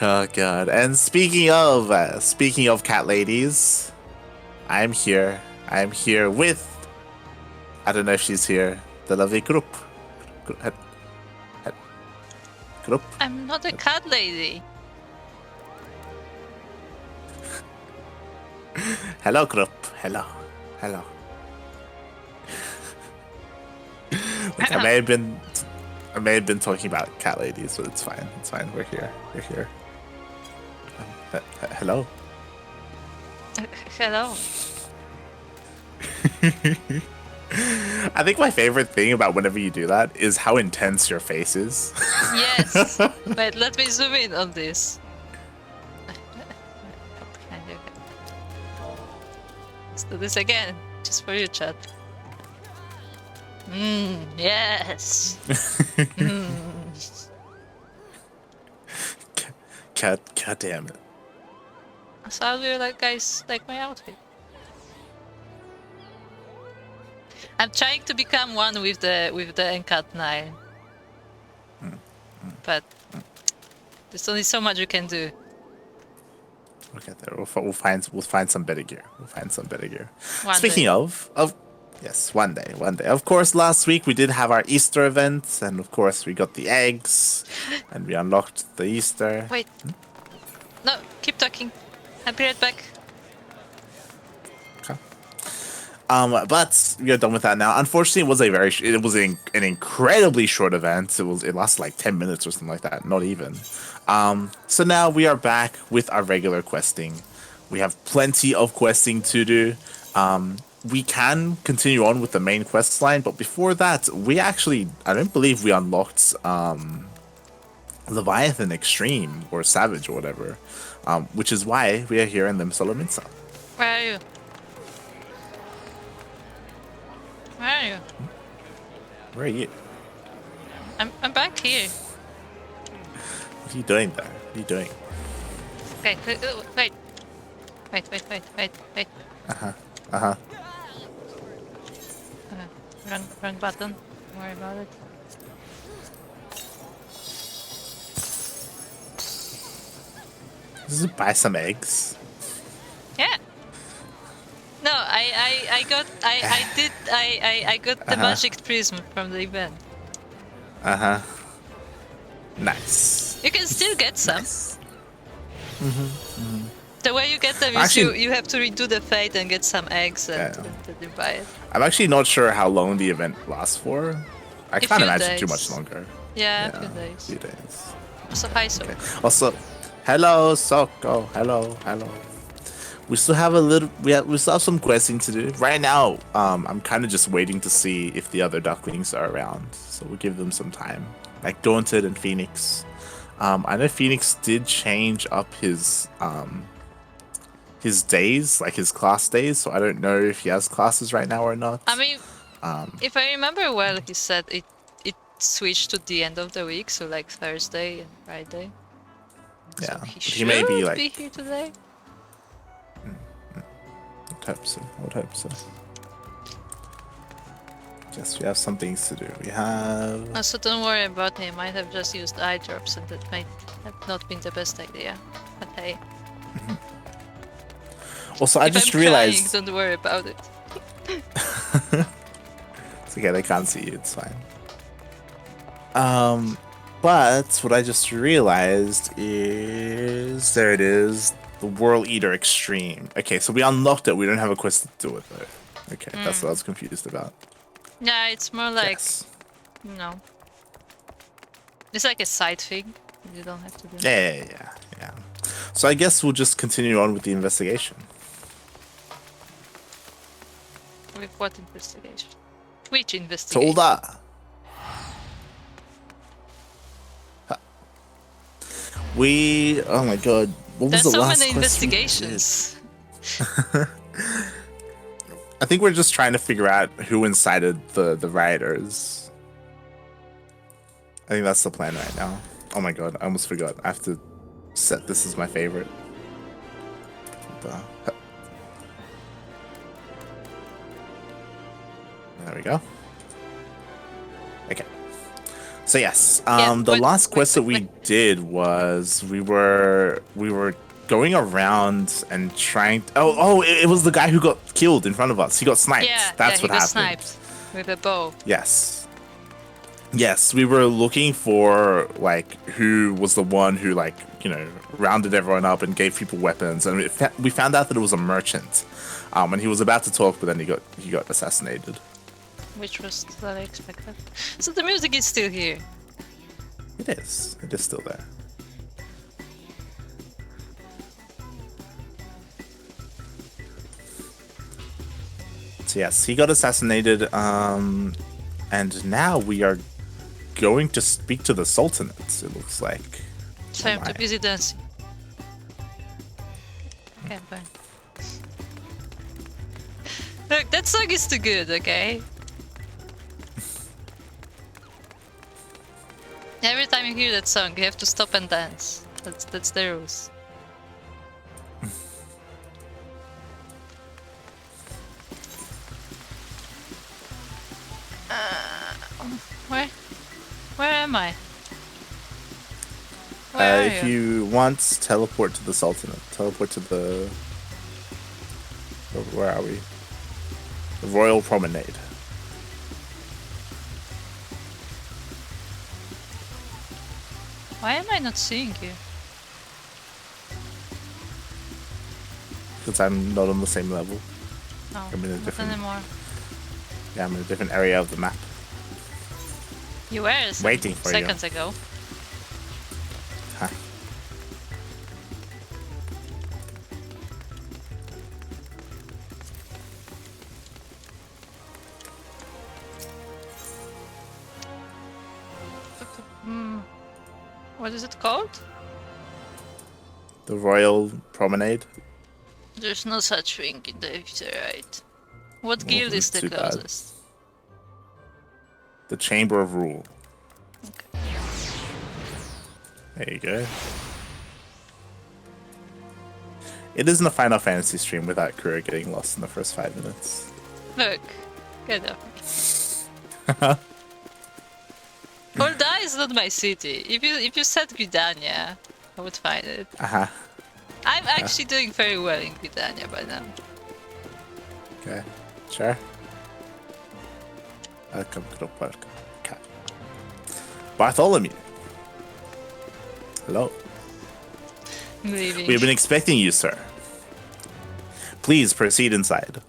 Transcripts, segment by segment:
Oh god. And speaking of cat ladies, I'm here. I'm here with I don't know if she's here. The lovely group. Group. I'm not a cat lady. Hello, group. Hello. Hello. Like I may have been talking about cat ladies, but it's fine. It's fine. We're here. We're here. Hello. Hello. I think my favorite thing about whenever you do that is how intense your face is. Yes. Wait, let me zoom in on this. Let's do this again, just for you, chat. Yes. God damn it. So how do you like guys like my outfit? I'm trying to become one with the Encat 9. But there's only so much you can do. We'll get there. We'll find some better gear. We'll find some better gear. Speaking day. of yes, one day. Of course, last week we did have our Easter event, and of course we got the eggs, and we unlocked the Easter. Wait. No, keep talking. I'll be right back. Okay. But we are done with that now. Unfortunately, it was an incredibly short event. It lasted like 10 minutes or something like that. Not even. So now we are back with our regular questing. We have plenty of questing to do. We can continue on with the main quest line, but before that, I don't believe we unlocked Leviathan Extreme or Savage or whatever, which is why we are here in Limsa Lominsa. Where are you? Where are you? Where are you? I'm back here. What are you doing there? What are you doing? Okay, wait. Uh-huh. Wrong button. Don't worry about it. Does it buy some eggs? Yeah. No, I got the magic prism from the event. Nice. You can still get some. Nice. The way you get them is Actually, you have to redo the fate and get some eggs and then you buy it. I'm actually not sure how long the event lasts for. I can't imagine too much longer. Yeah, a few days. So hi, Souko. Okay. Also, hello, Souko. Hello. We still have we still have some questing to do. Right now, I'm kind of just waiting to see if the other Ducklings are around. So we'll give them some time. Like Daunted and Phoenix. I know Phoenix did change up his days, like his class days, so I don't know if he has classes right now or not. I mean, if I remember well, he said it switched to the end of the week, so like Thursday and Friday. Yeah, so he may be like be here today. I would hope so. Yes, we have some things to do. We have. So don't worry about him. I have just used eye drops, and that might have not been the best idea. But hey. Also, I just realized. Crying, don't worry about it. It's okay. They can't see you. It's fine. But what I just realized is there it is. The World Eater Extreme. Okay, so we unlocked it. We don't have a quest to do with it. Okay, that's what I was confused about. Yeah, it's more like, no. It's like a side thing. You don't have to do. Yeah. So I guess we'll just continue on with the investigation. With what investigation? Which investigation? Tolda. Oh my god. What was the last many question investigations. I think we're just trying to figure out who incited the rioters. I think that's the plan right now. Oh my god, I almost forgot. I have to set this as my favorite. There we go. Okay. So yes, Yeah, the wait, last quest that we wait. did was we were going around and trying. It was the guy who got killed in front of us. He got Yeah, sniped. yeah, That's he what got happened. sniped with a bow. Yes, yes, we were looking for like who was the one who like rounded everyone up and gave people weapons, and we found out that it was a merchant. And he was about to talk, but then he got assassinated. Which was totally expected. So the music is still here. It is. It is still there. So yes, he got assassinated. And now we are going to speak to the Sultanate. It looks like. So I'm too busy dancing. Okay, fine. Look, that song is too good, okay? Every time you hear that song, you have to stop and dance. That's the rules. Where am I? Where are If you want, teleport to the Sultanate. Teleport to the. Where are we? The Royal Promenade. Why am I not seeing you? Because I'm not on the same level. No, I'm in a not different. anymore. Yeah, I'm in a different area of the map. You were some Waiting for seconds ago. Huh. What is it called? The Royal Promenade. There's no such thing in the FFXIV. What guild is the too bad. closest? The Chamber of Rule. Okay. There you go. It isn't a Final Fantasy stream without Kuro getting lost in the first 5 minutes. Look, get up. Holda is not my city. If you said Gridania, I would find it. I'm actually doing very well in Gridania by now. Okay, sure. Welcome. Okay. Bartholomew. Hello. I'm leaving. We've been expecting you, sir. Please proceed inside.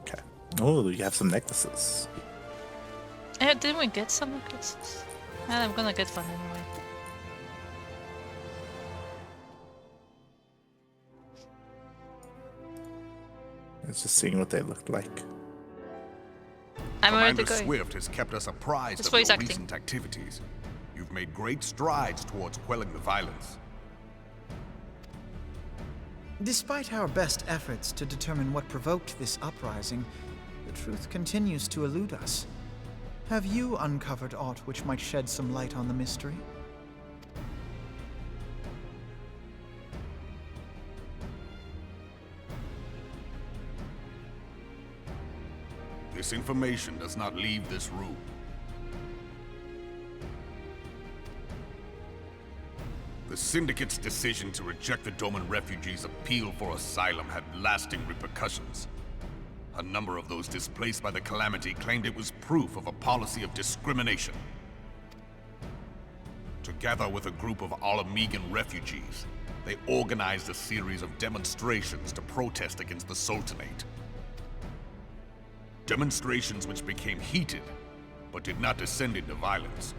Okay. Oh, you have some necklaces. Didn't we get some necklaces? Well, I'm gonna get one anyway. It's just seeing what they looked like. I'm already Commander going. Swift has kept us apprised This of your voice acting. recent activities. You've made great strides towards quelling the violence. Despite our best efforts to determine what provoked this uprising, the truth continues to elude us. Have you uncovered aught which might shed some light on the mystery? This information does not leave this room. The Syndicate's decision to reject the Doman refugees' appeal for asylum had lasting repercussions. A number of those displaced by the calamity claimed it was proof of a policy of discrimination. Together with a group of Alamegan refugees, they organized a series of demonstrations to protest against the Sultanate. Demonstrations which became heated, but did not descend into violence.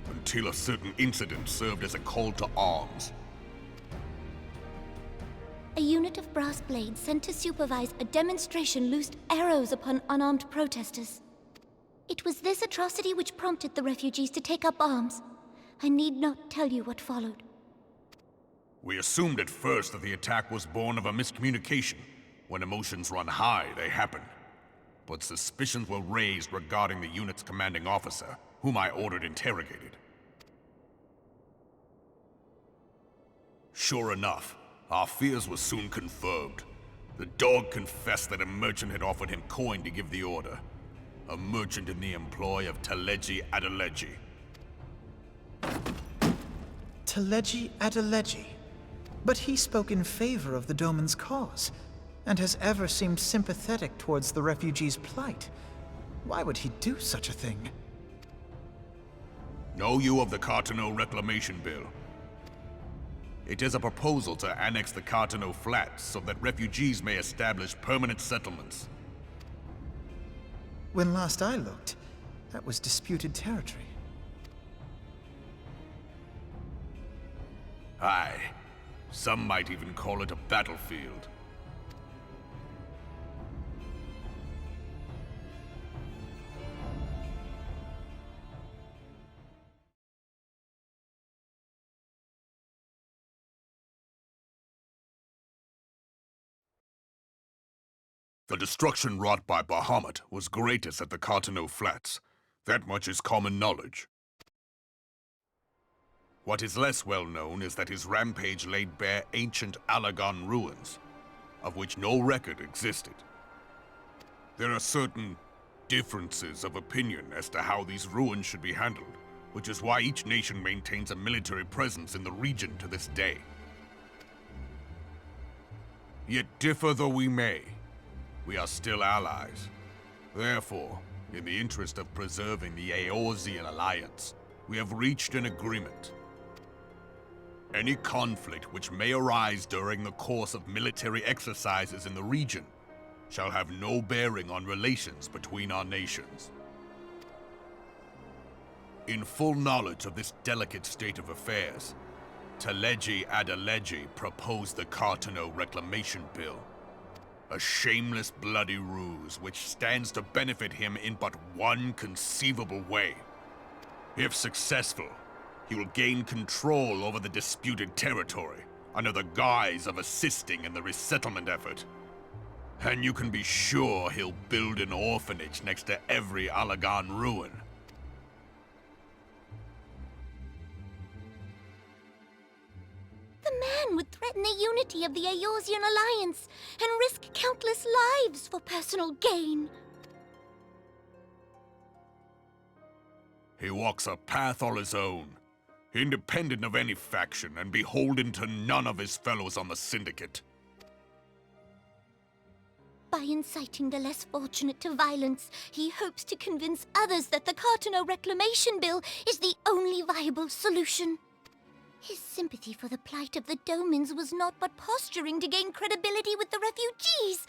Until a certain incident served as a call to arms. A unit of brass blades sent to supervise a demonstration loosed arrows upon unarmed protesters. It was this atrocity which prompted the refugees to take up arms. I need not tell you what followed. We assumed at first that the attack was born of a miscommunication. When emotions run high, they happen. But suspicions were raised regarding the unit's commanding officer, whom I ordered interrogated. Sure enough, our fears were soon confirmed. The dog confessed that a merchant had offered him coin to give the order. a merchant in the employ of Teleji Adeleji. Teleji Adeleji? But he spoke in favor of the Doman's cause, and has ever seemed sympathetic towards the refugees' plight. Why would he do such a thing? Know you of the Cartano Reclamation Bill? It is a proposal to annex the Cartano Flats so that refugees may establish permanent settlements. When last I looked, that was disputed territory. Aye. Some might even call it a battlefield. The destruction wrought by Bahamut was greatest at the Cartano Flats. That much is common knowledge. What is less well known is that his rampage laid bare ancient Allagan ruins, of which no record existed. There are certain differences of opinion as to how these ruins should be handled, which is why each nation maintains a military presence in the region to this day. Yet differ though we may, we are still allies. Therefore, in the interest of preserving the Eorzean alliance, we have reached an agreement. Any conflict which may arise during the course of military exercises in the region shall have no bearing on relations between our nations. In full knowledge of this delicate state of affairs, Teleji Adeleji proposed the Cartano Reclamation Bill. A shameless bloody ruse which stands to benefit him in but one conceivable way. If successful, he will gain control over the disputed territory under the guise of assisting in the resettlement effort. And you can be sure he'll build an orphanage next to every Allagan ruin. The man would threaten the unity of the Eorzean alliance and risk countless lives for personal gain. He walks a path all his own, independent of any faction and beholden to none of his fellows on the Syndicate. By inciting the less fortunate to violence, he hopes to convince others that the Cartano Reclamation Bill is the only viable solution. His sympathy for the plight of the Domans was not but posturing to gain credibility with the refugees.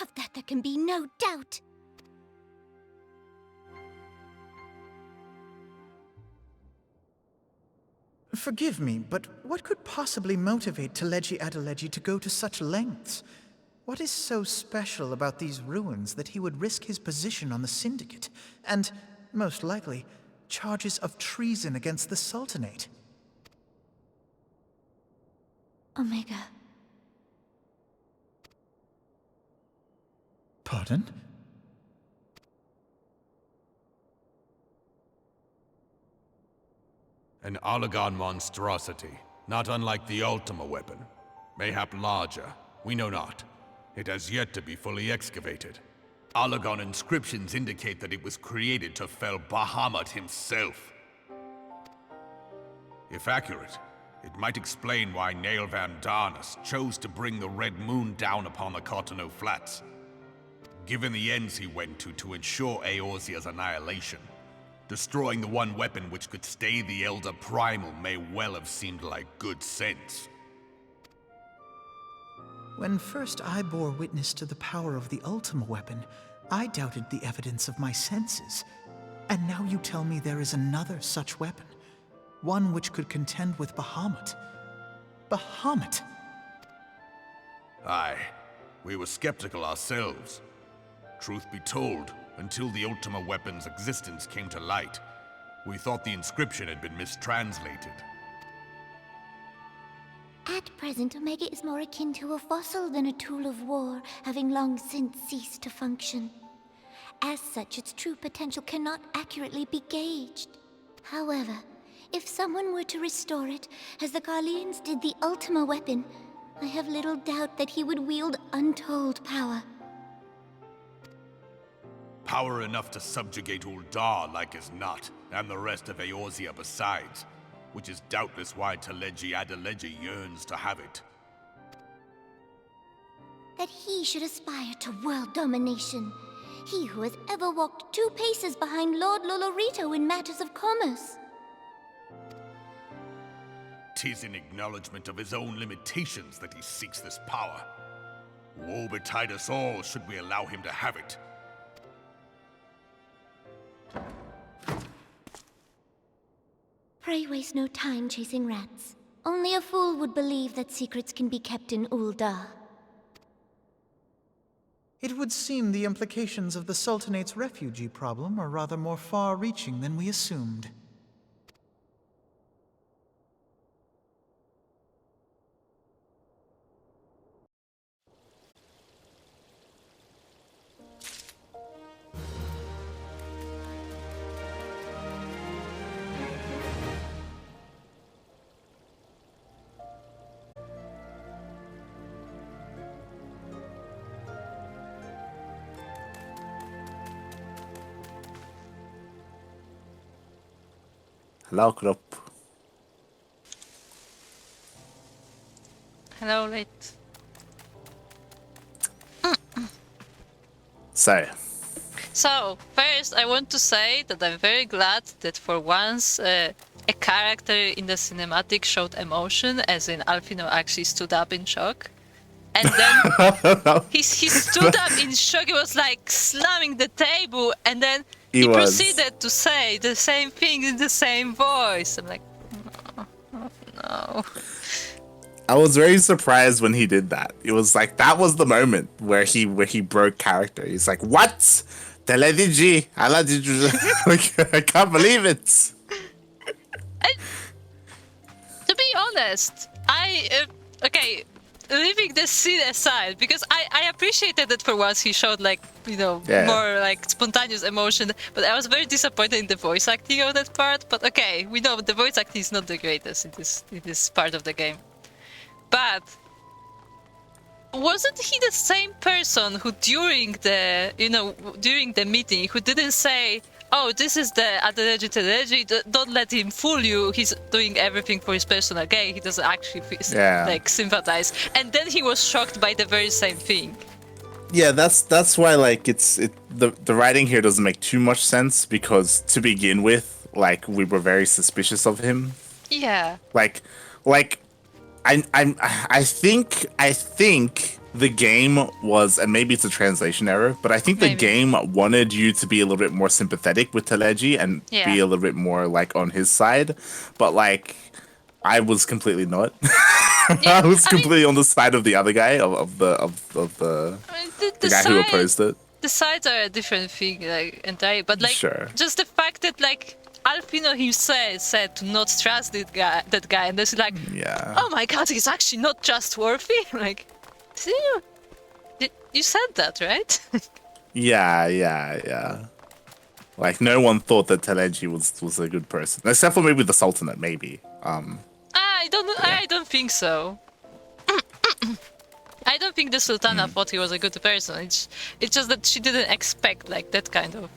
Of that there can be no doubt. Forgive me, but what could possibly motivate Teleji Adeleji to go to such lengths? What is so special about these ruins that he would risk his position on the Syndicate, and, most likely, charges of treason against the Sultanate? Omega. Pardon? An Allagan monstrosity, not unlike the Ultima weapon. Mayhap larger, we know not. It has yet to be fully excavated. Allagan inscriptions indicate that it was created to fell Bahamut himself. If accurate, it might explain why Nail Van Darnus chose to bring the Red Moon down upon the Cartano Flats. Given the ends he went to ensure Eorzea's annihilation, destroying the one weapon which could stay the Elder Primal may well have seemed like good sense. When first I bore witness to the power of the Ultima weapon, I doubted the evidence of my senses. And now you tell me there is another such weapon. One which could contend with Bahamut. Bahamut! Aye, we were skeptical ourselves. Truth be told, until the Ultima weapon's existence came to light, we thought the inscription had been mistranslated. At present, Omega is more akin to a fossil than a tool of war, having long since ceased to function. As such, its true potential cannot accurately be gauged. However, if someone were to restore it, as the Garleans did the Ultima weapon, I have little doubt that he would wield untold power. Power enough to subjugate Uldar like as not, and the rest of Eorzea besides, which is doubtless why Teleji Adeleji yearns to have it. That he should aspire to world domination. He who has ever walked 2 paces behind Lord Lolorito in matters of commerce. 'Tis in acknowledgement of his own limitations that he seeks this power. Woe betide us all should we allow him to have it. Pray waste no time chasing rats. Only a fool would believe that secrets can be kept in Uldar. It would seem the implications of the Sultanate's refugee problem are rather more far-reaching than we assumed. Hello, Kuro. Hello, late. So, first I want to say that I'm very glad that for once a character in the cinematic showed emotion, as in Alfino actually stood up in shock. And then he stood up in shock, he was like slamming the table, and then he proceeded to say the same thing in the same voice. I'm like, no. I was very surprised when he did that. It was like, that was the moment where he broke character. He's like, what? Telediji, like, I can't believe it. To be honest, okay, leaving the scene aside, because I appreciated that for once he showed like, more like spontaneous emotion, but I was very disappointed in the voice acting of that part. But okay, we know the voice acting is not the greatest in this part of the game. But wasn't he the same person who during the meeting who didn't say, oh, this is the Adeleji, don't let him fool you, he's doing everything for his personal gain, he doesn't actually like sympathize, and then he was shocked by the very same thing. Yeah, that's why like the writing here doesn't make too much sense, because to begin with, like, we were very suspicious of him. Yeah. Like I think the game was, and maybe it's a translation error, but I think the game wanted you to be a little bit more sympathetic with Teleji and be a little bit more like on his side, but like I was completely not. I was completely on the side of the other guy, of the guy who opposed it. The sides are a different thing, like entirely, but like just the fact that like Alfino himself said to not trust that guy, and this is like, oh my god, he's actually not trustworthy. Like, you said that, right? Yeah. Like, no one thought that Teleji was a good person, except for maybe the Sultanate, maybe. I don't think so. I don't think the Sultana thought he was a good person. It's just that she didn't expect like that kind of,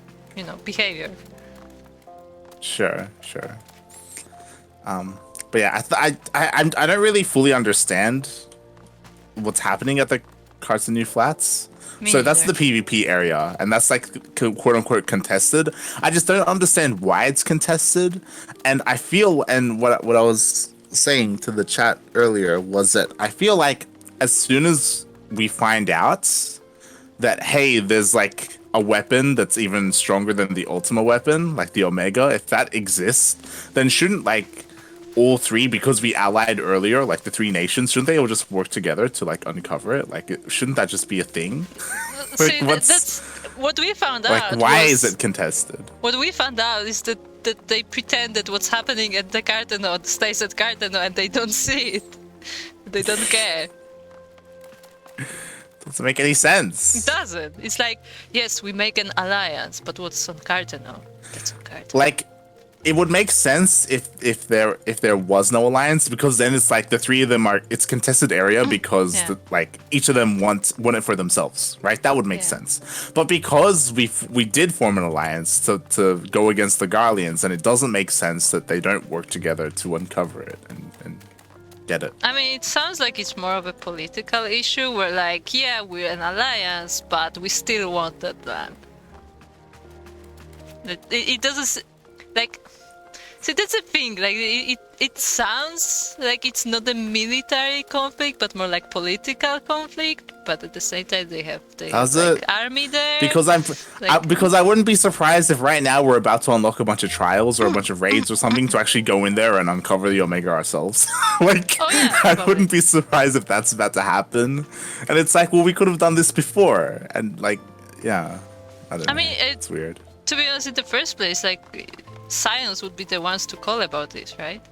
behavior. Sure. But yeah, I don't really fully understand what's happening at the Cartonu Flats. So that's the PvP area, and that's like quote unquote contested. I just don't understand why it's contested, and I feel, and what I was saying to the chat earlier was that I feel like as soon as we find out that, hey, there's like a weapon that's even stronger than the Ultima weapon, like the Omega, if that exists, then shouldn't like all three, because we allied earlier, like the 3 nations, shouldn't they all just work together to like uncover it? Like, shouldn't that just be a thing? Like, see, that's what we found out. Like, why is it contested? What we found out is that they pretend that what's happening at the Carteno stays at Carteno, and they don't see it. They don't care. Doesn't make any sense. It doesn't. It's like, yes, we make an alliance, but what's on Carteno? That's on Carteno. it would make sense if there was no alliance, because then it's like the three of them it's contested area because like each of them want it for themselves, right? That would make sense. But because we did form an alliance to go against the Garleans, and it doesn't make sense that they don't work together to uncover it and get it. I mean, it sounds like it's more of a political issue where, like, yeah, we're an alliance, but we still want that land. It doesn't, like, see, that's the thing, like, it sounds like it's not a military conflict, but more like political conflict, but at the same time they have like, army there. Because because I wouldn't be surprised if right now we're about to unlock a bunch of trials or a bunch of raids or something to actually go in there and uncover the Omega ourselves. Like, I wouldn't be surprised if that's about to happen. And it's like, well, we could have done this before, and like, yeah, I don't know. Mean, it's weird. To be honest, in the first place, like, Scions would be the ones to call about this, right?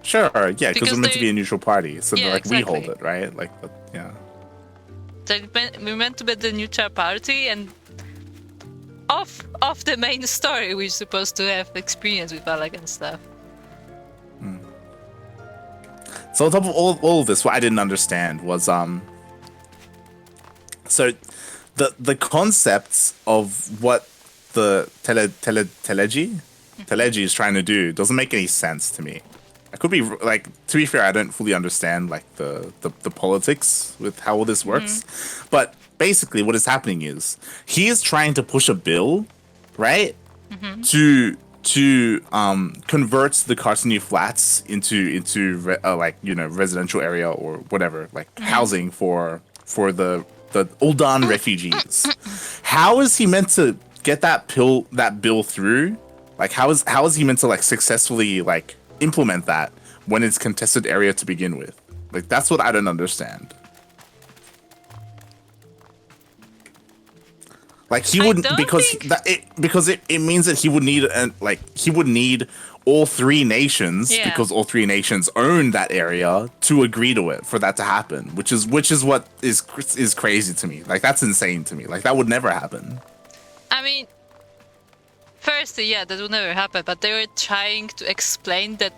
Sure, yeah, because we're meant to be a neutral party, so like exactly. we hold it, right? Like, yeah. We're meant to be the neutral party, and off the main story, we're supposed to have experience with Alec and stuff. So on top of all of this, what I didn't understand was so the concepts of what the Teleji is trying to do doesn't make any sense to me. I could be like, to be fair, I don't fully understand like the politics with how all this works, but basically what is happening is he is trying to push a bill, right, to convert the Cartonu Flats into like, you know, residential area or whatever, like housing for the Uldan refugees. How is he meant to get that bill through? Like, how is he meant to like successfully like implement that when it's contested area to begin with? Like, that's what I don't understand. Like, he wouldn't, because it means that he would need all three nations, because all three nations own that area, to agree to it for that to happen, which is what is crazy to me. Like, that's insane to me. Like, that would never happen. I mean, first, yeah, that would never happen, but they were trying to explain that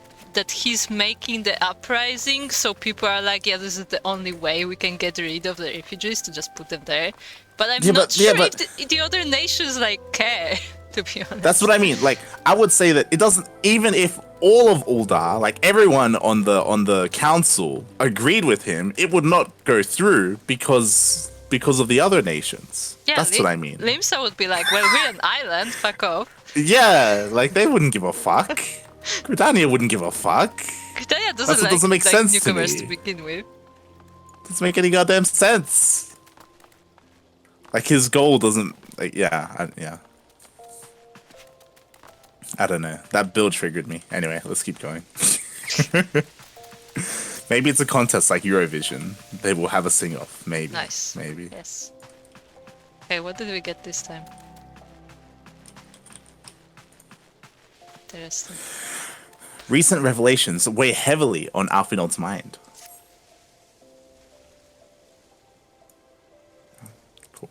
he's making the uprising, so people are like, yeah, this is the only way we can get rid of the refugees, to just put them there. But I'm not sure if the other nations like care, to be honest. That's what I mean. Like, I would say that it doesn't, even if all of Ul'dah, like everyone on the council agreed with him, it would not go through because of the other nations. Yeah, that's what I mean. Limsa would be like, well, we're an island, fuck off. Yeah, like, they wouldn't give a fuck. Gridania wouldn't give a fuck. Gridania doesn't make sense newcomers to me. to begin with. Doesn't make any goddamn sense. Like, his goal doesn't, like, yeah. I don't know. That build triggered me. Anyway, let's keep going. Maybe it's a contest like Eurovision. They will have a sing-off. Maybe. Nice. Maybe. Yes. Okay, what did we get this time? Interesting. Recent revelations weigh heavily on Alphinaud's mind. Cool.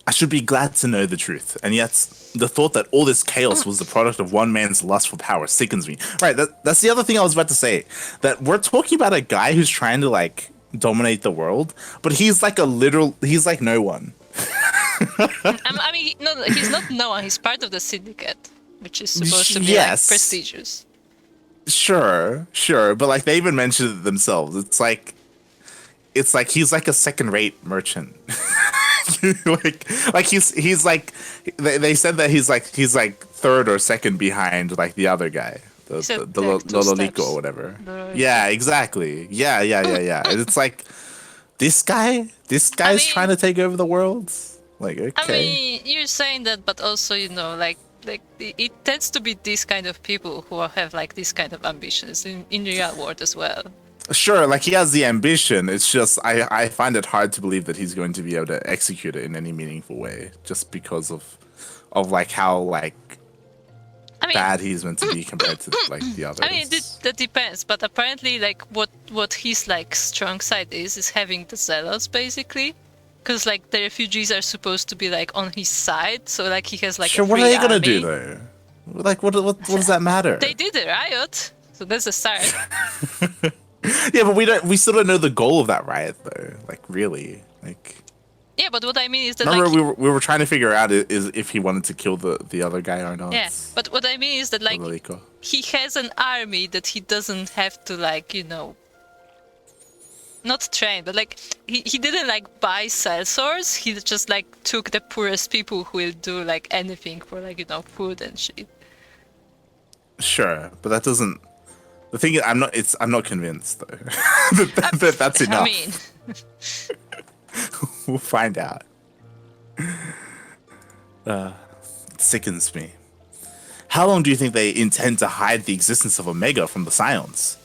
I should be glad to know the truth, and yet the thought that all this chaos was the product of one man's lust for power sickens me. Right, that's the other thing I was about to say. That we're talking about a guy who's trying to, like, dominate the world, but he's like he's like no one. I mean, no, he's not no one. He's part of the syndicate, which is supposed to be like, prestigious. Sure, but like, they even mentioned it themselves. It's like he's like a second-rate merchant. like he's like, they said that he's like third or second behind like the other guy. The Lololico or whatever. Yeah, exactly. Yeah. And it's like, this guy's trying to take over the world. Like, okay. I mean, you're saying that, but also, you know, like it tends to be these kind of people who have like this kind of ambitions in the real world as well. Sure, like, he has the ambition. It's just I find it hard to believe that he's going to be able to execute it in any meaningful way, just because of like how, like, mean, bad he's meant to be compared to like the others. I mean, that depends, but apparently, like, what his, like, strong side is having the zealots, basically. Because, like, the refugees are supposed to be, like, on his side, so, like, he has, like, Sure, a what are free they gonna army. do though? Like, what does that matter? They did a riot, so that's a start. Yeah, but we still don't know the goal of that riot though. Like, really, like. Yeah, but what I mean is that, Remember, like, we were trying to figure out is if he wanted to kill the other guy or not. yeah, but what I mean is that, like, Mielikka. he has an army that he doesn't have to, like, you know, not train, but, like, he didn't, like, buy sellswords. He just, like, took the poorest people who will do, like, anything for, like, you know, food and shit. Sure, but that doesn't. The thing is, I'm not convinced though. That's enough. I mean, We'll find out. It sickens me. How long do you think they intend to hide the existence of Omega from the Scions?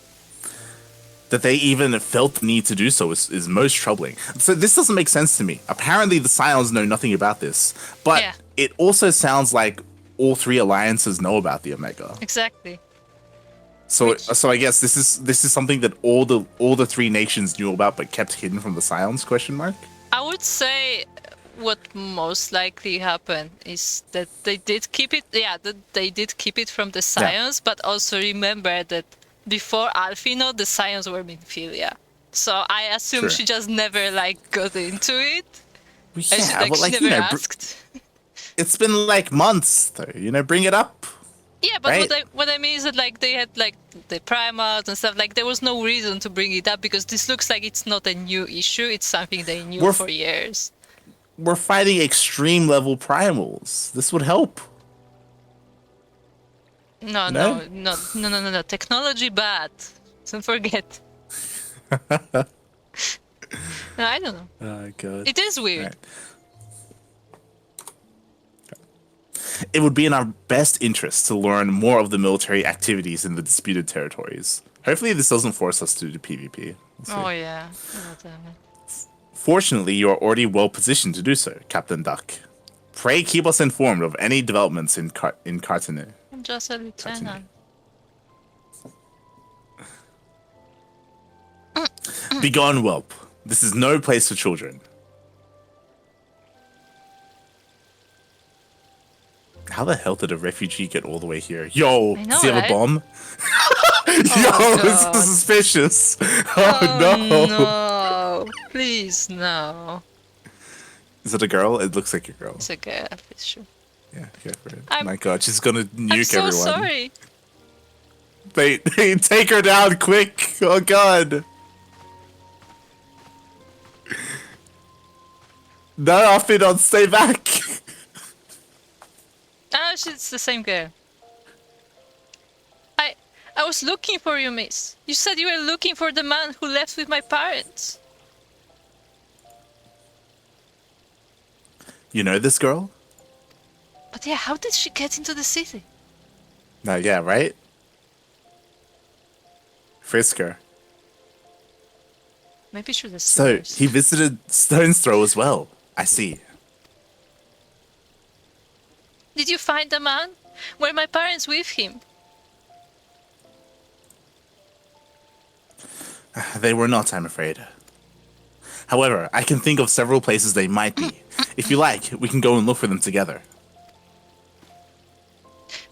That they even felt the need to do so is most troubling. So this doesn't make sense to me. Apparently the Scions know nothing about this, but Yeah. it also sounds like all three alliances know about the Omega. exactly. So I guess this is something that all the three nations knew about but kept hidden from the Scions? Question mark. I would say what most likely happened is that they did keep it. Yeah, that they did keep it from the Scions, but also remember that before Alphino, the Scions were Minfilia. So I assume Sure. she just never, like, got into it. Well, And she, like, but she never asked. it's been like months though. Bring it up. Yeah, but Right. what I mean is that, like, they had, like, the primals and stuff. Like, there was no reason to bring it up because this looks like it's not a new issue. It's something they knew We're for years. We're fighting extreme level primals. This would help. No. Technology bad. Don't forget. No, I don't know. Oh god. It is weird. Right. It would be in our best interest to learn more of the military activities in the disputed territories. Hopefully this doesn't force us to do PvP. We'll see. Oh yeah. Whatever. Fortunately, you are already well positioned to do so, Captain Duck. Pray keep us informed of any developments in Cartanu. I'm just a lieutenant. Begone, whelp. This is no place for children. How the hell did a refugee get all the way here? Yo, I know, does he have right? a bomb? Yo, this God. is suspicious. Oh, no. No, please no. Is it a girl? It looks like a girl. It's a girl, it's true. Yeah, go for it. I'm- My god, she's gonna nuke I'm so everyone. sorry. They take her down quick. Oh god. No, Afidon, stay back. Ah, it's the same girl. I was looking for you, miss. You said you were looking for the man who left with my parents. You know this girl? But yeah, how did she get into the city? No, yeah, right? Frisk her. Maybe she was a So, Scions. he visited Stone's Throw as well. I see. Did you find the man? Were my parents with him? They were not, I'm afraid. However, I can think of several places they might be. If you like, we can go and look for them together.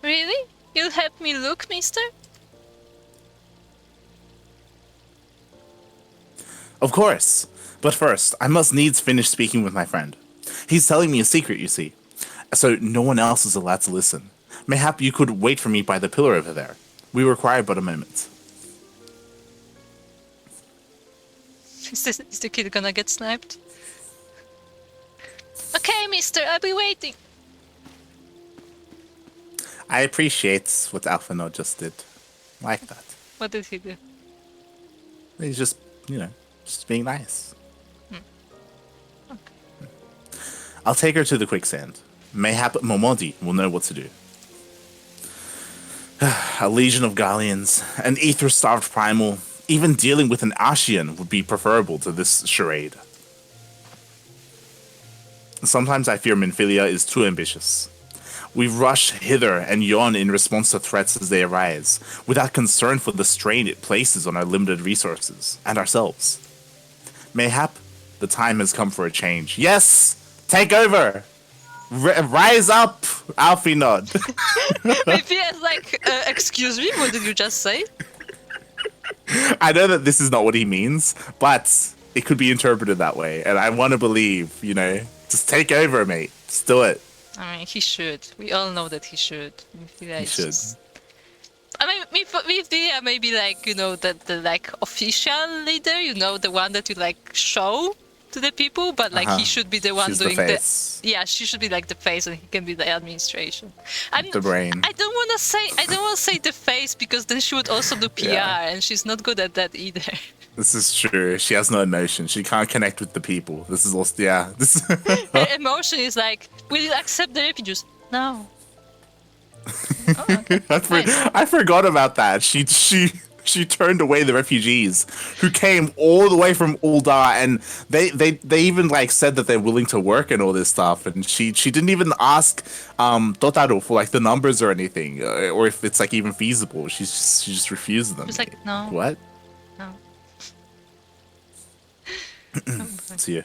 Really? You'll help me look, mister? Of course. But first, I must needs finish speaking with my friend. He's telling me a secret, you see. So no one else is allowed to listen. Mayhap you could wait for me by the pillar over there. We require but a moment. Is the kid gonna get sniped? Okay, mister, I'll be waiting. I appreciate what Alphino just did. Like that. What did he do? He's just, just being nice. I'll take her to the quicksand. Mayhap Momodi will know what to do. A legion of Gallians, an ether-starved primal, even dealing with an Ashian would be preferable to this charade. Sometimes I fear Minfilia is too ambitious. We rush hither and yon in response to threats as they arise, without concern for the strain it places on our limited resources and ourselves. Mayhap, the time has come for a change. Yes! Take over! Rise up, Alfie Nod. Maybe it's like, excuse me, what did you just say? I know that this is not what he means, but it could be interpreted that way, and I want to believe, you know, just take over, mate. Just do it. I mean, he should. We all know that he should. He should. I mean, Lyria maybe like, you know, the like official leader, you know, the one that you like show to the people, but like he should be the one She's doing the face. yeah, she should be like the face, and he can be the administration. The brain. I don't want to say the face, because then she would also do PR, and she's not good at that either. This is true. She has no emotion. She can't connect with the people. This is also, yeah. This Her emotion is like, will you accept the refugees? No. Oh, okay. I forgot about that. She turned away the refugees who came all the way from Uldar, and they even like said that they're willing to work and all this stuff, and she didn't even ask Totaro for like the numbers or anything, or if it's like even feasible. She just refused them. She's like, no. What? No. See you.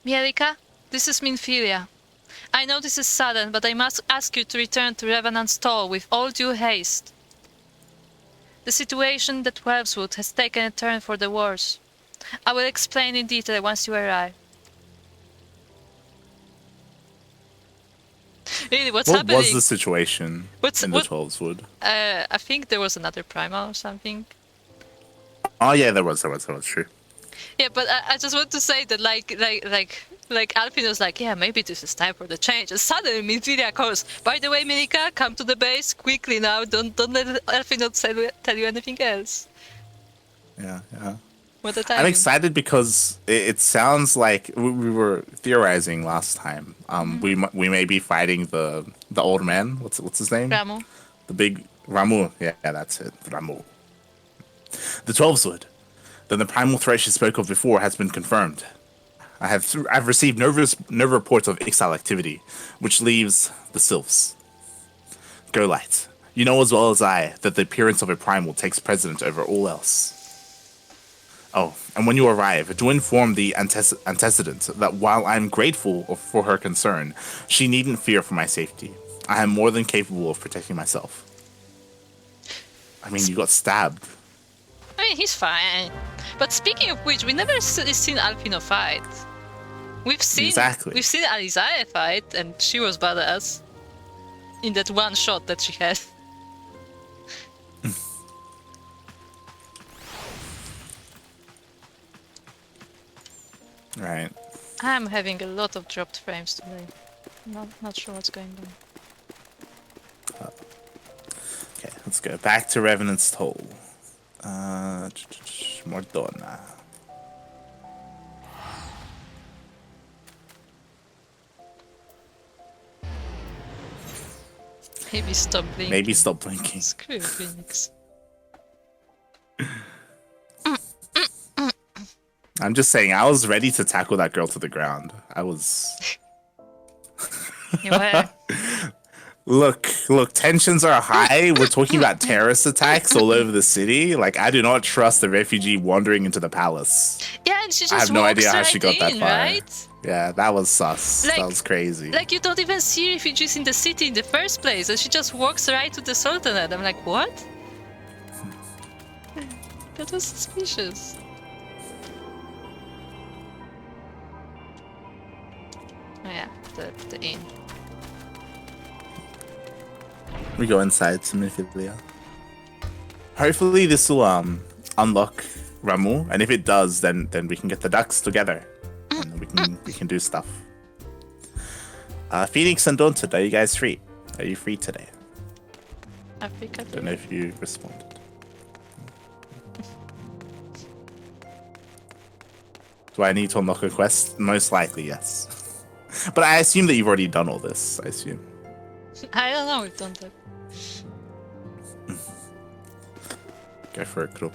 Mielikka, this is Minfilia. I know this is sudden, but I must ask you to return to Revenant's Stall with all due haste. The situation at Wellswood has taken a turn for the worse. I will explain in detail once you arrive. Really, what's happening? What was the situation in the 12's Wood? I think there was another primal or something. Oh yeah, there was true. Yeah, but I just want to say that like Alfin was like, yeah, maybe this is time for the change. And suddenly Minfilia calls, by the way, Mielikka, come to the base quickly now. Don't let Alfin tell you anything else. Yeah. What a time. I'm excited because it sounds like we were theorizing last time. We may be fighting the old man. What's his name? Ramuh. The big Ramuh. Yeah, that's it. Ramuh. The 12's Wood. Then the primal threat she spoke of before has been confirmed. I've received no reports of exile activity, which leaves the Sylphs. Go Light. You know as well as I that the appearance of a primal takes precedence over all else. Oh, and when you arrive, do inform the antecedent that while I'm grateful for her concern, she needn't fear for my safety. I am more than capable of protecting myself. I mean, you got stabbed. I mean, he's fine. But speaking of which, we never seen Alfino fight. We've seen Alizaya fight, and she was badass in that one shot that she had. Right. I'm having a lot of dropped frames today. Not sure what's going on. Okay, let's go back to Revenant's Toll. Mordona. Maybe stop blinking. Maybe stop blinking. Screw Phoenix. I'm just saying, I was ready to tackle that girl to the ground. I was... You were? Look, tensions are high. We're talking about terrorist attacks all over the city. Like, I do not trust the refugee wandering into the palace. Yeah, and she just I have no walks idea how right she got that in, far. right? Yeah, that was sus. Like- that was crazy. Like, you don't even see refugees in the city in the first place, and she just walks right to the Sultanate. I'm like, what? That was suspicious. Oh yeah, the inn. We go inside to Minfilia. Hopefully this will unlock Ramuh, and if it does, then we can get the ducks together, and we can do stuff. Phoenix and Daunted, are you guys free? Are you free today? Africa. Don't know if you responded. Do I need to unlock a quest? Most likely, yes. But I assume that you've already done all this. I assume. I don't know if Daunted. Go for a group.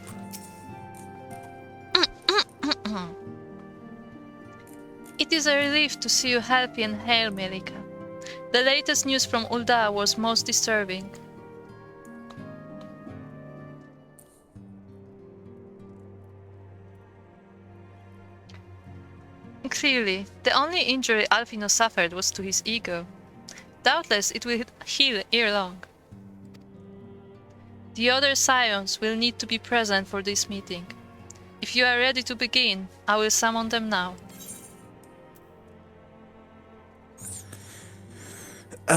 It is a relief to see you happy and hale, Mielikka. The latest news from Ul'dah was most disturbing. Clearly, the only injury Alphino suffered was to his ego. Doubtless it will heal ere long. The other Scions will need to be present for this meeting. If you are ready to begin, I will summon them now. So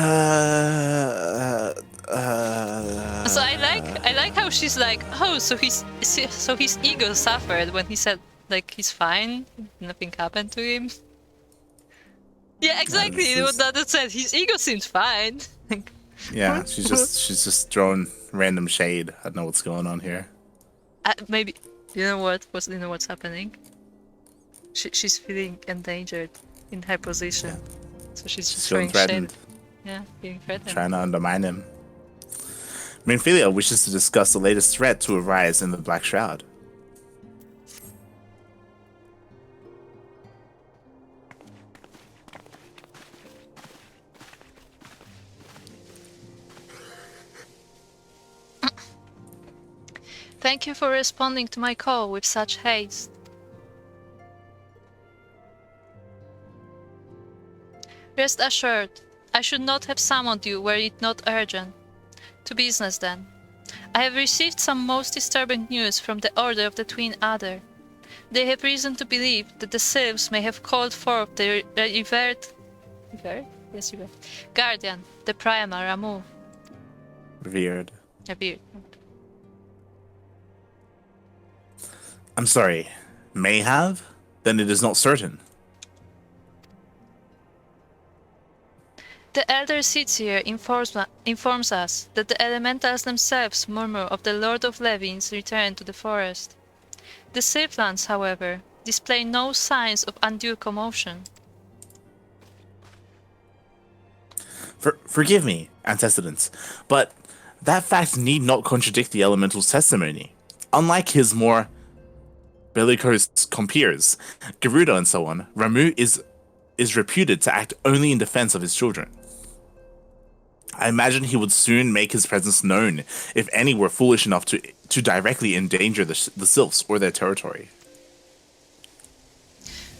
I like how she's like, oh, so his ego suffered when he said like he's fine, nothing happened to him. Yeah, exactly. What Dada said, his ego seems fine. Yeah, she's just throwing random shade. I don't know what's going on here. Maybe you know what's happening. She's feeling endangered in her position, yeah. So she's just feeling threatened. Shade. Yeah, being threatened. Trying to undermine him. Minfilia wishes to discuss the latest threat to arise in the Black Shroud. Thank you for responding to my call with such haste. Rest assured, I should not have summoned you were it not urgent. To business then. I have received some most disturbing news from the Order of the Twin Adder. They have reason to believe that the Sylphs may have called forth the revered guardian, the Primal Ramuh. Revered. Revered. I'm sorry, may have? Then it is not certain. The Elder Seetsier informs us that the elementals themselves murmur of the Lord of Levin's return to the forest. The Sylphlands, however, display no signs of undue commotion. Forgive me, antecedents, but that fact need not contradict the elemental's testimony. Unlike his more bellicose compeers, Garuda and so on, Ramuh is reputed to act only in defense of his children. I imagine he would soon make his presence known if any were foolish enough to directly endanger the Sylphs or their territory.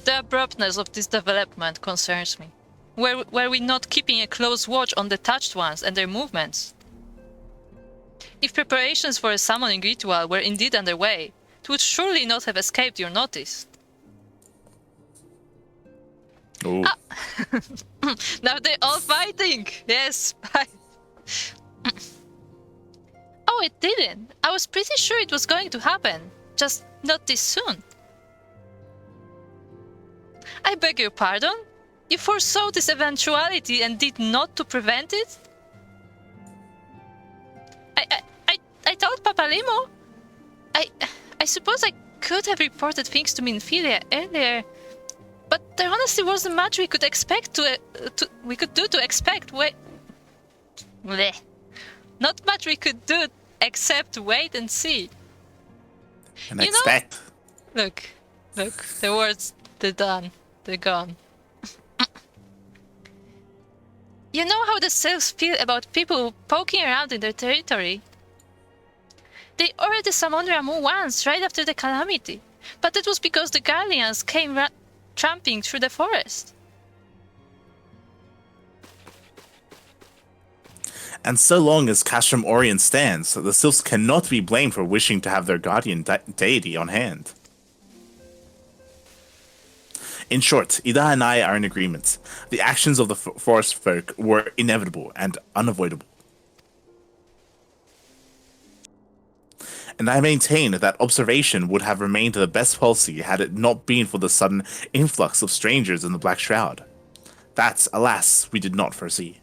The abruptness of this development concerns me. Were we not keeping a close watch on the touched ones and their movements? If preparations for a summoning ritual were indeed underway, it would surely not have escaped your notice. Oh. Now they're all fighting! Yes! Oh, it didn't! I was pretty sure it was going to happen. Just not this soon. I beg your pardon? You foresaw this eventuality and did not to prevent it? I told Papalimo. I suppose I could have reported things to Minfilia earlier, but there honestly wasn't much we could expect to expect. Bleh. Not much we could do except wait and see. And you expect. Look, the words, they're done. They're gone. You know how the Sylphs feel about people poking around in their territory? They already summoned Ramuh once, right after the calamity, but it was because the Guardians came tramping through the forest. And so long as Castrum Orient stands, the Sylphs cannot be blamed for wishing to have their guardian deity on hand. In short, Ida and I are in agreement. The actions of the forest folk were inevitable and unavoidable. And I maintain that observation would have remained the best policy had it not been for the sudden influx of strangers in the Black Shroud. That, alas, we did not foresee.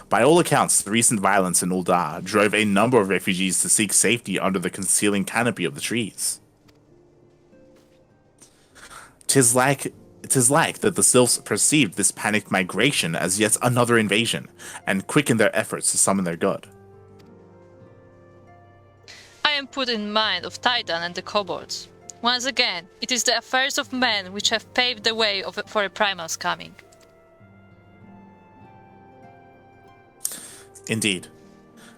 By all accounts, the recent violence in Ul'dah drove a number of refugees to seek safety under the concealing canopy of the trees. 'Tis like that the Sylphs perceived this panicked migration as yet another invasion, and quickened their efforts to summon their god. I am put in mind of Titan and the kobolds. Once again, it is the affairs of men which have paved the way for a primal's coming. Indeed.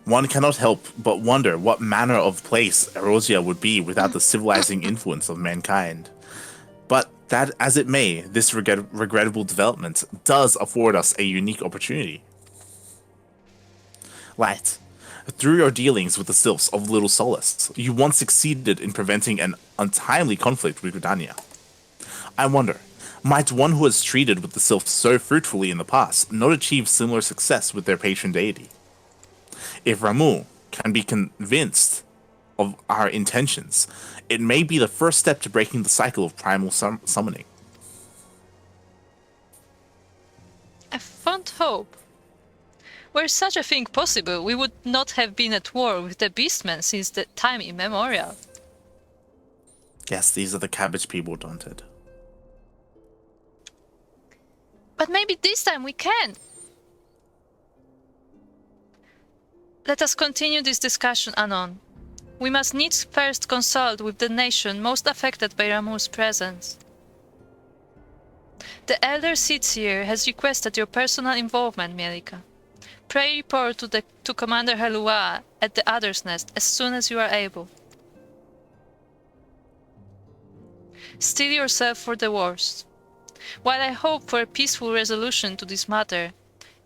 One cannot help but wonder what manner of place Erosia would be without the civilizing influence of mankind. But that as it may, this regrettable development does afford us a unique opportunity. Light, through your dealings with the Sylphs of Little Solace, you once succeeded in preventing an untimely conflict with Gridania. I wonder, might one who has treated with the Sylphs so fruitfully in the past not achieve similar success with their patron deity? If Ramuh can be convinced of our intentions, it may be the first step to breaking the cycle of primal summoning. A fond hope. Were such a thing possible, we would not have been at war with the Beastmen since the time immemorial. Yes, these are the cabbage people, Daunted. But maybe this time we can. Let us continue this discussion anon. We must needs first consult with the nation most affected by Ramuh's presence. The Elder Seedseer has requested your personal involvement, Mielikka. Pray report to Commander Helua at the Other's Nest as soon as you are able. Steel yourself for the worst. While I hope for a peaceful resolution to this matter,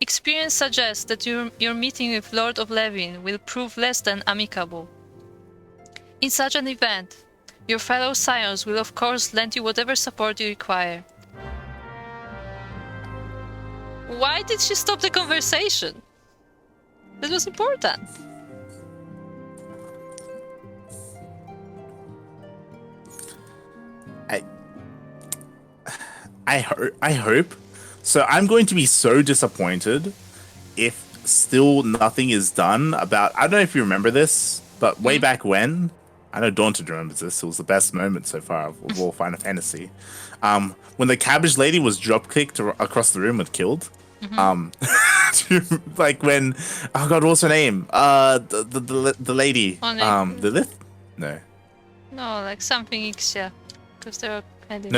experience suggests that your meeting with Lord of Levin will prove less than amicable. In such an event, your fellow Scions will of course lend you whatever support you require. Why did she stop the conversation? That was important. I hope. So I'm going to be so disappointed if still nothing is done about... I don't know if you remember this, but way back when... I know Daunted remembers this. It was the best moment so far of all Final Fantasy. When the cabbage lady was drop-kicked across the room and killed. Like when... Oh god, what's her name? The lady. Lilith? No. No, like something Ixia. Because there are kind of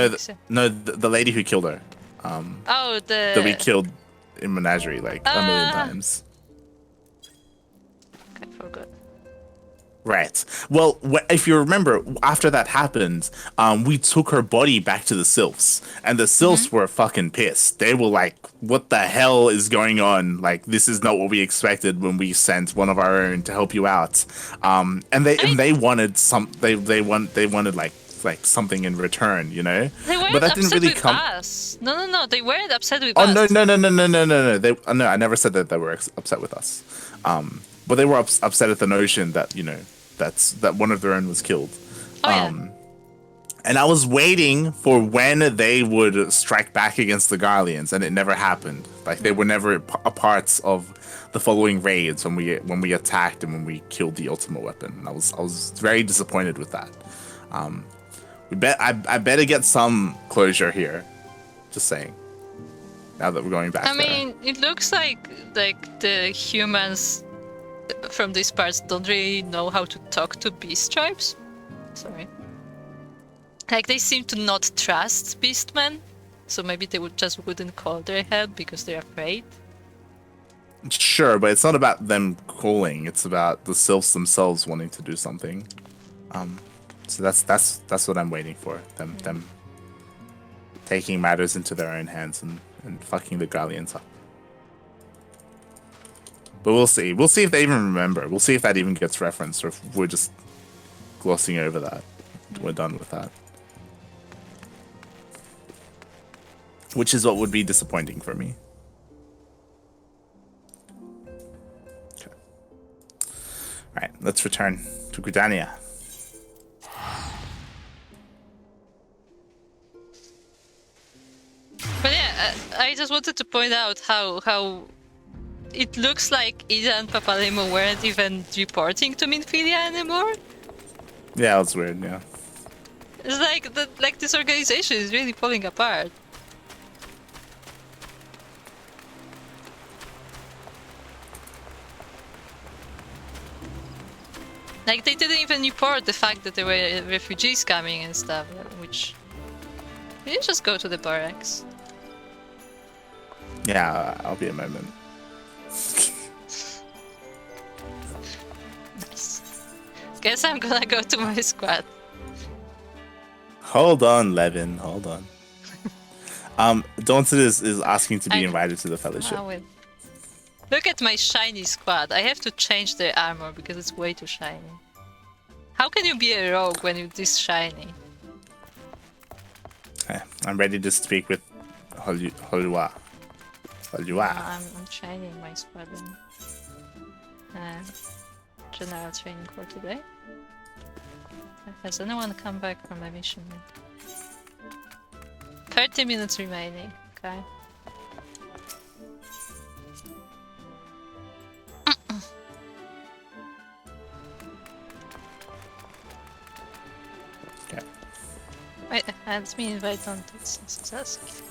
the lady who killed her. That we killed in Menagerie like a million times. I forgot. Right. Well, if you remember, after that happened, we took her body back to the Sylphs, and the Sylphs were fucking pissed. They were like, "What the hell is going on? Like, this is not what we expected when we sent one of our own to help you out." And they wanted they wanted like something in return, you know. They weren't but that upset didn't really with come. us. No. They weren't upset with Oh us. no. No, I never said that they were upset with us. But they were upset at the notion that, you know, that one of their own was killed. And I was waiting for when they would strike back against the Garleans, and it never happened. Like, they were never a part of the following raids when we attacked and when we killed the ultimate weapon. And I was very disappointed with that. I better get some closure here. Just saying. Now that we're going back. I mean, it looks like the humans from these parts don't really know how to talk to beast tribes. Sorry. Like, they seem to not trust beastmen, so maybe they wouldn't call their help because they're afraid. Sure, but it's not about them calling. It's about the Sylphs themselves wanting to do something. So that's what I'm waiting for. Them taking matters into their own hands and fucking the Garleans up. But we'll see. We'll see if they even remember. We'll see if that even gets referenced, or if we're just glossing over that. We're done with that. Which is what would be disappointing for me. Okay. Alright, let's return to Gridania. But yeah, I just wanted to point out how it looks like Ida and Papalemo weren't even reporting to Minfilia anymore. Yeah, that's weird, yeah. It's like this organization is really falling apart. Like, they didn't even report the fact that there were refugees coming and stuff, which... You just go to the barracks. Yeah, I'll be a moment. Guess I'm gonna go to my squad. Hold on, Levin. Hold on. Daunted is asking to be invited to the fellowship. I will. Look at my shiny squad. I have to change their armor because it's way too shiny. How can you be a rogue when you're this shiny? Okay, I'm ready to speak with Holua. I'm training my squad in general training for today. Has anyone come back from my mission yet? 30 minutes remaining, okay. Okay. Wait, let me invite Daunted since he's asking.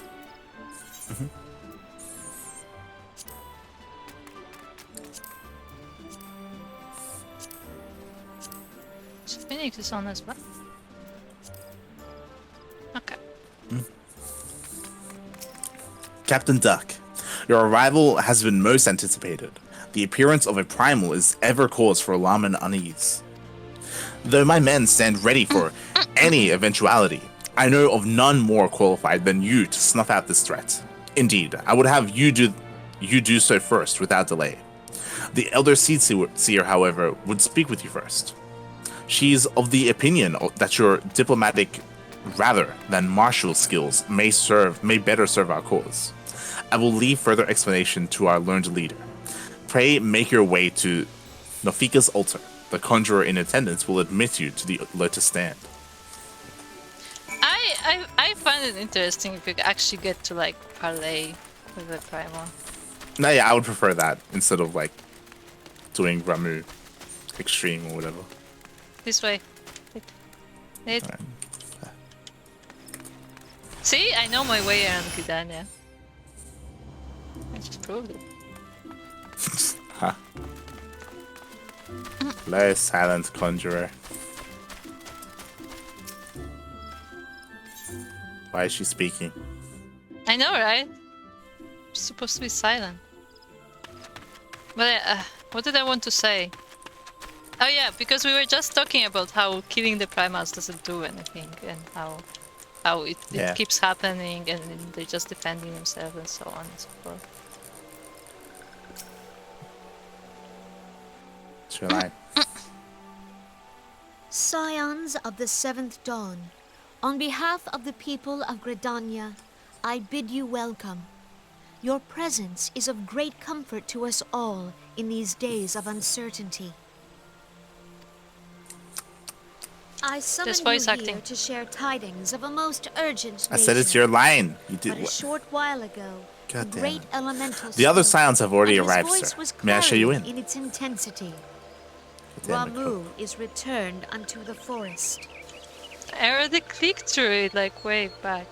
So Phoenix is on as well. Okay. Captain Duck, your arrival has been most anticipated. The appearance of a primal is ever cause for alarm and unease. Though my men stand ready for any eventuality, I know of none more qualified than you to snuff out this threat. Indeed, I would have you do so first without delay. The Elder Seer, however, would speak with you first. She's of the opinion that your diplomatic rather than martial skills may better serve our cause. I will leave further explanation to our learned leader. Pray make your way to Nofika's altar. The conjurer in attendance will admit you to the lotus stand. I find it interesting if you actually get to like parlay with the primal. No, yeah, I would prefer that instead of like doing Ramuh extreme or whatever. This way. Wait. Right. See, I know my way around Gridania. I just proved it. Huh. Hello, silent conjurer. Why is she speaking? I know, right? She's supposed to be silent. But what did I want to say? Oh yeah, because we were just talking about how killing the primals doesn't do anything, and how it keeps happening, and they're just defending themselves and so on and so forth. Sure, line. Scions of the Seventh Dawn, on behalf of the people of Gridania, I bid you welcome. Your presence is of great comfort to us all in these days of uncertainty. I summon you here to share tidings of a most urgent nature. I said it's your line. You did But a short while ago, the great elemental the other spoke, Scions have already and his arrived, voice sir. was May I show you clarion in? its intensity. Damn, Ramuh is returned unto the forest. I already clicked through it like way back.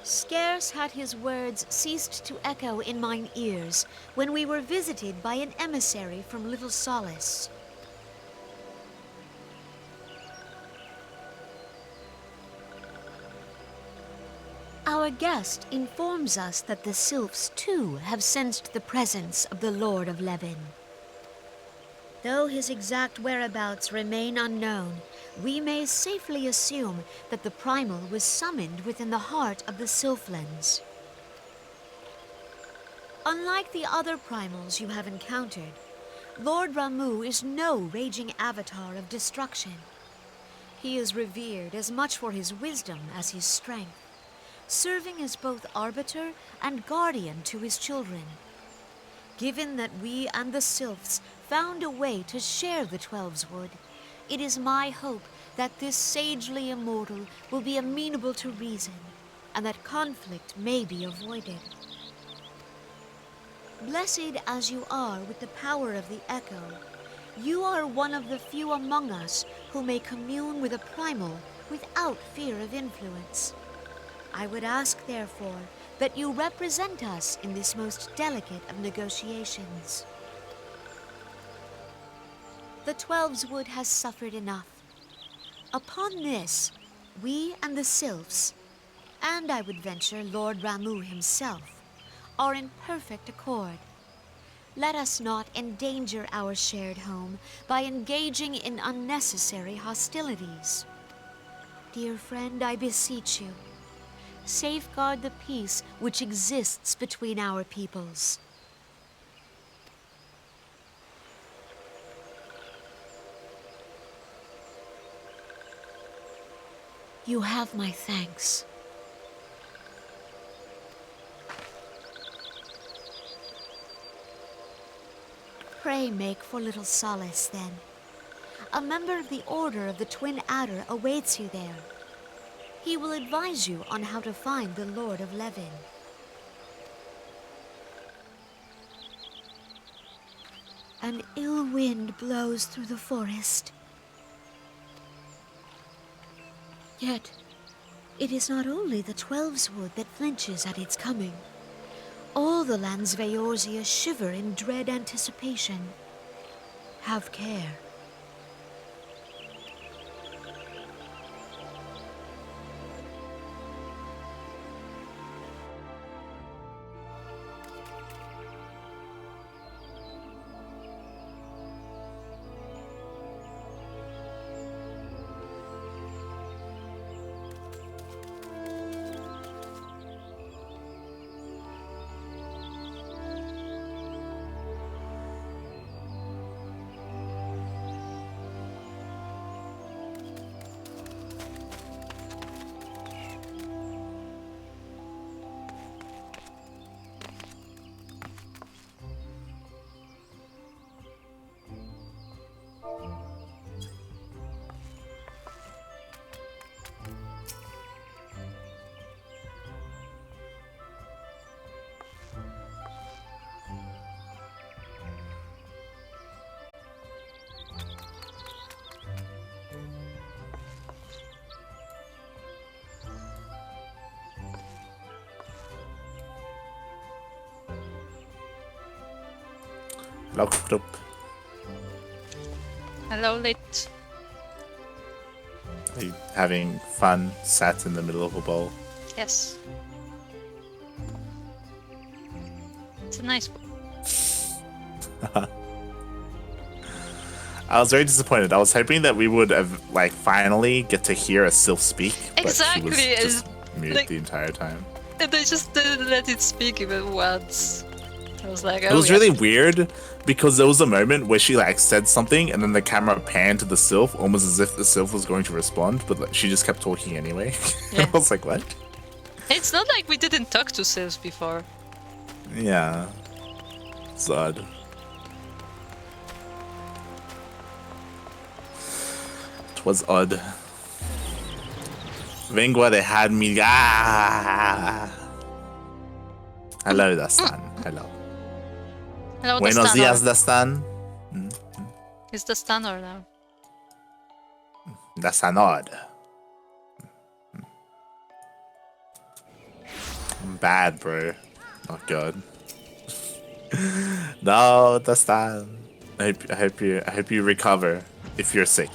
Scarce had his words ceased to echo in mine ears when we were visited by an emissary from Little Solace. Our guest informs us that the Sylphs too have sensed the presence of the Lord of Levin. Though his exact whereabouts remain unknown, we may safely assume that the primal was summoned within the heart of the Sylphlands. Unlike the other primals you have encountered, Lord Ramuh is no raging avatar of destruction. He is revered as much for his wisdom as his strength, serving as both arbiter and guardian to his children. Given that we and the Sylphs found a way to share the Twelves Wood, it is my hope that this sagely immortal will be amenable to reason, and that conflict may be avoided. Blessed as you are with the power of the Echo, you are one of the few among us who may commune with a primal without fear of influence. I would ask, therefore, that you represent us in this most delicate of negotiations. The Twelves Wood has suffered enough. Upon this, we and the Sylphs, and I would venture Lord Ramuh himself, are in perfect accord. Let us not endanger our shared home by engaging in unnecessary hostilities. Dear friend, I beseech you, safeguard the peace which exists between our peoples. You have my thanks. Pray make for little solace, then. A member of the Order of the Twin Adder awaits you there. He will advise you on how to find the Lord of Levin. An ill wind blows through the forest. Yet, it is not only the Twelveswood that flinches at its coming. All the lands Veorzia shiver in dread anticipation. Have care. Locked up. Hello, Lit. Are you having fun sat in the middle of a bowl? Yes. It's a nice book. I was very disappointed. I was hoping that we would have, like, finally get to hear a Sylph speak, but Exactly, she was just it's mute like- the entire time. And they just didn't let it speak even once. I was like, oh, It was yeah. really weird because there was a moment where she like said something and then the camera panned to the Sylph, almost as if the Sylph was going to respond, but like, she just kept talking anyway. Yeah. I was like, what? It's not like we didn't talk to Sylphs before. Yeah. It's odd. It was odd. Vengua de had me. Ah! Hello, Dastan. Hello. Hello, Buenos dias, Dastanor. Dastan. Is Dastanor now? Dastanod. Bad, bro. Not good. No, Dastan. I hope you recover if you're sick.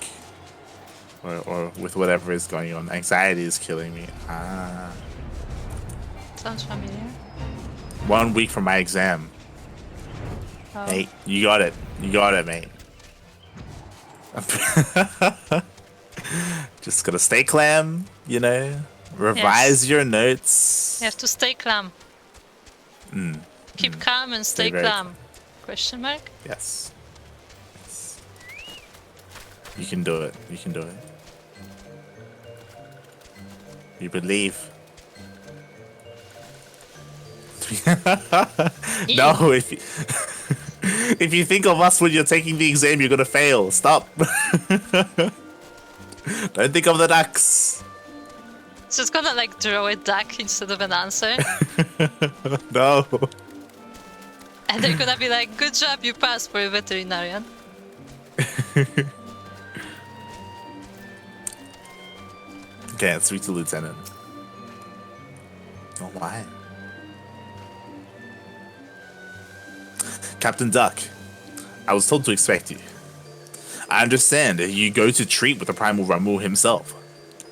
Or with whatever is going on. Anxiety is killing me. Ah. Sounds familiar. 1 week from my exam. Oh. Hey, you got it. You got it, mate. Just gotta stay calm, you know? Revise your notes. You have to stay calm. Keep calm and stay very calm. Question mark? Yes. Yes. You can do it. You can do it. You believe. No, if you think of us when you're taking the exam, you're gonna fail. Stop. Don't think of the ducks. So it's gonna like draw a duck instead of an answer. No. And they're gonna be like, good job, you passed for a veterinarian. Okay, speak to Lieutenant. Oh, why? Captain Duck, I was told to expect you. I understand you go to treat with the Primal Ramuh himself.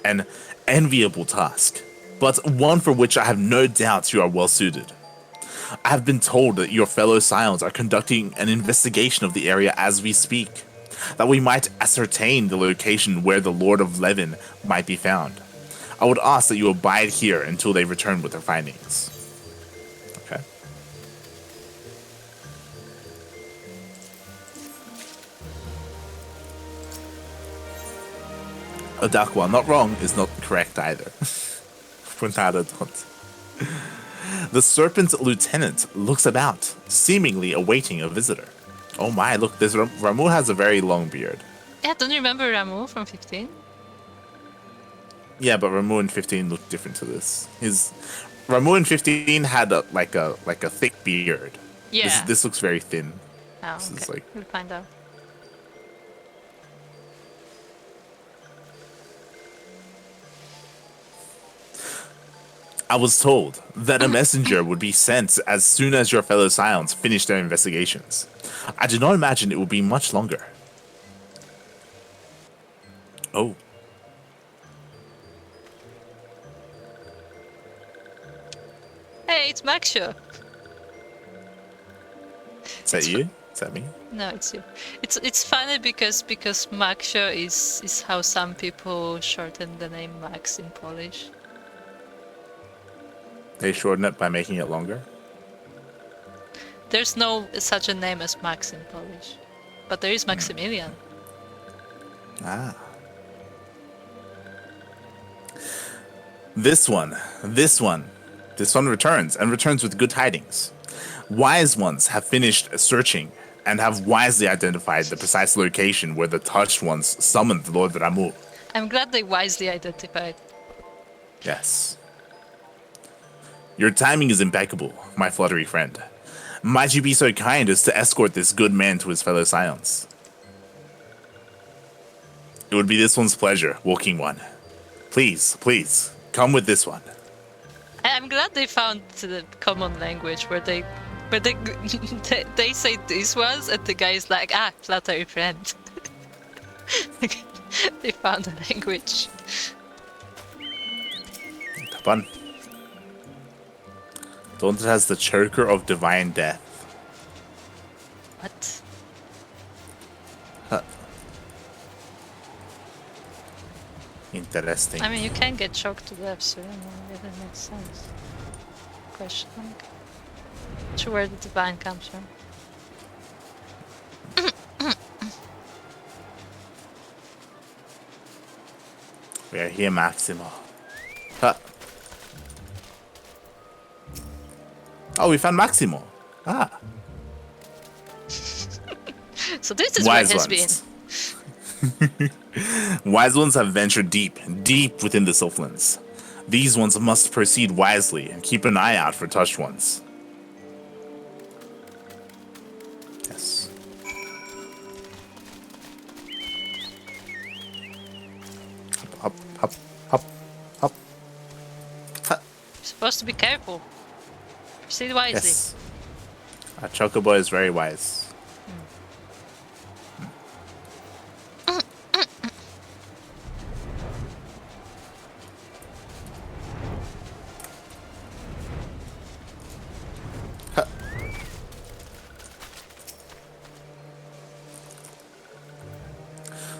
And enviable task, but one for which I have no doubts you are well suited. I have been told that your fellow Scions are conducting an investigation of the area as we speak, that we might ascertain the location where the Lord of Leviathan might be found. I would ask that you abide here until they return with their findings. Okay. Odakwa, not wrong, is not correct either. Puntada don't. The Serpent Lieutenant looks about, seemingly awaiting a visitor. Oh my, look, this Ramuh has a very long beard. Yeah, don't you remember Ramuh from 15? Yeah, but Ramuh in 15 looked different to this. Ramuh in 15 had a thick beard. Yeah. This looks very thin. Oh, This is okay. like- We'll find out. I was told that a messenger would be sent as soon as your fellow Scions finish their investigations. I do not imagine it will be much longer. Oh. Hey, it's Maxio. Is that you? Is that me? No, it's you. It's funny because Maxio is how some people shorten the name Max in Polish. They shorten it by making it longer? There's no such a name as Max in Polish, but there is Maximilian. Ah. This one returns, and returns with good tidings. Wise ones have finished searching and have wisely identified the precise location where the touched ones summoned Lord Ramuh. I'm glad they wisely identified. Yes. Your timing is impeccable, my fluttery friend. Might you be so kind as to escort this good man to his fellow Scions? It would be this one's pleasure, walking one. Please, come with this one. I'm glad they found the common language where they they say these ones and the guy is like, flattery friend. They found a language. Fun. Daunted has the choker of divine death. What? Huh. Interesting. I mean, you can get choked to death, so I don't know if that makes sense. Question mark. Not sure where the divine comes from. We are here, Maximo. Huh. Oh, we found Maximo. Ah. So this is where he's been. Wise ones have ventured deep within the Sylphlands. These ones must proceed wisely and keep an eye out for touched ones. Yes. Hop, hop, hop, hop. Hop. You're supposed to be careful. Proceed wisely. Yes. Our Chocobo is very wise.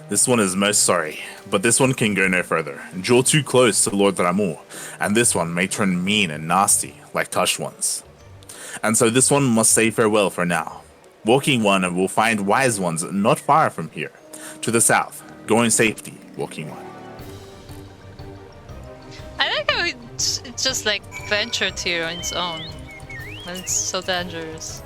This one is most sorry, but this one can go no further. Draw too close to Lord Ramuh, and this one may turn mean and nasty, like touched ones. And so this one must say farewell for now. Walking one will find wise ones not far from here, to the south. Go in safety, walking one. I like how it just like ventured here on its own. And it's so dangerous.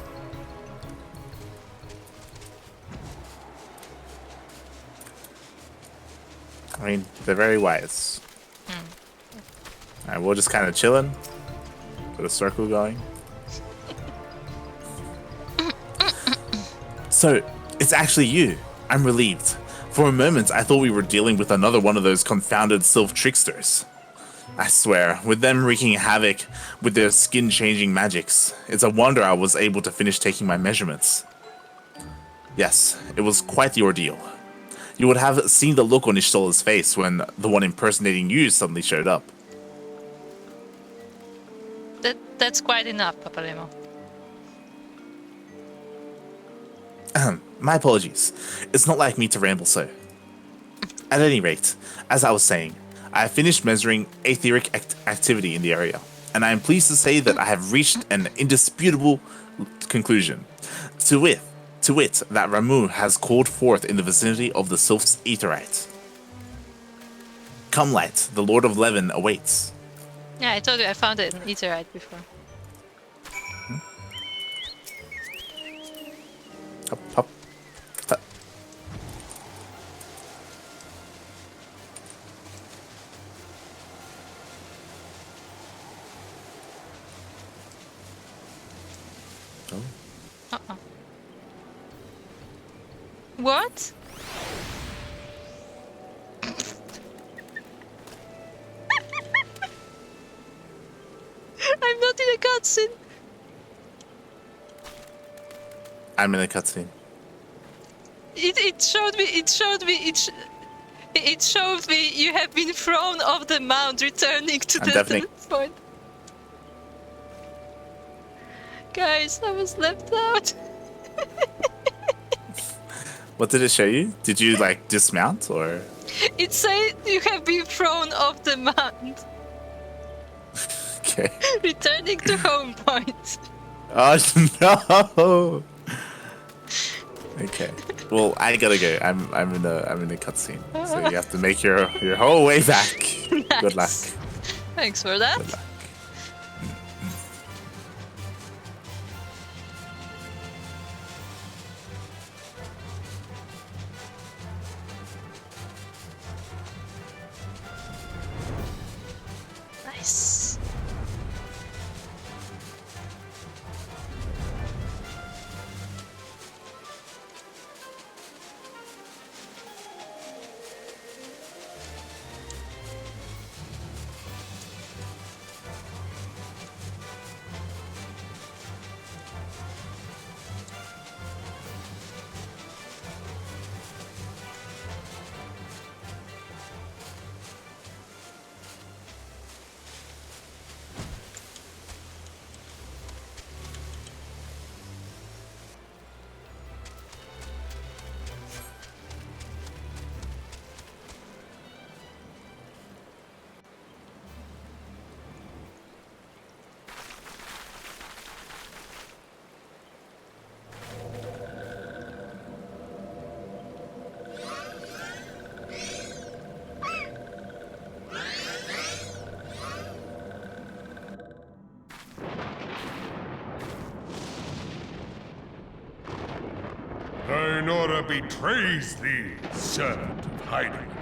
I mean, they're very wise. Alright, we're just kind of chilling. With a circle going. So, it's actually you. I'm relieved. For a moment, I thought we were dealing with another one of those confounded sylph tricksters. I swear, with them wreaking havoc with their skin-changing magics, it's a wonder I was able to finish taking my measurements. Yes, it was quite the ordeal. You would have seen the look on Ishtola's face when the one impersonating you suddenly showed up. That's quite enough, Paparemo. My apologies. It's not like me to ramble so. At any rate, as I was saying, I have finished measuring etheric activity in the area, and I am pleased to say that I have reached an indisputable conclusion. To wit, that Ramuh has called forth in the vicinity of the Sylph's Aetheryte. Come light, the Lord of Levin awaits. Yeah, I told you I found it in Aetheryte before. Hop, hop. Uh-oh. What? I'm not in a cutscene. I'm in a cutscene. It showed me you have been thrown off the mount, returning to the point. Guys, I was left out. What did it show you? Did you like dismount or? It said you have been thrown off the mount. Okay. Returning to home point. Oh no. Okay. Well, I gotta go. I'm in a cutscene, so you have to make your whole way back. Nice. Good luck. Thanks for that. Good luck. Nice. Thine order betrays thee, servant of hiding.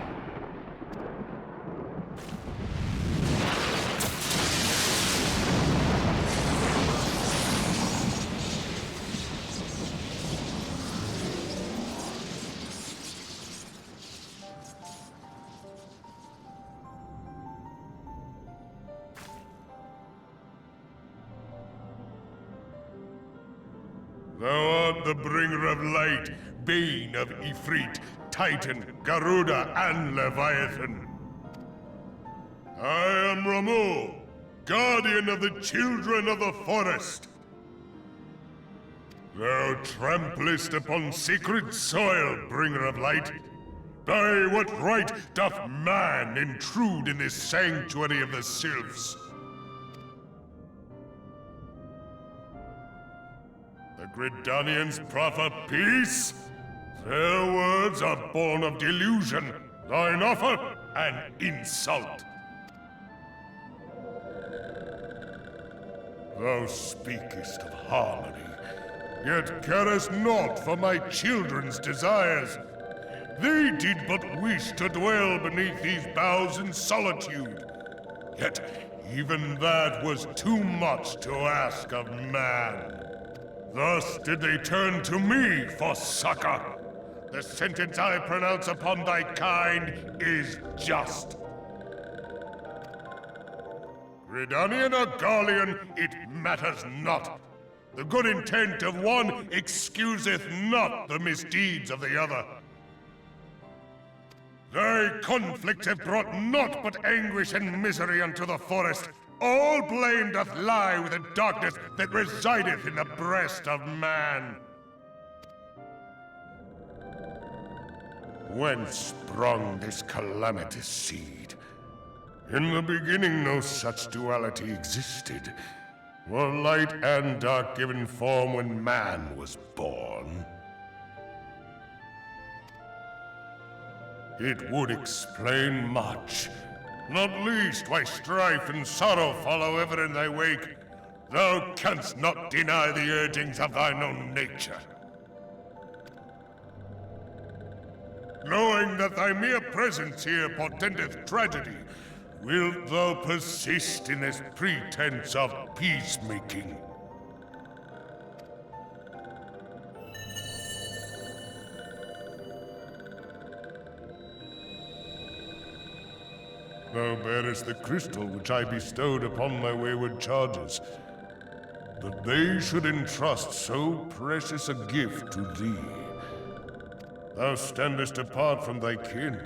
Thou art the bringer of light, bane of Ifrit, Titan, Garuda, and Leviathan. I am Ramuh, guardian of the children of the forest. Thou tramplest upon sacred soil, bringer of light. By what right doth man intrude in this sanctuary of the sylphs? The Gridanians proffer peace? Their words are born of delusion, thine offer an insult. Thou speakest of harmony, yet carest naught for my children's desires. They did but wish to dwell beneath these boughs in solitude. Yet even that was too much to ask of man. Thus did they turn to me for succor. The sentence I pronounce upon thy kind is just. Gridanian or Garlean, it matters not. The good intent of one excuseth not the misdeeds of the other. Thy conflict have brought naught but anguish and misery unto the forest. All blame doth lie with the darkness that resideth in the breast of man. Whence sprung this calamitous seed? In the beginning no such duality existed. Were light and dark given form when man was born? It would explain much. Not least why strife and sorrow follow ever in thy wake. Thou canst not deny the urgings of thine own nature. Knowing that thy mere presence here portendeth tragedy, wilt thou persist in this pretense of peacemaking? Thou bearest the crystal which I bestowed upon my wayward charges, that they should entrust so precious a gift to thee. Thou standest apart from thy kin.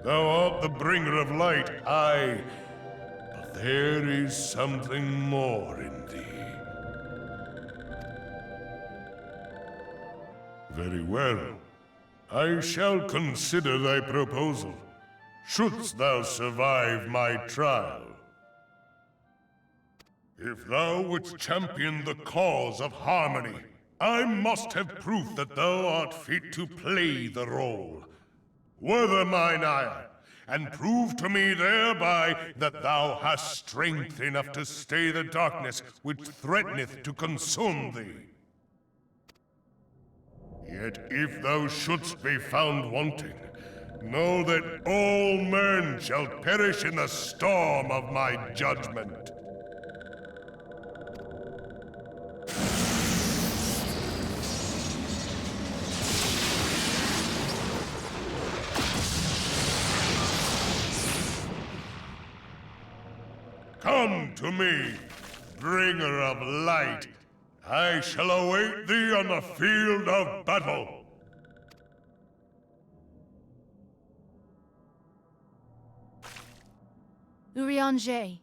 Thou art the bringer of light, aye, but there is something more in thee. Very well. I shall consider thy proposal. Shouldst thou survive my trial. If thou wouldst champion the cause of harmony, I must have proof that thou art fit to play the role. Wither mine ire, and prove to me thereby that thou hast strength enough to stay the darkness which threateneth to consume thee. Yet if thou shouldst be found wanting, know that all men shall perish in the storm of my judgment. Come to me, bringer of light. I shall await thee on the field of battle. Urianger,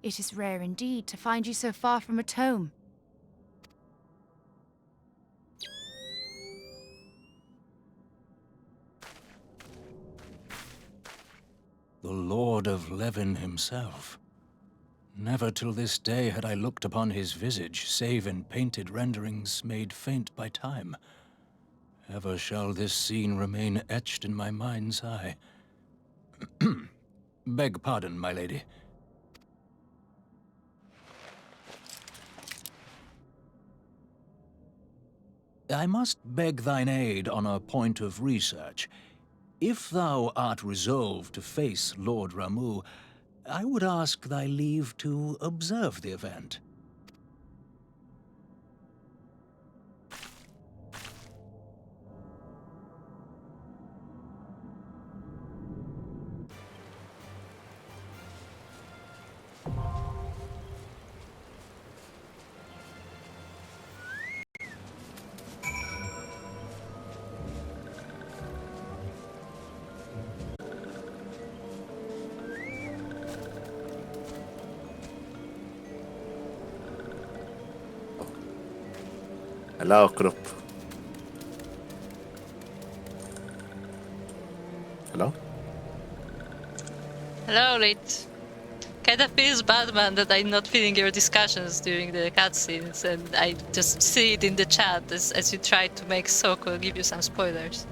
it is rare indeed to find you so far from a tome. The Lord of Levin himself. Never till this day had I looked upon his visage, save in painted renderings made faint by time. Ever shall this scene remain etched in my mind's eye. Beg pardon, my lady. I must beg thine aid on a point of research. If thou art resolved to face Lord Ramuh, I would ask thy leave to observe the event. Hello, group. Hello? Hello, Lit. Kinda feels bad, man, that I'm not feeling your discussions during the cutscenes, and I just see it in the chat as you try to make Souko give you some spoilers.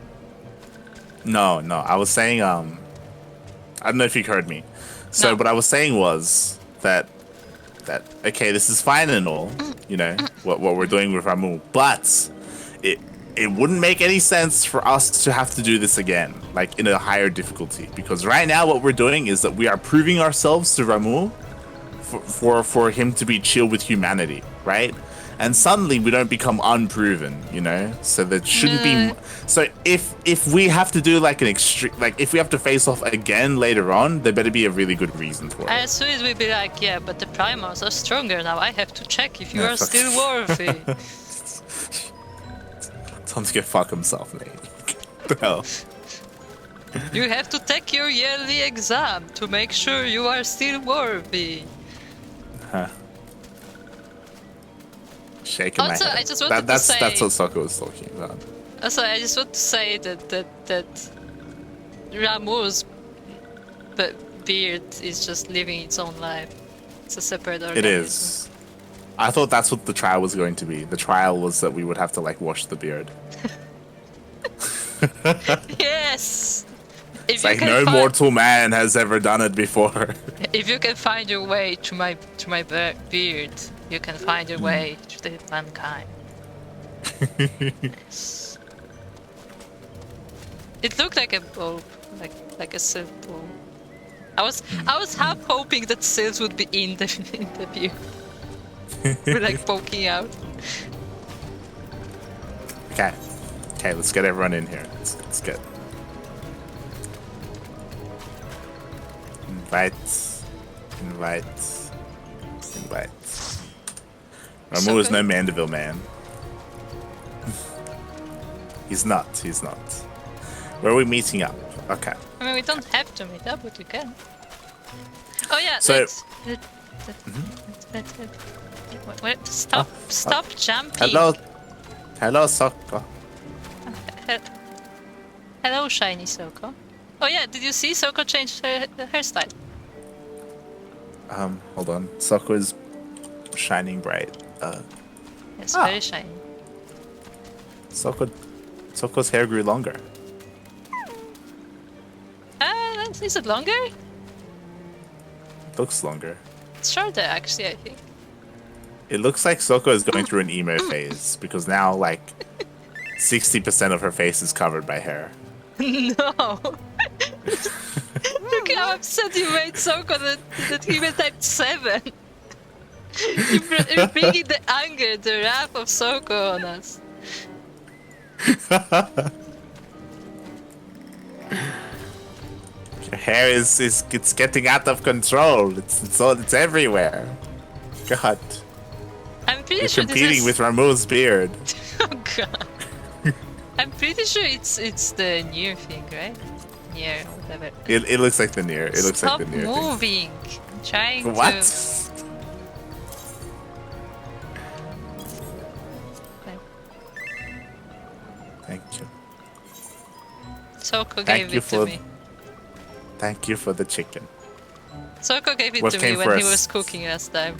No, I was saying, I don't know if you heard me. So No. what I was saying was that okay, this is fine and all, you know, what we're doing with Ramuh, but it wouldn't make any sense for us to have to do this again, like in a higher difficulty, because right now what we're doing is that we are proving ourselves to Ramuh for him to be chill with humanity, right? And suddenly we don't become unproven, you know. So that shouldn't be. So if we have to do like an extreme, like if we have to face off again later on, there better be a really good reason for it. I assume it will be like, yeah, but the primals are stronger now. I have to check if you Yeah, are fuck. still worthy. Time to go fuck himself, mate. The hell? You have to take your yearly exam to make sure you are still worthy. Huh. Shaking Also, my head. I just wanted to That's say. what Souko was talking about. Also, I just want to say that Ramuh's beard is just living its own life. It's a separate organism. It is. I thought that's what the trial was going to be. The trial was that we would have to like wash the beard. Yes. It's like no mortal man has ever done it before. If you can find your way to my beard, you can find your way to the mankind. Yes. It looked like a bulb, like a silk bulb. I was half hoping that Sils would be in the interview. We're like poking out. Okay, let's get everyone in here. Let's get. Invite. Ramuh is no Mandeville man. He's not. Where are we meeting up? Okay. I mean, we don't have to meet up, but we can. Oh yeah. So. Stop jumping. Hello, Souko. Hello, shiny Souko. Oh yeah, did you see Souko change her hairstyle? Hold on. Souko is shining bright. It's very shiny. Souko's hair grew longer. Is it longer? Looks longer. It's shorter, actually, I think. It looks like Souko is going through an emo phase because now, like, 60% of her face is covered by hair. No! Look how upset you made Souko that he was type 7. You're bringing the anger, the wrath of Souko on us. Your hair it's getting out of control. It's everywhere. God. I'm pretty You're sure competing with Ramuh's beard. Oh god. I'm pretty sure it's the near thing, right? Near or whatever. It looks like the near. It looks like the near Stop thing. moving. I'm trying What? to. Thank you. Souko gave it to me. Thank you for the chicken. Souko gave it What to came me when he first? was cooking last time.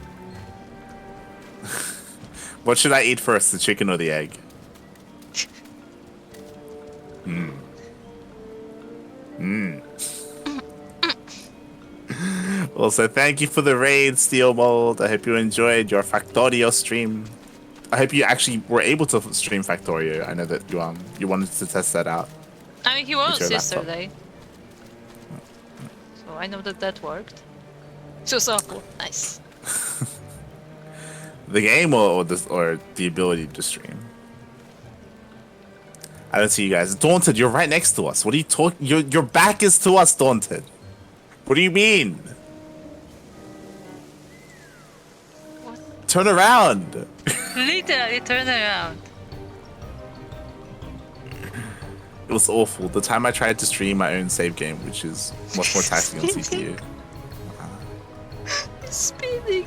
What should I eat first, the chicken or the egg? Also, thank you for the raid, Steel Mold. I hope you enjoyed your Factorio stream. I hope you actually were able to stream Factorio. I know that you wanted to test that out. I mean, he was your laptop. yesterday. So I know that worked. So Souko, nice. The game or the ability to stream? I don't see you guys. Daunted, you're right next to us. What are you talking? Your back is to us, Daunted. What do you mean? What? Turn around. Literally turn around. It was awful. The time I tried to stream my own save game, which is much more taxing on CPU. Spinning.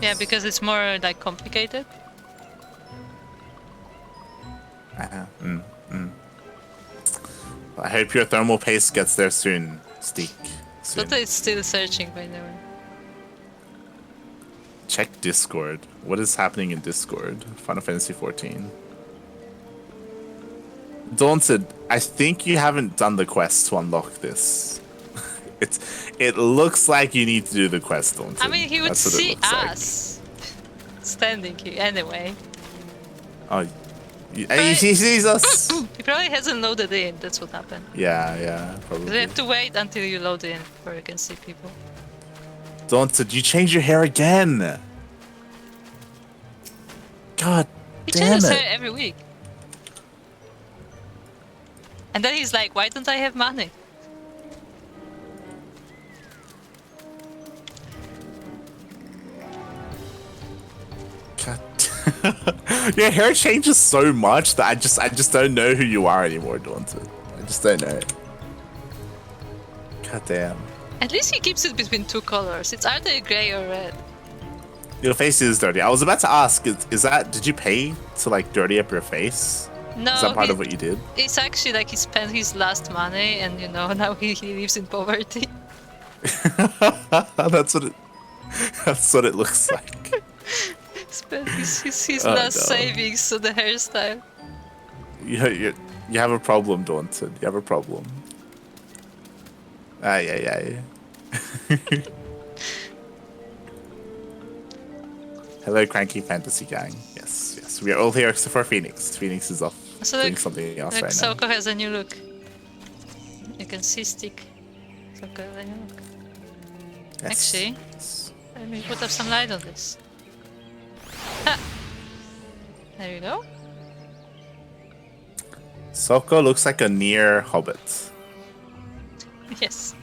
Yeah, because it's more like complicated. I hope your thermal paste gets there soon, Steak. Soon. But it's still searching by the way. Check Discord. What is happening in Discord? Final Fantasy 14. Daunted, I think you haven't done the quest to unlock this. It looks like you need to do the quest, Daunted. I mean, he would That's what it see looks like. us standing here anyway. Oh, he sees us. He probably hasn't loaded in. That's what happened. Yeah, You probably. have to wait until you load in before you can see people. Daunted, you change your hair again. God He damn changes it. hair every week. And then he's like, why don't I have money? Your hair changes so much that I just don't know who you are anymore, Daunted. I just don't know. God damn. At least he keeps it between two colors. It's either grey or red. Your face is dirty. I was about to ask, is that, did you pay to like dirty up your face? No, Is that part of what you did? It's actually like he spent his last money and now he lives in poverty. That's what it looks like. Spent his last savings on the hairstyle. You have a problem, Daunted. You have a problem. Yeah. Hello, Cranky Fantasy Gang. Yes. We are all here except for Phoenix. Phoenix is off doing something else right now. Souko has a new look. You can see stick. Souko has a new look. Yes. Actually, let me put up some light on this. Ha! There you go. Souko looks like a near hobbit. Yes.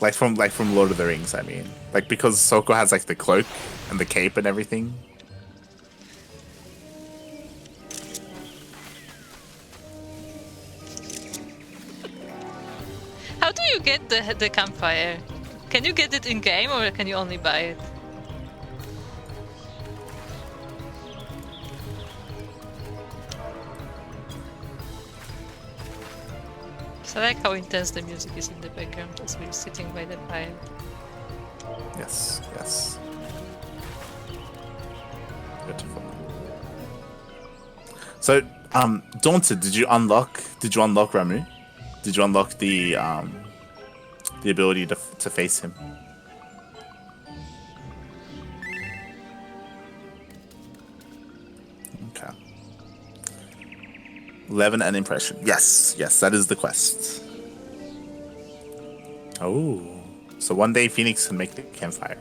Like from Lord of the Rings, I mean. Like because Souko has like the cloak and the cape and everything. How do you get the campfire? Can you get it in game or can you only buy it? So I like how intense the music is in the background as we're sitting by the fire. Yes. Beautiful. So, Daunted, did you unlock Ramuh? Did you unlock the ability to face him? Okay. 11 and impression. Yes, that is the quest. Oh, so one day Phoenix can make the campfire.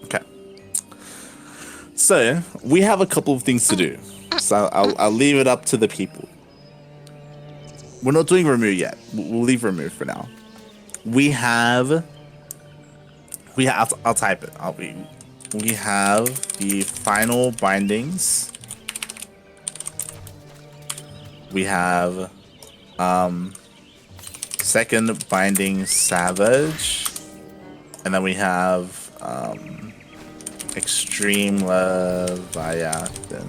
Okay. So we have a couple of things to do. So I'll leave it up to the people. We're not doing Ramuh yet. We'll leave Ramuh for now. I'll type it. We have the final bindings. We have second binding savage, and then we have extreme Leviathan.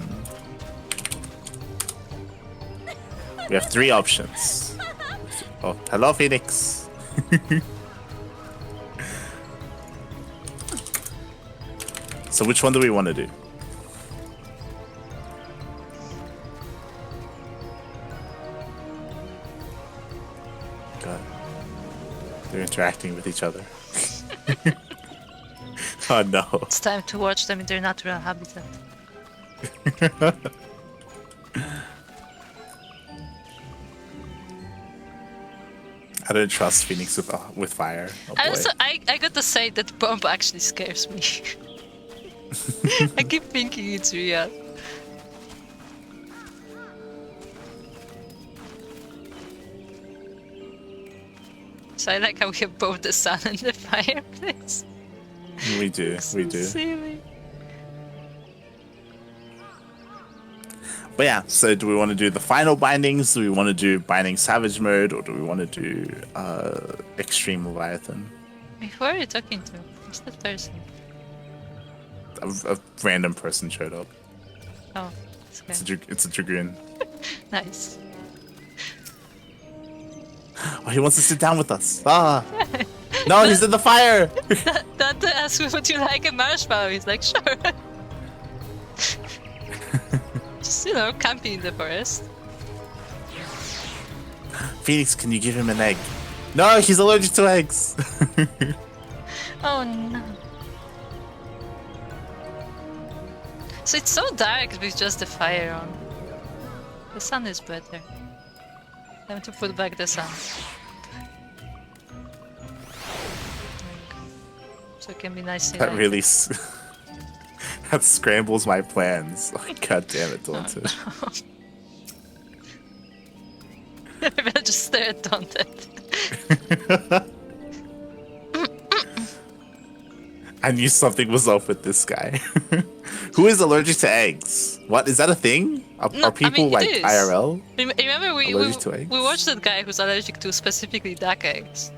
We have 3 options. Oh, hello, Phoenix. So which one do we want to do? God. They're interacting with each other. Oh no. It's time to watch them in their natural habitat. I don't trust Phoenix with fire. Oh, I got to say that bomb actually scares me. I keep thinking it's real. So I like how we have both the sun and the fireplace. We do. Silly. But yeah, so do we want to do the final bindings? Do we want to do binding savage mode, or do we want to do extreme Leviathan? Who are you talking to? Who's that person? A random person showed up. Oh, It's a dragoon. Nice. Oh, he wants to sit down with us. Ah! No, he's in the fire! Dante asked me, would you like a marshmallow? He's like, sure. Just, camping in the forest. Phoenix, can you give him an egg? No, he's allergic to eggs! Oh no. So it's so dark with just the fire on. The sun is better. Time to put back the sun. So it can be nice. That really... that scrambles my plans. Oh, God damn it, Daunted. Oh, no. I better just stare at Daunted. I knew something was up with this guy. Who is allergic to eggs? What is that a thing? No, Are people it like is. IRL Remember allergic to eggs? we watched that guy who's allergic to specifically duck eggs.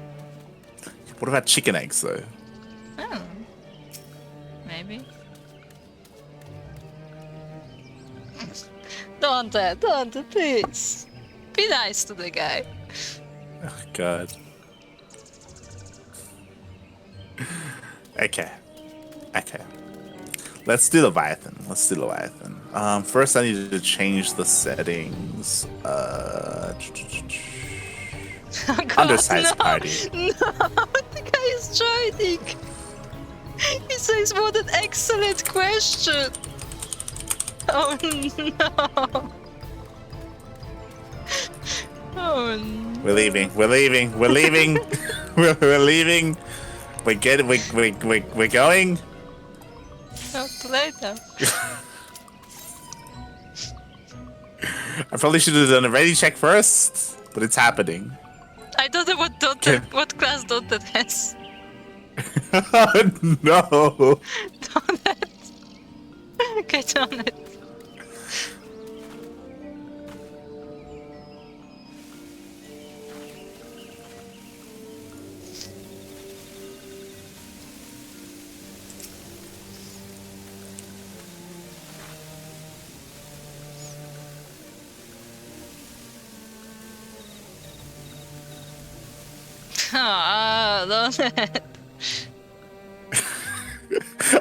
What about chicken eggs though? Oh, maybe. Daunted, please. Be nice to the guy. Oh god. Okay. Let's do Leviathan. First I need to change the settings. Oh God, Undersized no, party. No, the guy is joining. He says, what an excellent question. Oh no. Oh no. We're leaving. We're leaving. We're leaving. We're going. Oh, too late now. I probably should have done a ready check first, but it's happening. I don't know what Daunted, what class Daunted has. Oh, no. Daunted. Get on it. Ah, Daunted.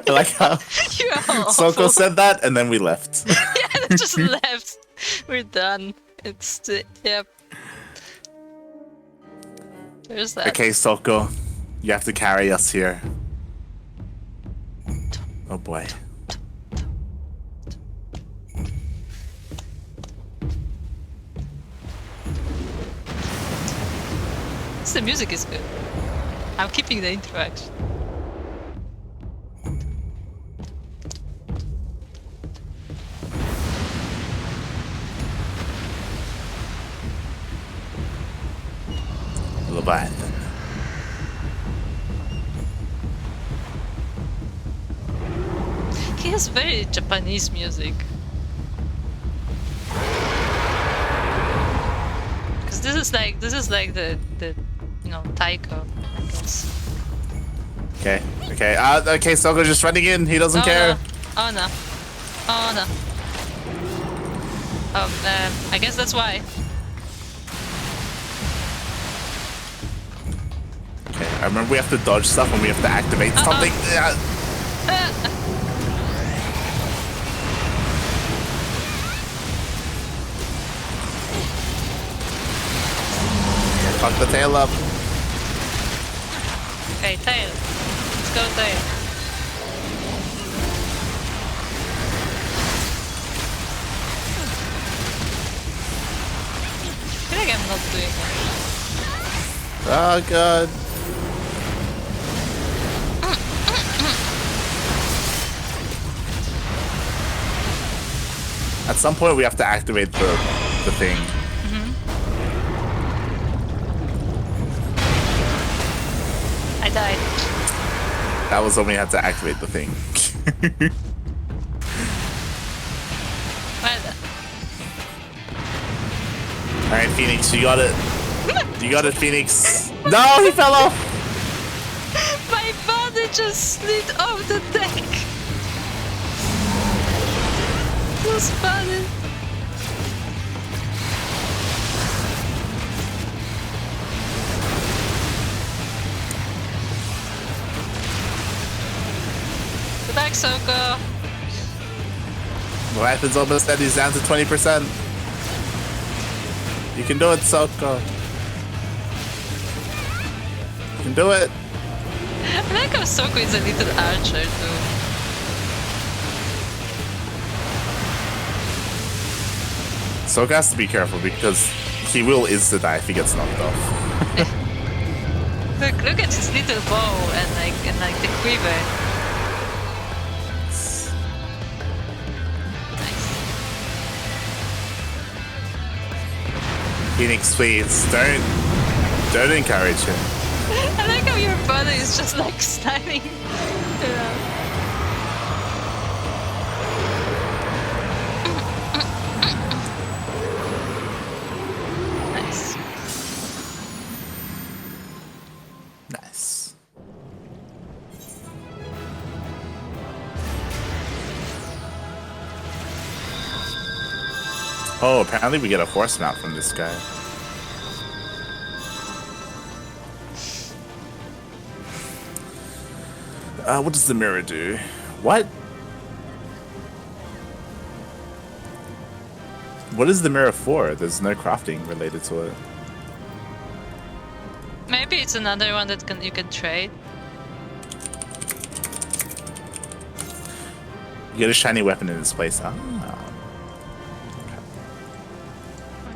I like how You're Souko said that, and then we left. Yeah, they just left. We're done. It's yep. There's that. Okay, Souko, you have to carry us here. Oh boy. The music is good. I'm keeping the interaction. Leviathan. He has very Japanese music. Because this is like the you know, taiko, I guess. Okay. Okay, Souko just running in. He doesn't care. No. Oh no. Oh no. Oh, I guess that's why. Okay, I remember we have to dodge stuff when we have to activate something. Fuck the tail up. Okay, tail. Let's go tail. I feel like I'm not doing it. Oh god. At some point we have to activate the thing. I died. That was when we had to activate the thing. Well done. Alright, Phoenix, you got it. You got it, Phoenix. No, he fell off! My body just slid off the deck. So funny. Good luck, Souko. Leviathan's almost dead. He's down to 20%. You can do it, Souko. You can do it. I like how Souko is a little archer too. Souko has to be careful because he will insta-die if he gets knocked off. Look at his little bow and like the quiver. Phoenix, please, don't encourage him. I like how your body is just like sliding Nice. Nice. Oh, apparently we get a horse mount from this guy. What does the mirror do? What? What is the mirror for? There's no crafting related to it. Maybe it's another one that you can trade. You get a shiny weapon in this place, huh? I'm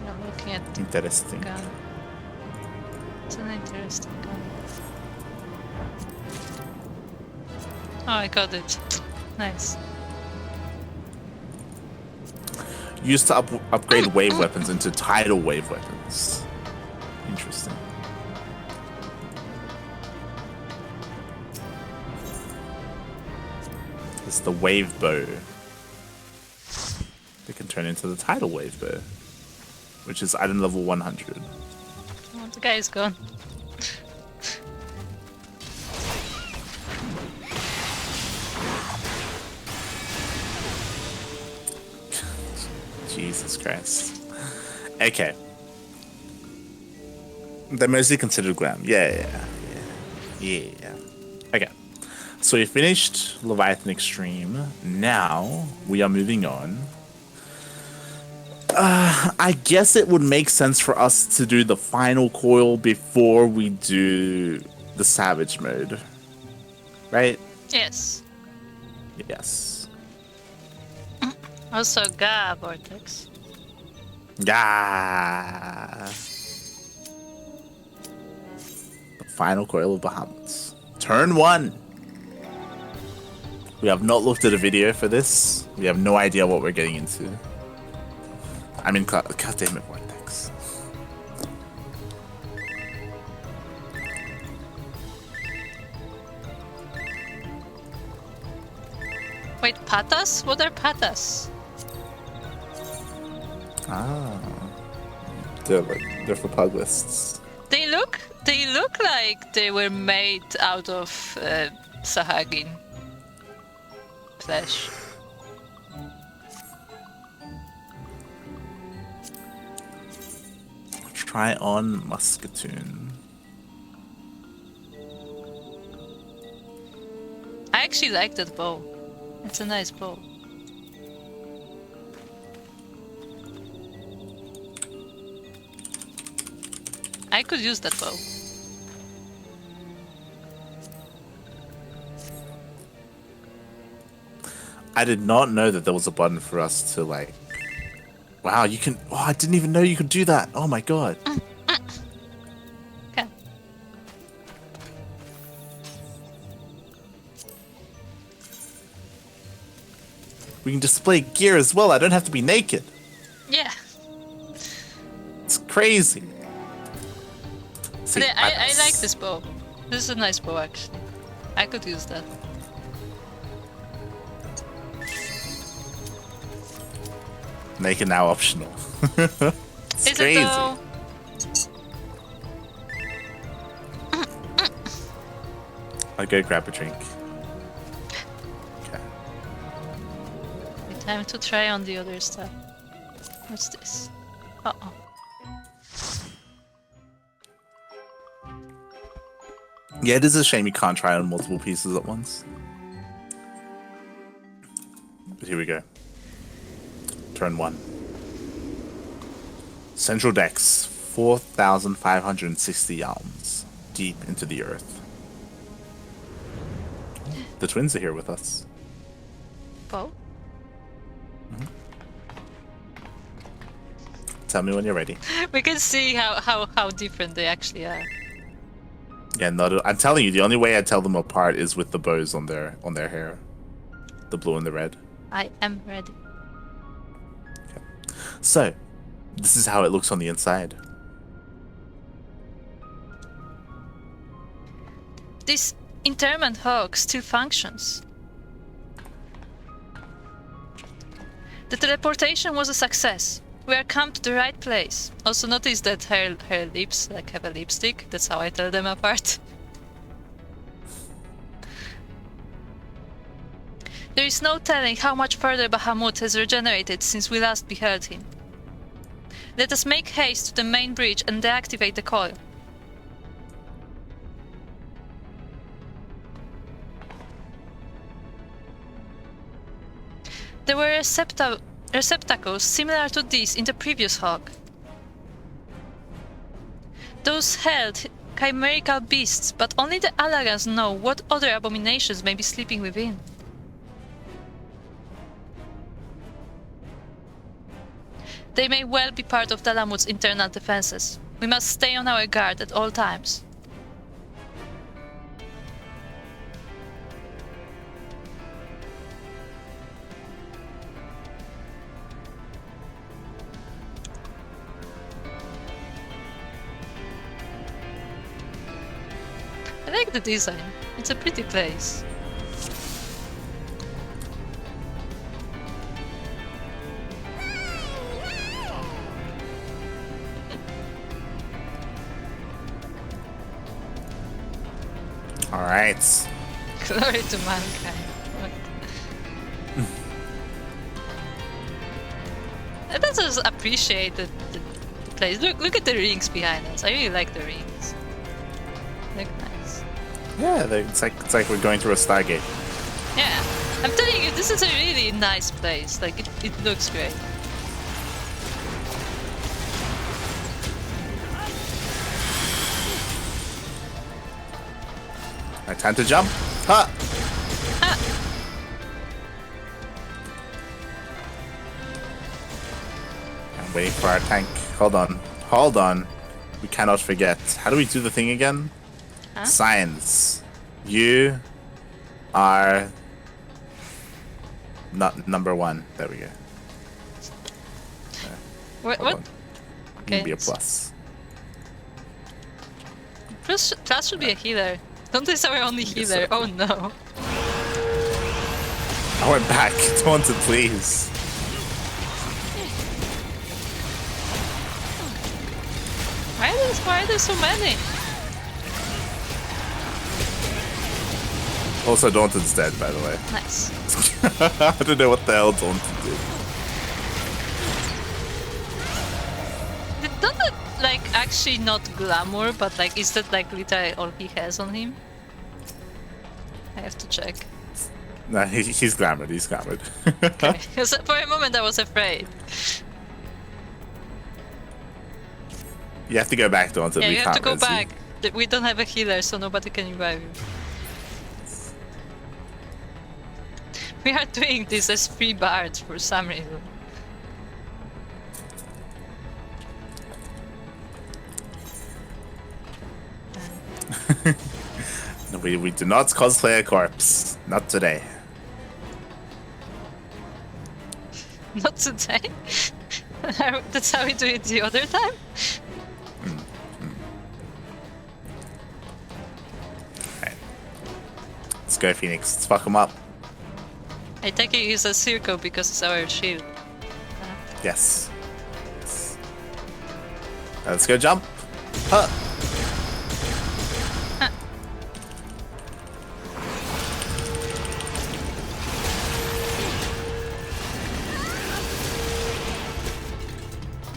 not looking at the Interesting. gun. It's an interesting gun. Oh, I got it. Nice. Used to upgrade wave weapons into tidal wave weapons. Interesting. It's the wave bow. They can turn into the tidal wave bow, which is item level 100. Oh, the guy is gone. Jesus Christ. Okay. They're mostly considered glam. Yeah. Okay. So we finished Leviathan Extreme. Now we are moving on. I guess it would make sense for us to do the final coil before we do the Savage mode. Right? Yes. Yes. Also, Ga Vortex. Yeah. The final coil of Bahamut. Turn 1. We have not looked at a video for this. We have no idea what we're getting into. I mean, God damn it, Vortex. Wait, patas? What are patas? Ah. They're for pug lists. They look like they were made out of Sahagin flesh. Try on Musketoon. I actually like that bow. It's a nice bow. I could use that bow. I did not know that there was a button for us to like. Wow, you can. Oh, I didn't even know you could do that. Oh my god. Okay. We can display gear as well. I don't have to be naked. Yeah. It's crazy. See, But I like this bow. This is a nice bow, actually. I could use that. Naked now optional. It's Is crazy. it though? I'll go grab a drink. Okay. Time to try on the other stuff. What's this? Uh-oh. Yeah, it is a shame you can't try on multiple pieces at once. But here we go. Turn 1. Central Decks, 4,560 alms deep into the earth. The twins are here with us. Bow? Tell me when you're ready. We can see how different they actually are. Yeah, no, I'm telling you, the only way I tell them apart is with the bows on their hair, the blue and the red. I am ready. So, this is how it looks on the inside. This interment hog still functions. The teleportation was a success. We are come to the right place. Also notice that her lips like have a lipstick. That's how I tell them apart. There is no telling how much further Bahamut has regenerated since we last beheld him. Let us make haste to the main bridge and deactivate the coil. There were receptacles similar to these in the previous hog. Those held chimerical beasts, but only the Alagans know what other abominations may be sleeping within. They may well be part of Dalamut's internal defenses. We must stay on our guard at all times. I like the design. It's a pretty place. Alright. Glory to mankind. What? I just appreciate the place. Look at the rings behind us. I really like the rings. Look nice. Yeah, it's like we're going through a Stargate. Yeah, I'm telling you, this is a really nice place. Like it looks great. Alright, time to jump. Ha! I'm waiting for our tank. Hold on. Hold on. We cannot forget. How do we do the thing again? Huh? Science. You are not number one. There we go. What? You Okay. can be a plus. Plus should be a healer. Don't they say we're only healer? so. Oh no. I went back. Daunted, please. Why are there so many? Also, Daunted's dead, by the way. Nice. I don't know what the hell Daunted did. Don't that like actually not glamour, but like is that like literally all he has on him? I have to check. Nah, he's glamored. He's glamored. Okay. 'Cause for a moment I was afraid. You have to go back, Daunted. Yeah, We you have to can't go res you. back. We don't have a healer, so nobody can revive you. We are doing this as free bards for some reason. No, we do not cosplay a corpse. Not today. Not today. That's how we do it the other time. Right. Let's go, Phoenix. Let's fuck him up. I take it use a Souko because it's our shield. Yes. Let's go jump. Huh.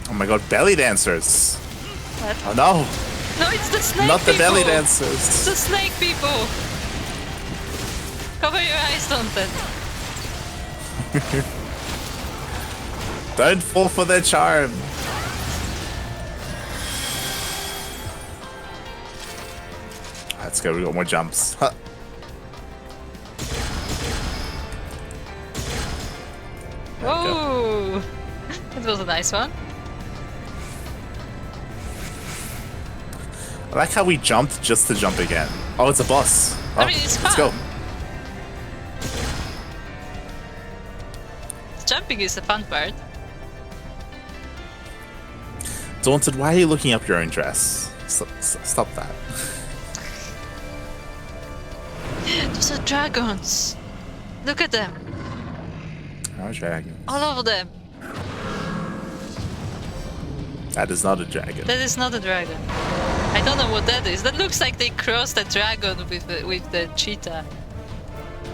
Oh my god, belly dancers! What? Oh no! No, it's the snake Not the people. belly It's the dancers! snake people! Cover your eyes, Daunted. Don't fall for their charm! Let's go, we got more jumps. Huh. There we go. Whoa! That was a nice one. I like how we jumped just to jump again. Oh, it's a boss. Oh, I mean, it's let's fun. go. Jumping is the fun part. Daunted, why are you looking up your own dress? Stop that. those are dragons. Look at them. Oh, dragon. All of them. That is not a dragon. That is not a dragon. I don't know what that is. That looks like they crossed a dragon with the cheetah.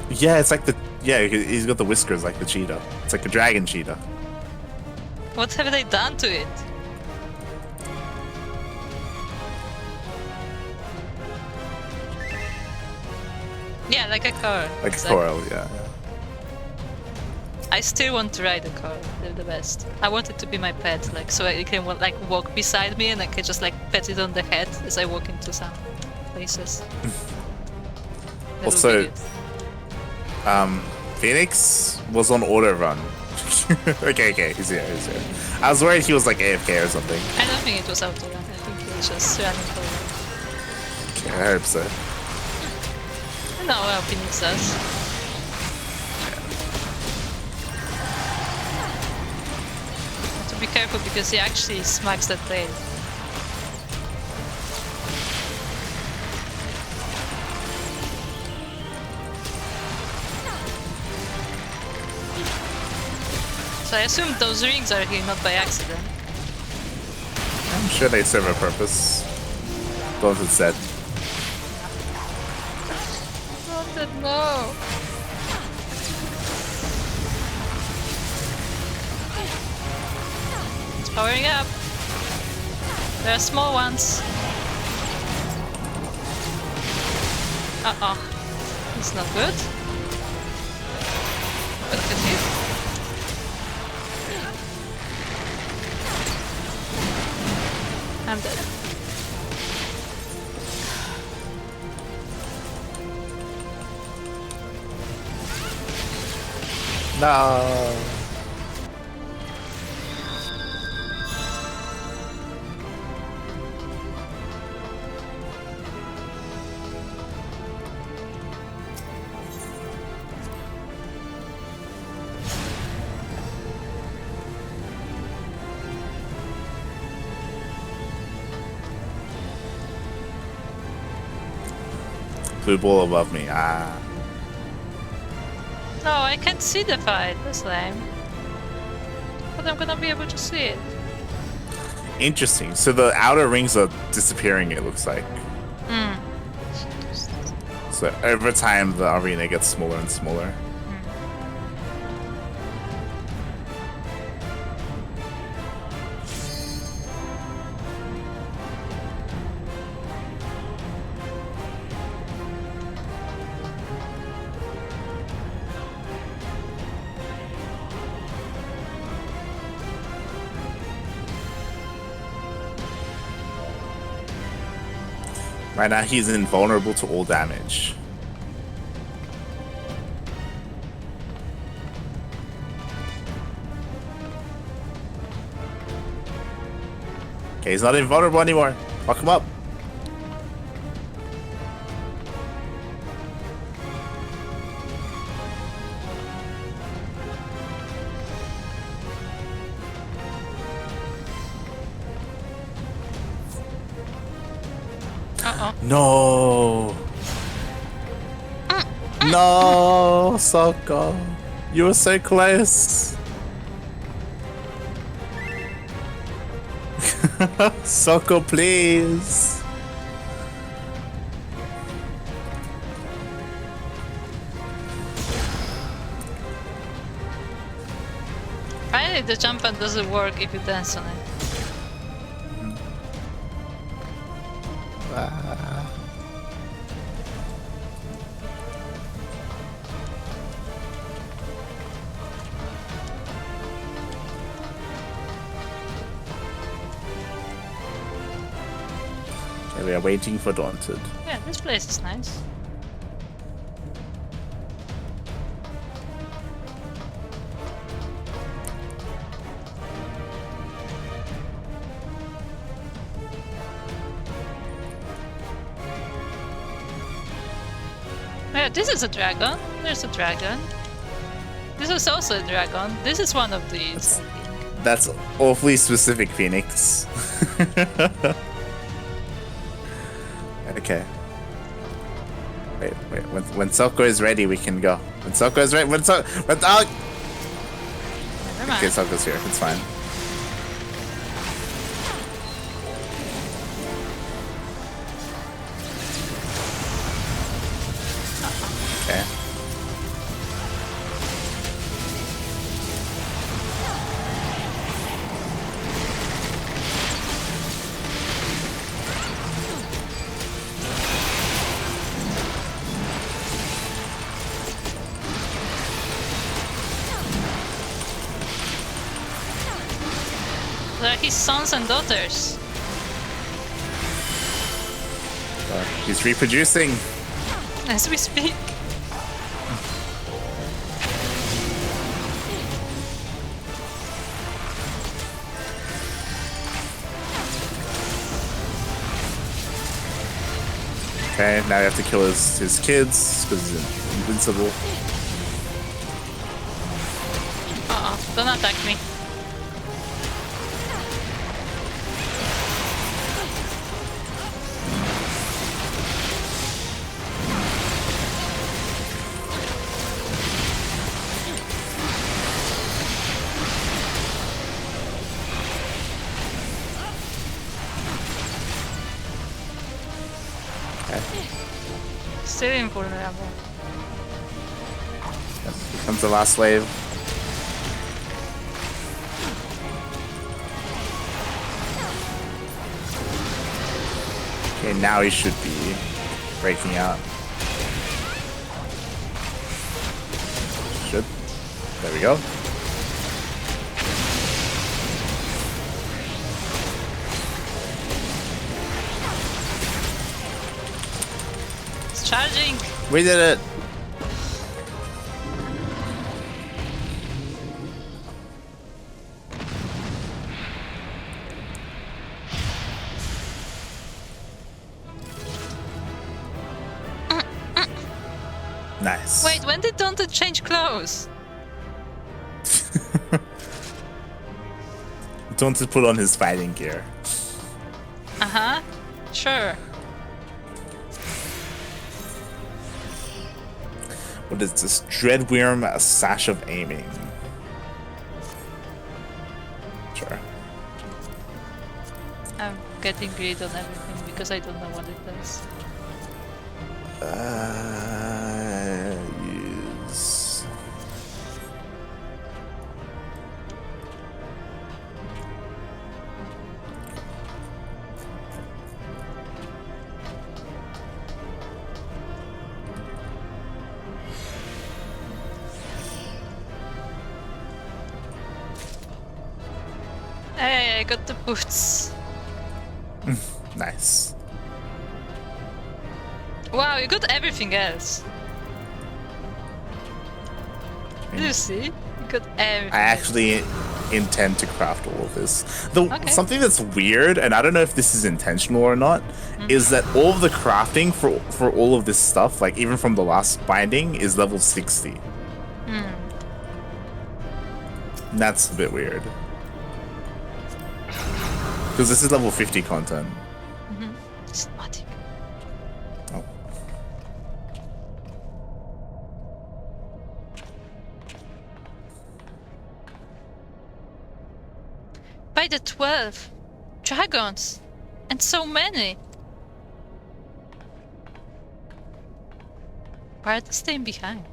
Yeah, it's like the he's got the whiskers like the cheetah. It's like a dragon cheetah. What have they done to it? Yeah, like a car. Like Exactly. a coral, yeah. I still want to ride a car. They're the best. I want it to be my pet, like so it can like walk beside me and I can just like pet it on the head as I walk into some places. That would Also, be good. Phoenix was on auto run. okay, he's here. I was worried he was like AFK or something. I don't think it was auto run. I think it was just running forward. Okay, I hope so. I know how Phoenix does. Be careful because he actually smacks that tail. So I assume those rings are here not by accident. I'm sure they serve a purpose. Daunted said. Daunted, no! Powering up. There are small ones. Uh-oh. It's not good. Look at him. I'm dead. No. Blue ball above me. Ah. No, I can't see the fight. That's lame. But I'm gonna be able to see it. Interesting. So the outer rings are disappearing, it looks like. Hmm. So over time, the arena gets smaller and smaller. Right now, he's invulnerable to all damage. Okay, he's not invulnerable anymore. Fuck him up. No. No, Souko. You were so close. Souko, please. Finally, the jump pad doesn't work if you dance on it. We are waiting for Daunted. Yeah, this place is nice. Yeah, this is a dragon. There's a dragon. This is also a dragon. This is one of these. That's awfully specific, Phoenix. Okay. Wait. When Souko is ready, we can go. When Souko is ready. Oh! Never mind. Okay, Souko's here. It's fine. Okay. They're his sons and daughters. He's reproducing. As we speak. Okay, now we have to kill his kids because he's invincible. Don't attack me. Still invulnerable. Yep, here comes the last wave. Okay, now he should be breaking out. Should. There we go. It's charging. We did it. Nice. Wait, when did Daunted change clothes? Daunted put on his fighting gear. Uh-huh. Sure. What is this? Dreadworm, a sash of aiming. Sure. I'm getting grid on everything because I don't know what it does. Use. Hey, I got the boots. Nice. Wow, you got everything else. Did you see? You got everything. I actually intend to craft all of this. Okay. Something that's weird, and I don't know if this is intentional or not, is that all of the crafting for all of this stuff, like even from the last binding, is level 60. And that's a bit weird. Because this is level 50 content. Cinematic. Oh. By the 12 dragons, and so many. Why are they staying behind?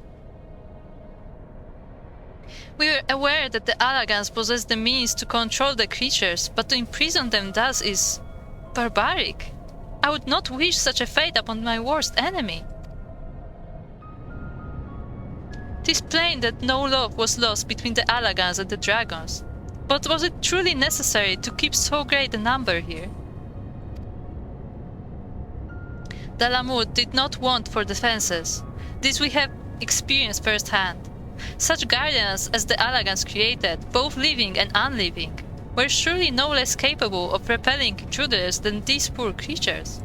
We were aware that the Allagans possess the means to control the creatures, but to imprison them thus is barbaric. I would not wish such a fate upon my worst enemy. 'Tis plain that no love was lost between the Allagans and the dragons, but was it truly necessary to keep so great a number here? The Ramuh did not want for defenses. This we have experienced firsthand. Such guardians as the Allagans created, both living and unliving, were surely no less capable of repelling intruders than these poor creatures.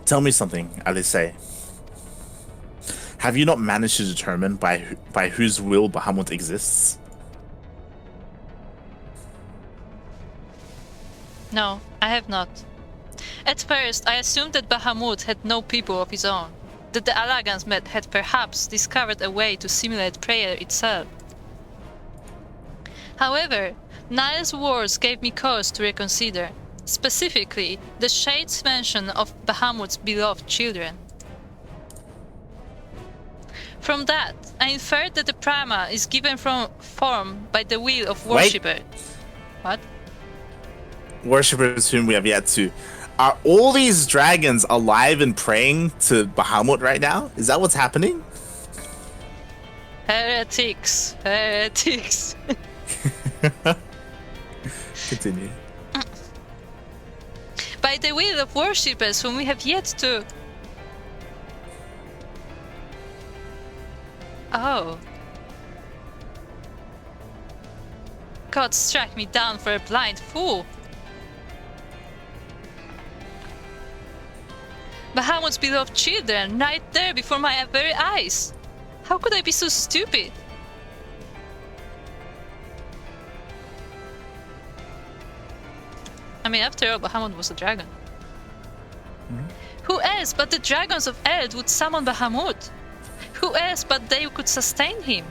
Tell me something, Alice. Have you not managed to determine by whose will Bahamut exists? No, I have not. At first, I assumed that Bahamut had no people of his own, that the Alagans had perhaps discovered a way to simulate prayer itself. However, Niall's words gave me cause to reconsider, specifically the Shade's mention of Bahamut's beloved children. From that, I inferred that the Prima is given form by the will of worshipper. What? Worshippers whom we have yet to. Are all these dragons alive and praying to Bahamut right now? Is that what's happening? Heretics. Heretics. Continue. By the will of worshippers whom we have yet to... Oh. God struck me down for a blind fool. Bahamut's beloved children, right there before my very eyes. How could I be so stupid? I mean, after all, Bahamut was a dragon. Who else but the dragons of Eld would summon Bahamut? Who else but they could sustain him?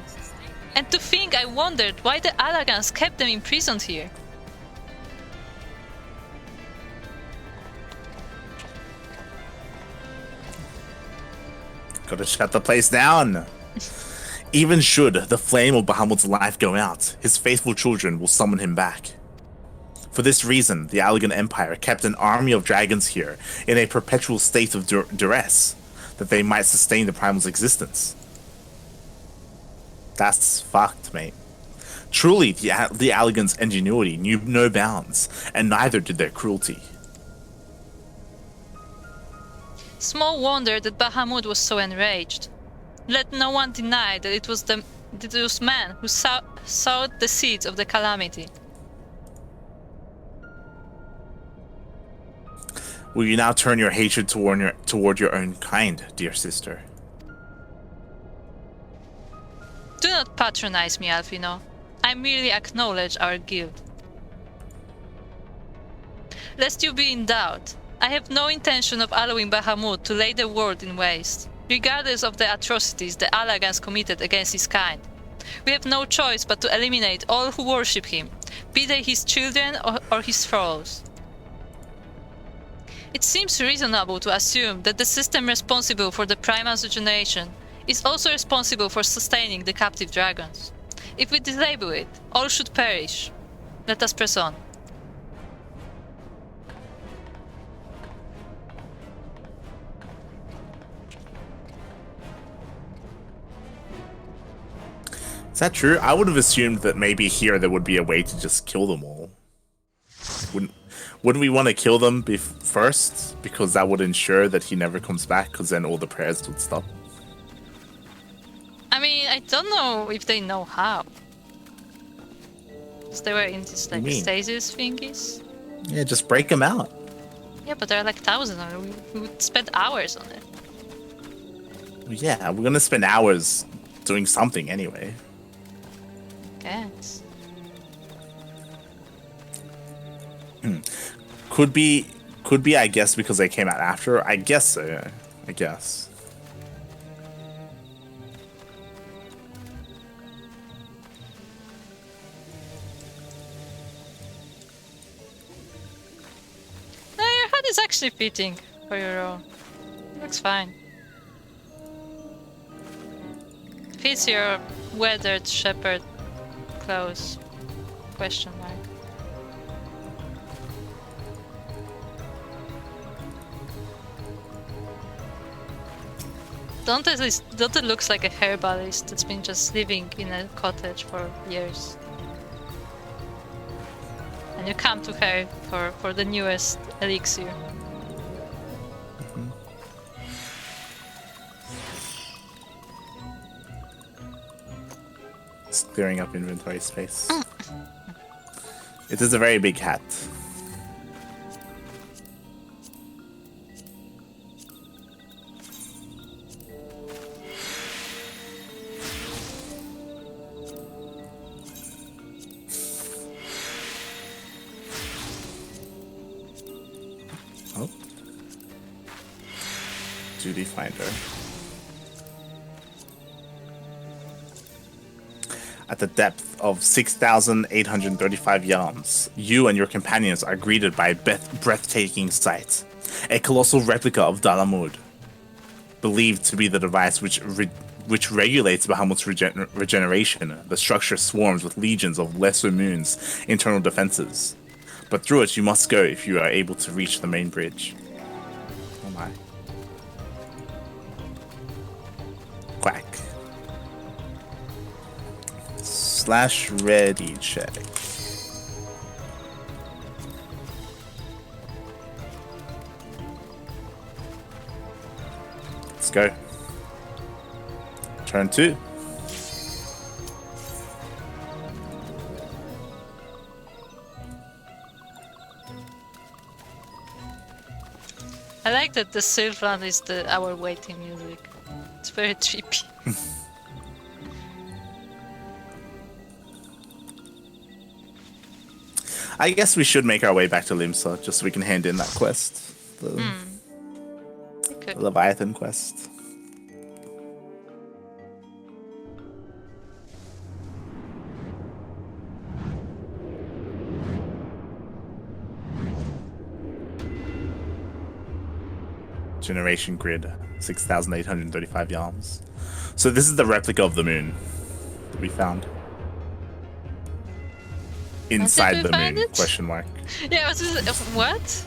And to think I wondered why the Alagans kept them imprisoned here. Gotta shut the place down. Even should the flame of Bahamut's life go out, his faithful children will summon him back. For this reason, the Alagan Empire kept an army of dragons here in a perpetual state of duress, that they might sustain the Primal's existence. That's fucked, mate. Truly, the Alagans' ingenuity knew no bounds, and neither did their cruelty. Small wonder that Bahamut was so enraged. Let no one deny that it was man who sowed the seeds of the calamity. Will you now turn your hatred toward your own kind, dear sister? Do not patronize me, Alfino. I merely acknowledge our guilt. Lest you be in doubt, I have no intention of allowing Bahamut to lay the world in waste, regardless of the atrocities the Alagans committed against his kind. We have no choice but to eliminate all who worship him, be they his children or his foes. It seems reasonable to assume that the system responsible for the Primal's regeneration is also responsible for sustaining the captive dragons. If we disable it, all should perish. Let us press on. Is that true? I would have assumed that maybe here there would be a way to just kill them all. Wouldn't we want to kill them first? Because that would ensure that he never comes back, because then all the prayers would stop. I mean, I don't know if they know how. Because they were in this like stasis thingies. Yeah, just break them out. Yeah, but there are like thousands of them. We would spend hours on it. Yeah, we're gonna spend hours doing something anyway. Guess. Could be, I guess, because they came out after. I guess so, yeah. I guess. No, your hat is actually fitting for your role. Looks fine. Fits your weathered shepherd clothes. Question mark. Daunted looks like a herbalist that's been just living in a cottage for years. And you come to her for the newest elixir. It's clearing up inventory space. It is a very big hat. Oh, Duty Finder. At the depth of 6,835 yards, you and your companions are greeted by a breathtaking sight. A colossal replica of Dalamud, believed to be the device which regulates Bahamut's regeneration. The structure swarms with legions of lesser moons' internal defenses. But through it you must go if you are able to reach the main bridge. Oh my. Quack. / ready check. Let's go. Turn 2. I like that the Sylvan is our waiting music. It's very trippy. I guess we should make our way back to Limsa just so we can hand in that quest. Okay. The Leviathan quest. Generation grid, 6,835 yards. So this is the replica of the moon that we found. Inside the moon, it? question mark. Yeah, what?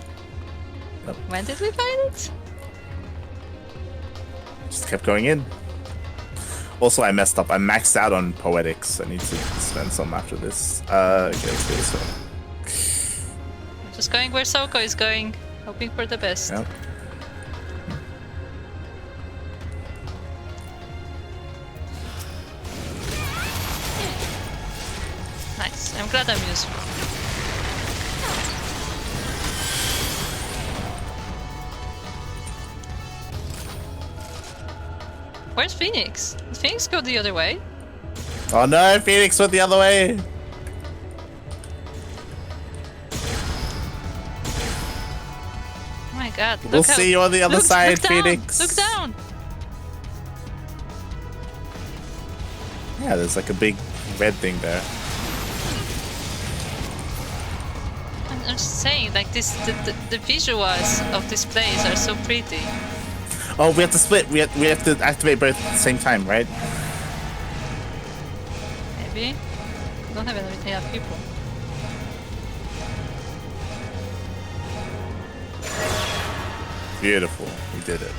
Yep. When did we find it? Just kept going in. Also, I messed up. I maxed out on poetics. I need to spend some after this. Okay, let's go this way. I'm just going where Souko is going, hoping for the best. Yep. Nice. I'm glad I'm useful. Where's Phoenix? Did Phoenix go the other way? Oh no, Phoenix went the other way. Oh my god. We'll see you on the other side, look down, Phoenix. Look down! Yeah, there's like a big red thing there. I'm just saying, like the visuals of this place are so pretty. Oh, we have to split. We have to activate both at the same time, right? Maybe. We don't have enough people. Beautiful. We did it.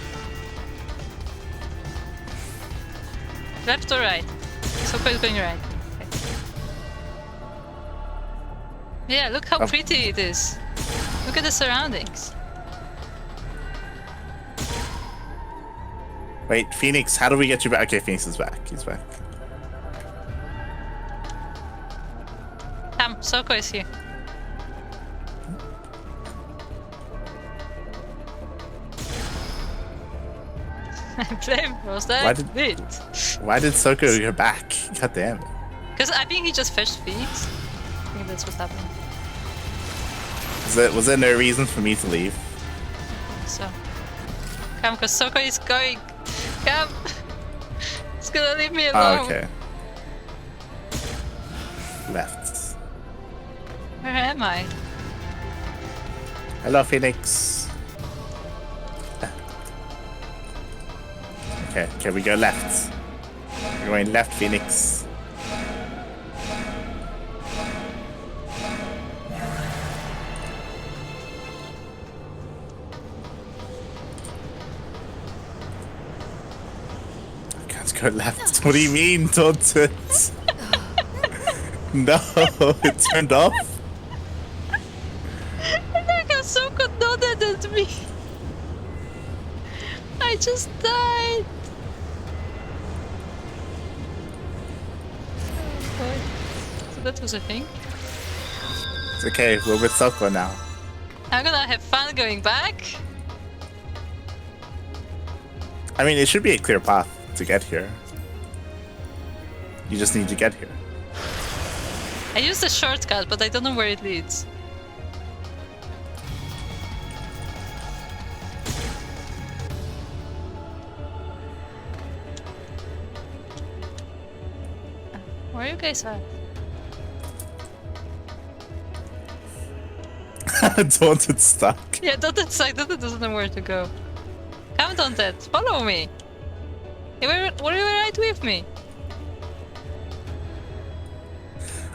Left or right? Souko is going right. Okay. Yeah, look how pretty it is. Look at the surroundings. Wait, Phoenix, how do we get you back? Okay, Phoenix is back. He's back. Come, Souko is here. I blame was that bit. Why did Souko go back? God damn it. Because I think he just fetched Phoenix. I think that's what happened. Was there no reason for me to leave? So, come, because Souko is going. Come! It's gonna leave me alone. Oh, okay. Left. Where am I? Hello, Phoenix. Okay, we go left. We're going left, Phoenix. Go left. What do you mean, Daunted? No, it turned off. Look how Souko nodded at me. I just died. Oh, so that was a thing. It's okay, we're with Souko now. I'm gonna have fun going back. I mean, it should be a clear path to get here. You just need to get here. I used a shortcut, but I don't know where it leads. Where you guys at? Daunted stuck. Yeah, Daunted suck. Daunted doesn't know where to go. Come, Daunted. Follow me. You were right with me.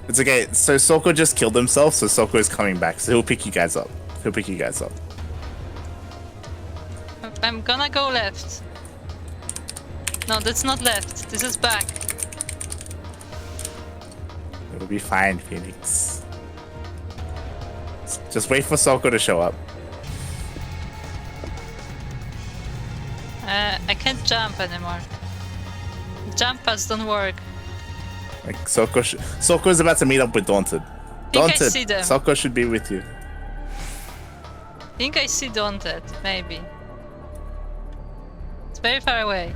It's okay. So Souko just killed himself, so Souko is coming back. So he'll pick you guys up. He'll pick you guys up. I'm gonna go left. No, that's not left. This is back. It'll be fine, Phoenix. Just wait for Souko to show up. I can't jump anymore. Jump pads don't work. Like Souko is about to meet up with Daunted. Think I Daunted, see them. Souko should be with you. Think I see Daunted, maybe. It's very far away.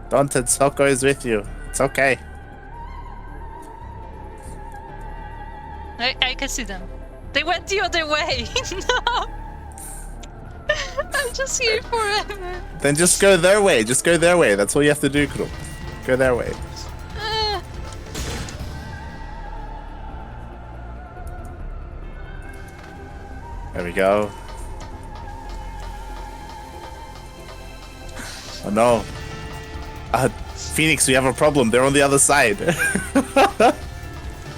Daunted, Souko is with you. It's okay. I can see them. They went the other way. No. I'm just here forever. Then just go their way. Just go their way. That's all you have to do, Kuro. Go their way. There we go. Oh no. Phoenix, we have a problem. They're on the other side.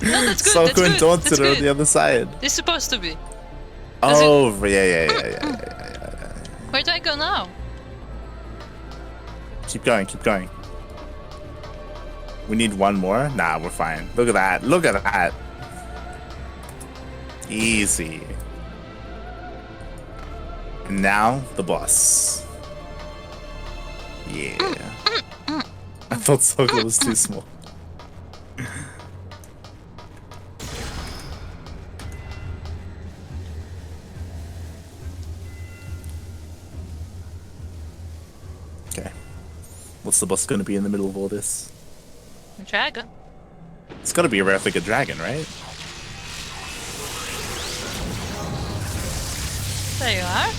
No, that's good. Souko and Daunted That's are on good. the other side. They're supposed to be. Oh, yeah. Where do I go now? Keep going, keep going. We need one more? Nah, we're fine. Look at that. Look at that. Easy. And now, the boss. Yeah. I thought Souko was too small. Okay. What's the boss gonna be in the middle of all this? A dragon. It's gotta be a replica dragon, right? There you are.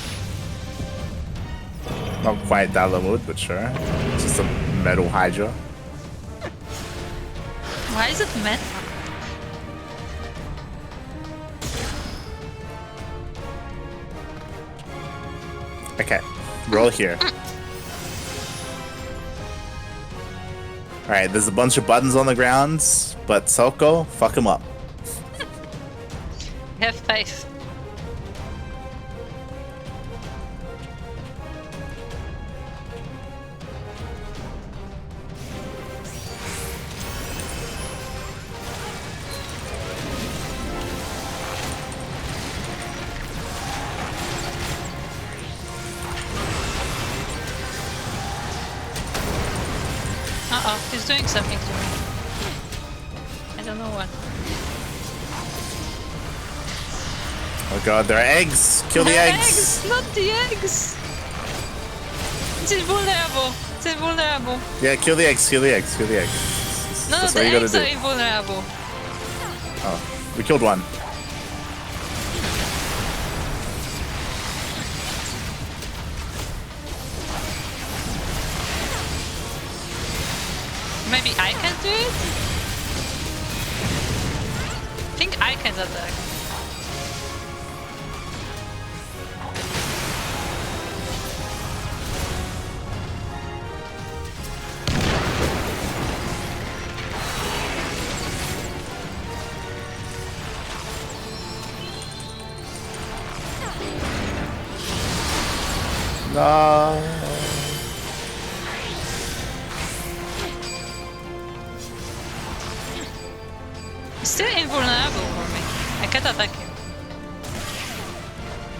Not quite Dalamud, but sure. Just a metal Hydra. Why is it metal? Okay, roll here. Alright, there's a bunch of buttons on the ground, but Souko, fuck him up. Have faith. Uh-oh, he's doing something to me. I don't know what. Oh god, there are eggs! Kill the eggs! Eggs! Not the eggs! It's invulnerable! It's invulnerable! Yeah, kill the eggs, kill the eggs, kill the eggs. No, That's the what you gotta eggs do. are invulnerable. Oh, we killed one. Maybe I can do it? I think I can attack. No. He's still invulnerable for me. I can't attack him.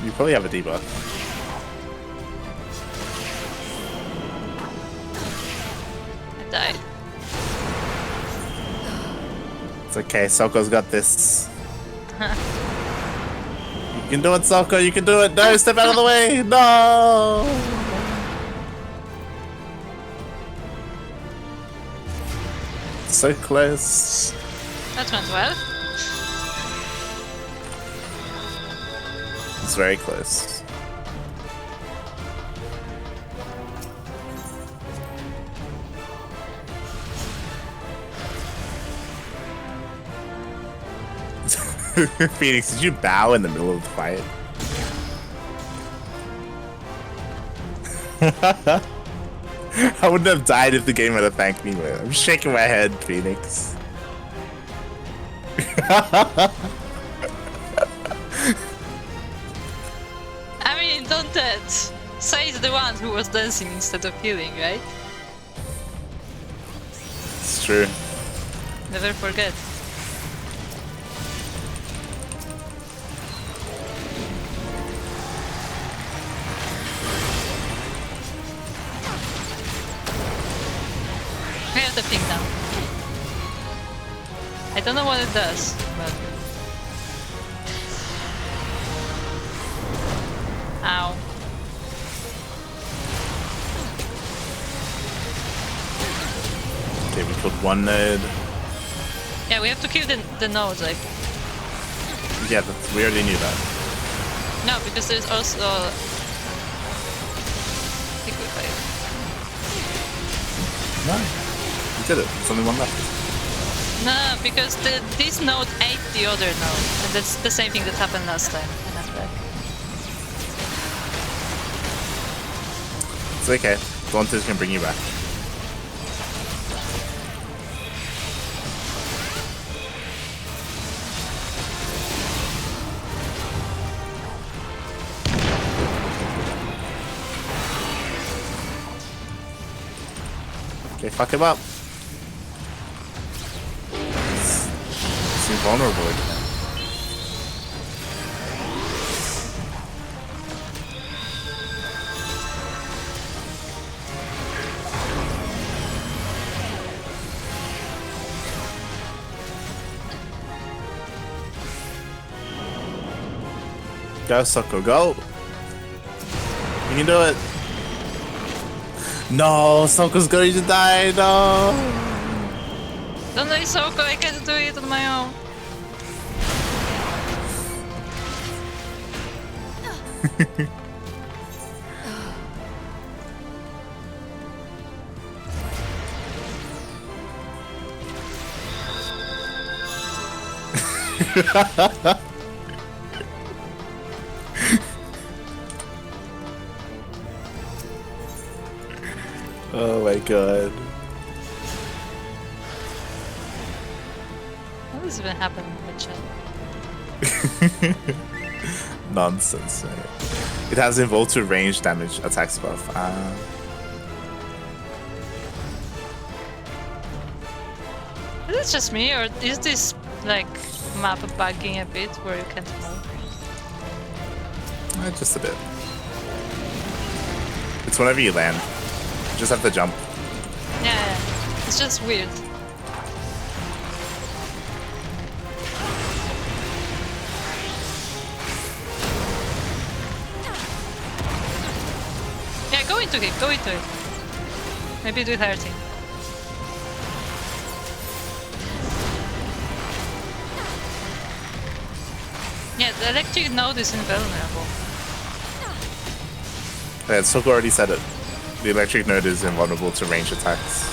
You probably have a debuff. I died. It's okay, Souko's got this. You can do it, Souko, you can do it! No, step out of the way! No! So close. That went well. It's very close. Phoenix, did you bow in the middle of the fight? I wouldn't have died if the game had thanked me. I'm shaking my head, Phoenix. I mean, Daunted says the one who was dancing instead of healing, right? It's true. Never forget. I have the thing now. I don't know what it does, but... Ow. Okay, we killed one node. Yeah, we have to kill the nodes, like... Yeah, we already knew that. No, because there's also... Liquefy. No, we did it. There's only one left. No, because this node ate the other node. And that's the same thing that happened last time. And I'm back. It's okay. Daunted can bring you back. Okay, fuck him up. Seems vulnerable again. Go, Souko, go! You can do it! No, Souko's going to die, no! Don't let Souko, I can't do it on my own. Oh my god. What is even happening in the chat? Nonsense, right? It has invoked to range damage attacks buff. Is it just me, or is this like map bugging a bit where you can't move? Just a bit. It's whenever you land. You just have to jump. Yeah, it's just weird. Yeah, go into it, go into it. Maybe do her thing. Yeah, the electric node is invulnerable. Yeah, Souko already said it. The electric node is invulnerable to range attacks.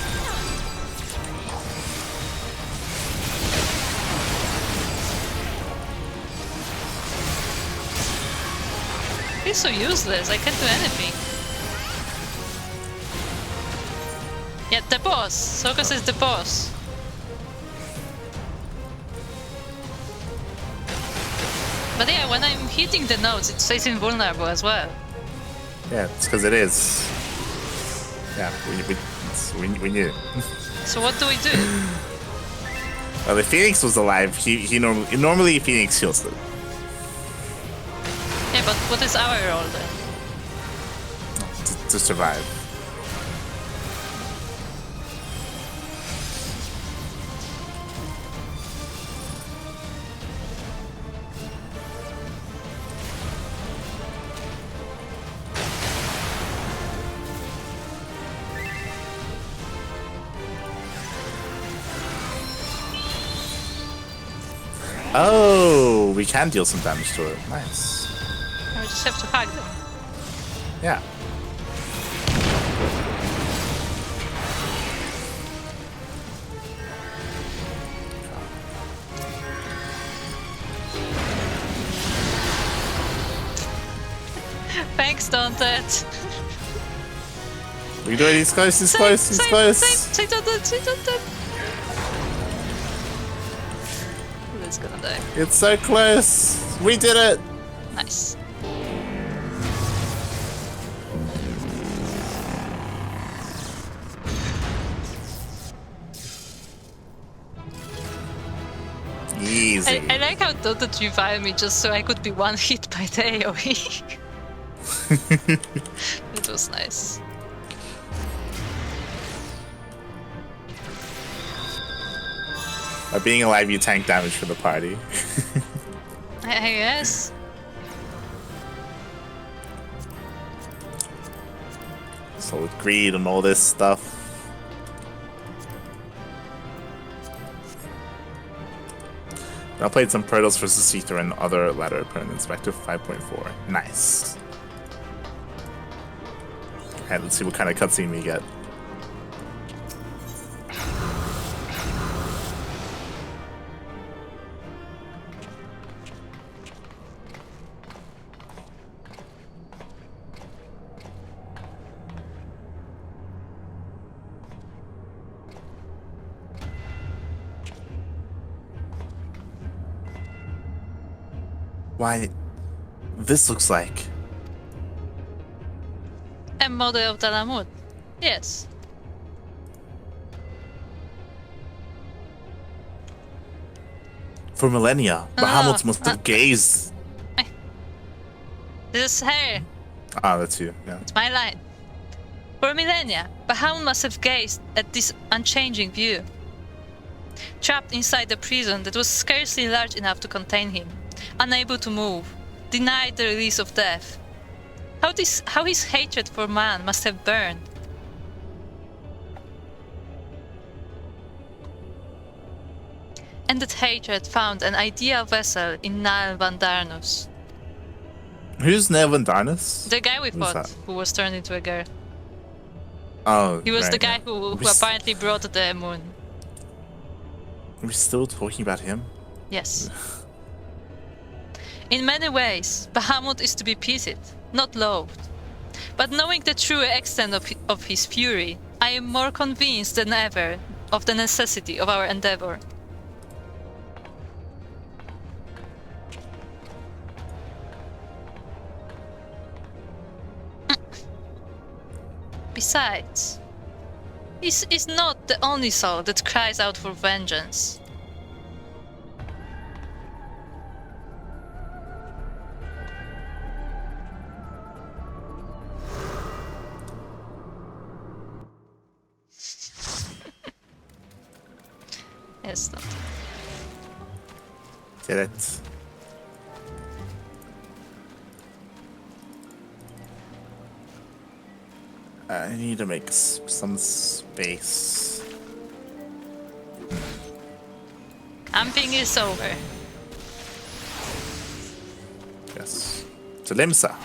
He's so useless, I can't do anything. Yeah, the boss! Souko says the boss. But yeah, when I'm hitting the nodes, it says invulnerable as well. Yeah, it's because it is. Yeah, we knew. So what do we do? Well, if Phoenix was alive, he normally Phoenix heals them. Yeah, but what is our role then? To survive. Oh, we can deal some damage to it. Nice. I just have to hug them. Yeah. Thanks, Daunted. We can do it. He's close. He's close. He's close. Say Daunted. Say Daunted. He's gonna die. It's so close. We did it. Nice. Easy. I like how Daunted revived me just so I could be one hit by the AoE. It was nice. By being alive, you tank damage for the party. I guess. So with greed and all this stuff. I played some Protoss vs. Seether and other ladder opponents back to 5.4. Nice. Alright, let's see what kind of cutscene we get. Why, this looks like... A model of the Ramuh. Yes. For millennia, Bahamut must have gazed... This is her. Ah, that's you, yeah. It's my line. For millennia, Bahamut must have gazed at this unchanging view. Trapped inside a prison that was scarcely large enough to contain him, unable to move, denied the release of death. How his hatred for man must have burned. And that hatred found an ideal vessel in Nal Vandarnus. Who's Nevin Darnus? The guy we Who's fought, that? who was turned into a girl. Oh, He was right, the guy yeah. who We s- apparently brought the moon. We're still talking about him? Yes. In many ways, Bahamut is to be pitied, not loathed. But knowing the true extent of his fury, I am more convinced than ever of the necessity of our endeavor. Besides, this is not the only soul that cries out for vengeance. Yes, not. Did it. I need to make some space. Camping is over. Yes. To Limsa.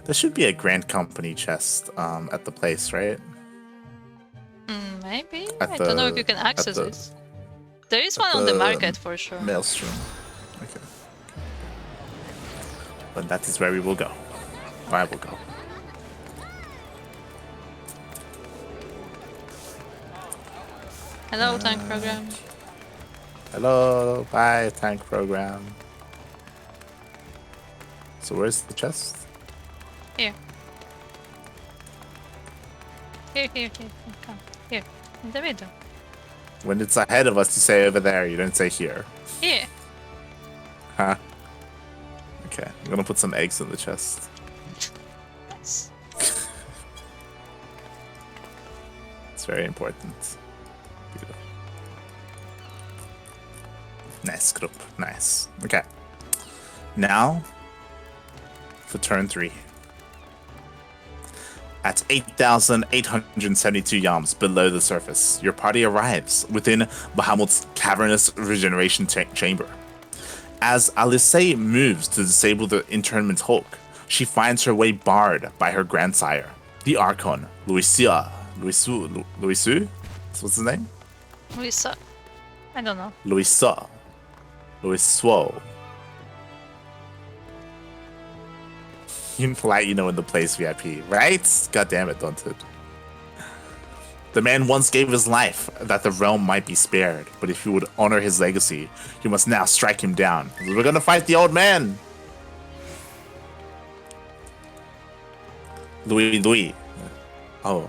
There should be a Grand Company chest at the place, right? Maybe? At I don't know if the- you can at access the- it. There is one on the market for sure. Maelstrom. Okay. But that is where we will go. I will go. Hello, tank program. Hello, bye, tank program. So where's the chest? Here. Here. Come. Here. In the middle. When it's ahead of us, you say over there. You don't say here. Here. Huh? Okay, I'm gonna put some eggs in the chest. Nice. It's very important. Beautiful. Nice group. Nice. Okay. Now, for turn 3. At 8,872 yams below the surface, your party arrives within Bahamut's cavernous regeneration chamber. As Alisei moves to disable the internment hulk, she finds her way barred by her grandsire. The Archon, Louisu. What's his name? Luisa. I don't know. Louisuo. You polite, you know, in the place VIP, right? God damn it, Daunted. The man once gave his life that the realm might be spared, but if you would honor his legacy, you must now strike him down. We're gonna fight the old man. Louis. Oh.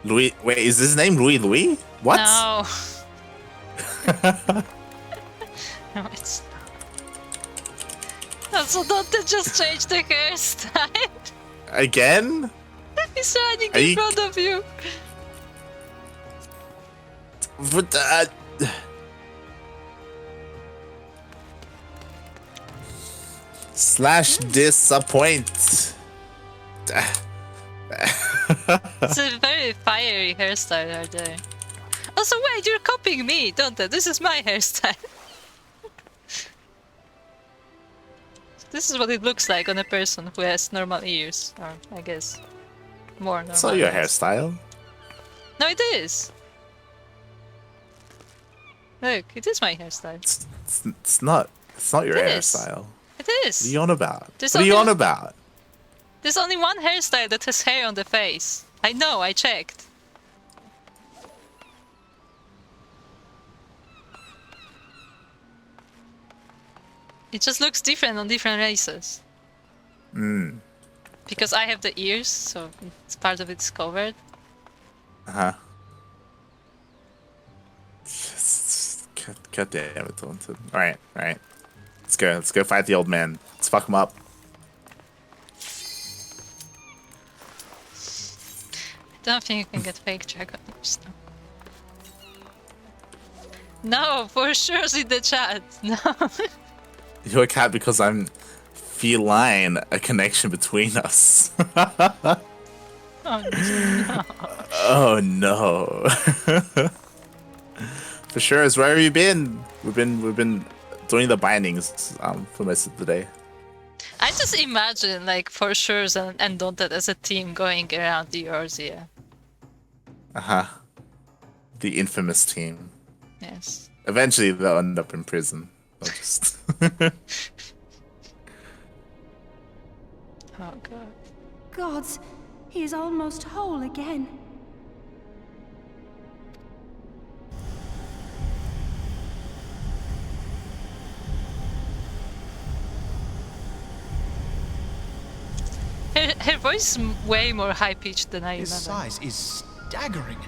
Louis. Wait, is his name Louis? What? No. No, it's not. So don't they just change the hairstyle? Again? He's running in front of you. But, slash disappoint. It's a very fiery hairstyle right there. Also, wait, you're copying me, don't you? This is my hairstyle. This is what it looks like on a person who has normal ears, or I guess more normal. It's not your ears. hairstyle. No, it is. Look, it is my hairstyle. It's not your It is. hairstyle. It is. What are you on about? There's What are you only- on about? There's only one hairstyle that has hair on the face. I know, I checked. It just looks different on different races. Because I have the ears, so it's part of it's covered. God damn it, Daunted. Alright. Let's go fight the old man. Let's fuck him up. I don't think you can get fake dragons. No, for sure in the chat. No. You're a cat because I'm feline, a connection between us. Oh no. Oh no. For sure, where have you been? We've been doing the bindings for most of the day. I just imagine like for sure and Daunted as a team going around the Eorzea. The infamous team. Yes. Eventually they'll end up in prison. They'll just Oh god. Gods, he is almost whole again. Her voice is way more high-pitched than I His remember. size is staggering.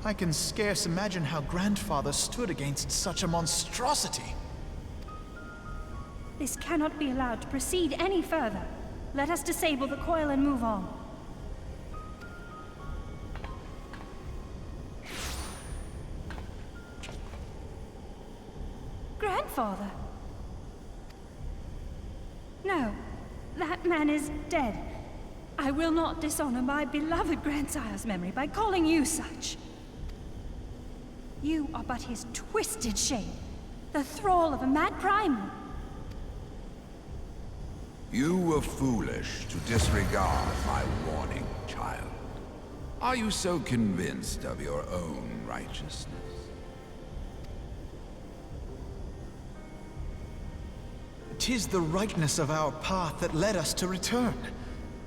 I can scarce imagine how Grandfather stood against such a monstrosity. This cannot be allowed to proceed any further. Let us disable the coil and move on. Grandfather? No, that man is dead. I will not dishonor my beloved grandsire's memory by calling you such. You are but his twisted shape, the thrall of a mad primal. You were foolish to disregard my warning, child. Are you so convinced of your own righteousness? 'Tis the rightness of our path that led us to return.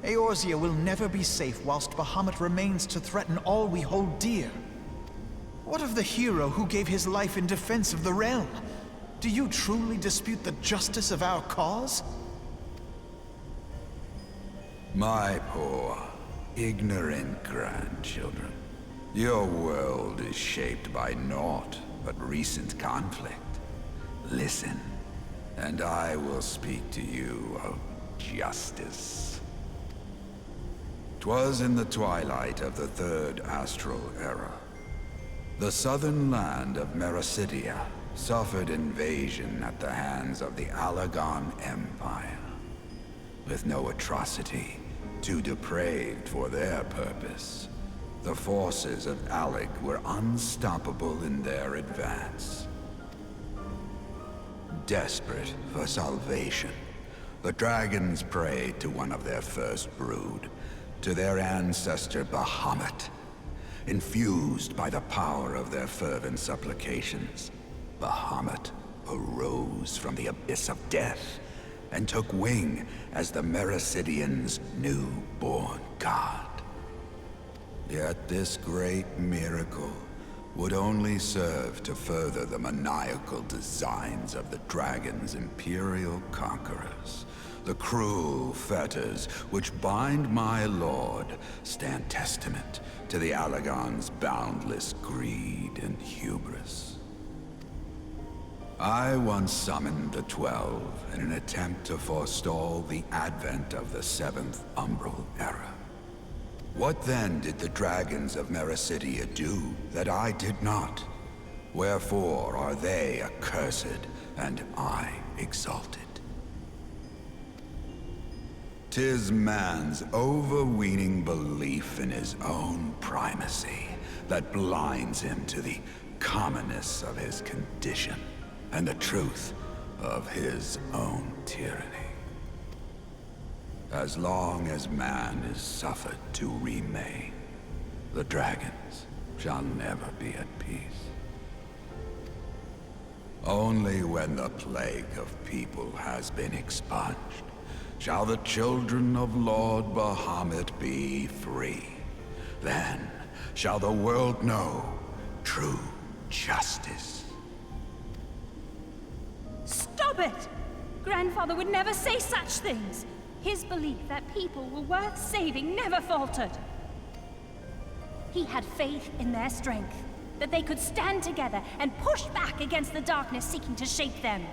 Eorzea will never be safe whilst Bahamut remains to threaten all we hold dear. What of the hero who gave his life in defense of the realm? Do you truly dispute the justice of our cause? My poor, ignorant grandchildren. Your world is shaped by naught but recent conflict. Listen, and I will speak to you of justice. 'Twas in the twilight of the Third Astral Era. The southern land of Mericidia suffered invasion at the hands of the Allagan Empire. With no atrocity too depraved for their purpose, the forces of Alec were unstoppable in their advance. Desperate for salvation, the dragons prayed to one of their first brood to their ancestor Bahamut. Infused by the power of their fervent supplications, Bahamut arose from the abyss of death and took wing as the Mericidians' new-born god. Yet this great miracle would only serve to further the maniacal designs of the dragon's imperial conquerors. The cruel fetters which bind my lord stand testament to the Allagan's boundless greed and hubris. I once summoned the 12 in an attempt to forestall the advent of the 7th Umbral Era. What then did the dragons of Mericidia do that I did not? Wherefore are they accursed and I exalted? 'Tis man's overweening belief in his own primacy that blinds him to the commonness of his condition and the truth of his own tyranny. As long as man is suffered to remain, the dragons shall never be at peace. Only when the plague of people has been expunged shall the children of Lord Bahamut be free. Then shall the world know true justice. Stop it! Grandfather would never say such things. His belief that people were worth saving never faltered. He had faith in their strength, that they could stand together and push back against the darkness seeking to shape them.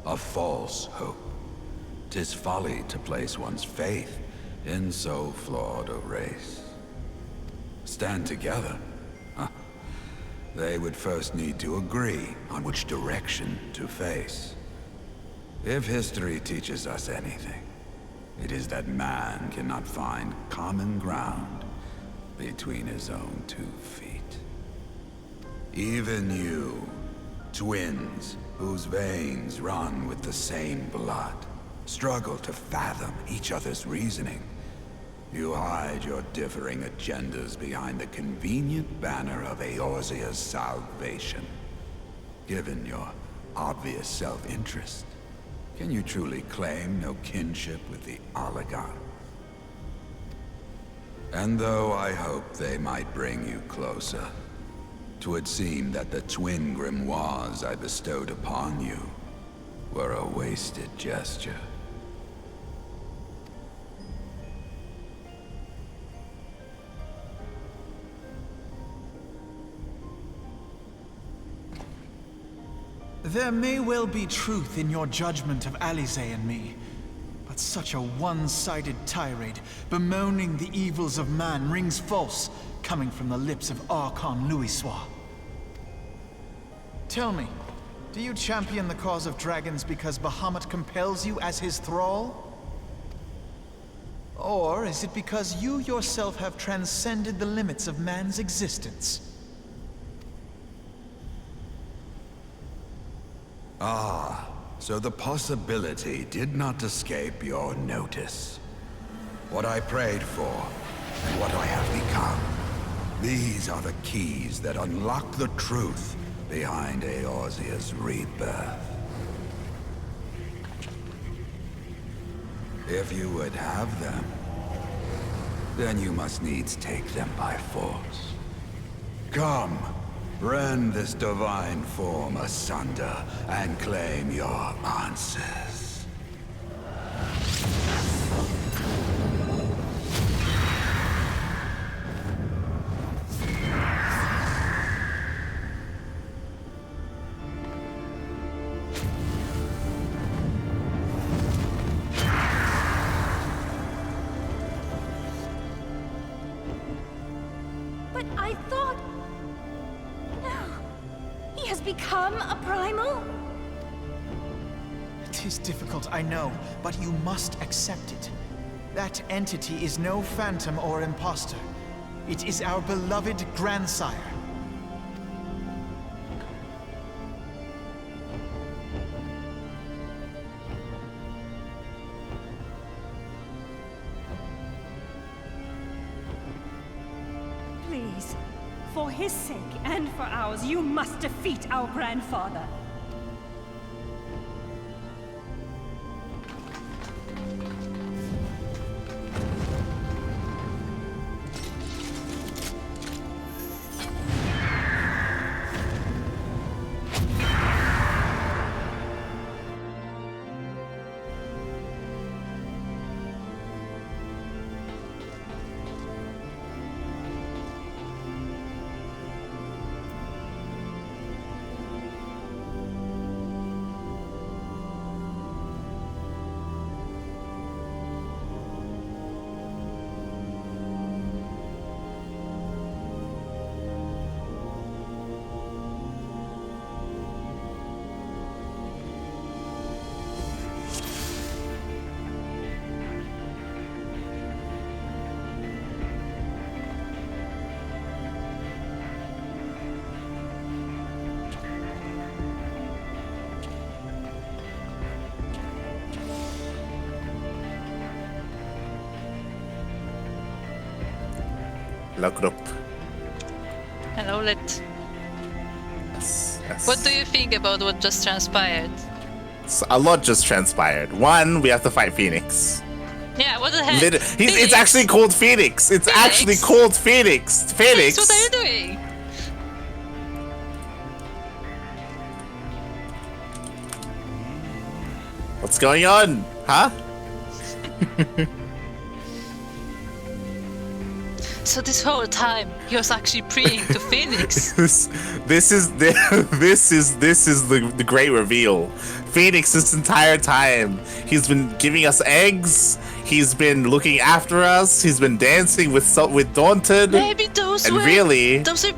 A false hope. 'Tis folly to place one's faith in so flawed a race. Stand together? Huh. They would first need to agree on which direction to face. If history teaches us anything, it is that man cannot find common ground between his own 2 feet. Even you, twins whose veins run with the same blood, struggle to fathom each other's reasoning. You hide your differing agendas behind the convenient banner of Eorzea's salvation. Given your obvious self-interest, can you truly claim no kinship with the Allagan? And though I hope they might bring you closer, 'twould seem that the twin grimoires I bestowed upon you were a wasted gesture. There may well be truth in your judgment of Alize and me, but such a one-sided tirade bemoaning the evils of man rings false coming from the lips of Archon Louisoix. Tell me, do you champion the cause of dragons because Bahamut compels you as his thrall? Or is it because you yourself have transcended the limits of man's existence? Ah, so the possibility did not escape your notice. What I prayed for, and what I have become. These are the keys that unlock the truth behind Eorzea's rebirth. If you would have them, then you must needs take them by force. Come! Rend this divine form asunder and claim your answers. But I thought... He has become a primal? It is difficult, I know, but you must accept it. That entity is no phantom or imposter. It is our beloved grandsire. Please, for his sake and for ours, you must defeat our grandfather. Hello, group. Hello, Lit. Yes, yes. What do you think about what just transpired? So a lot just transpired. One, we have to fight Phoenix. Yeah, what the heck? It's actually called Phoenix. It's actually called Phoenix. Phoenix. What are you doing? What's going on? Huh? So this whole time he was actually praying to Phoenix. this is the great reveal. Phoenix, this entire time, he's been giving us eggs. He's been looking after us. He's been dancing with Daunted. Maybe those are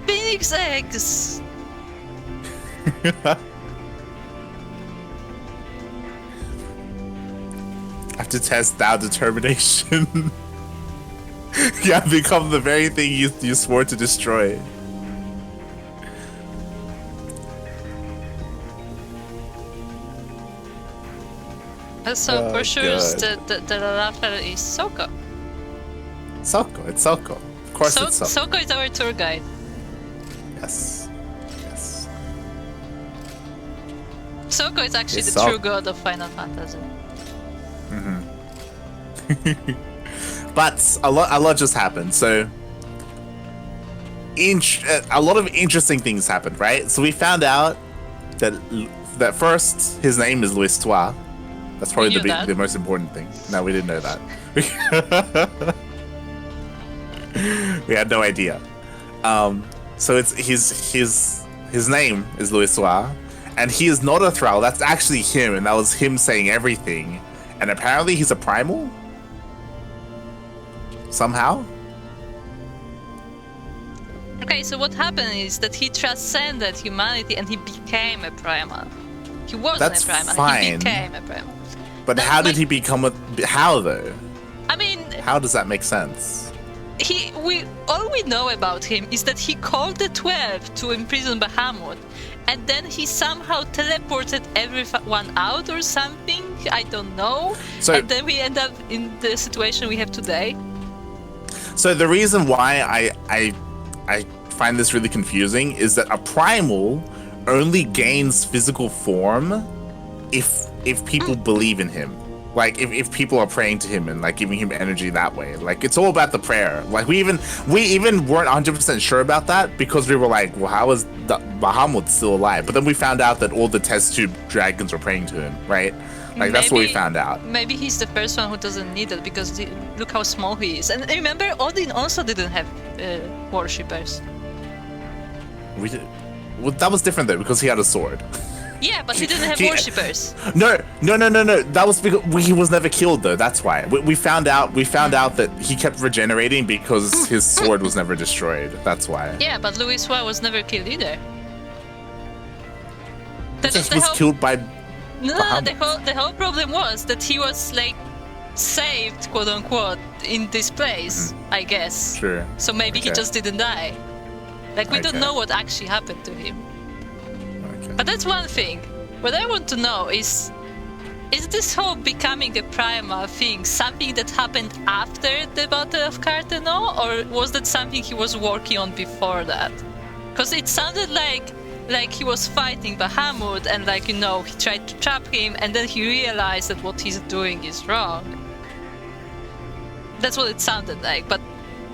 Phoenix eggs. I have to test thou determination. You have become the very thing you swore to destroy. So for sure, the laugher is Souko. Souko, it's Souko. Of course, it's Souko. Souko is our tour guide. Yes, yes. Souko is actually It's the true god of Final Fantasy. But a lot just happened. So, a lot of interesting things happened, right? So we found out that first his name is L'Histoire. That's probably the most important thing. No, we didn't know that. We had no idea. So it's his name is L'Histoire, and he is not a Thrall. That's actually him, and that was him saying everything. And apparently he's a primal. Somehow. Okay, so what happened is that he transcended humanity and he became a primal. He wasn't a primal. Fine. He became a primal. But how did he become how though? I mean, how does that make sense? All we know about him is that he called the 12 to imprison Bahamut, and then he somehow teleported everyone out or something. I don't know. So, and then we end up in the situation we have today. So the reason why I find this really confusing is that a primal only gains physical form if people believe in him. Like if people are praying to him and like giving him energy that way. Like it's all about the prayer. Like we even weren't 100% sure about that because we were like, well, how is Bahamut still alive? But then we found out that all the test tube dragons were praying to him, right? Like that's what we found out. Maybe he's the first one who doesn't need it because look how small he is. And remember, Odin also didn't have worshippers. Well, that was different though because he had a sword. Yeah, but he didn't have worshippers. No. That was because he was never killed though. That's why we found out that he kept regenerating because his sword was never destroyed. That's why. Yeah, but L'Histoire was never killed either. He was killed by. No, the whole problem was that he was like saved, quote unquote, in this place, I guess. Sure. So maybe he just didn't die. Like we don't know what actually happened to him. Okay. But that's one thing. What I want to know is is this whole becoming a Primal thing something that happened after the Battle of Carteno, or was that something he was working on before that? Because it sounded like he was fighting Bahamut and like, you know, he tried to trap him and then he realized that what he's doing is wrong. That's what it sounded like, but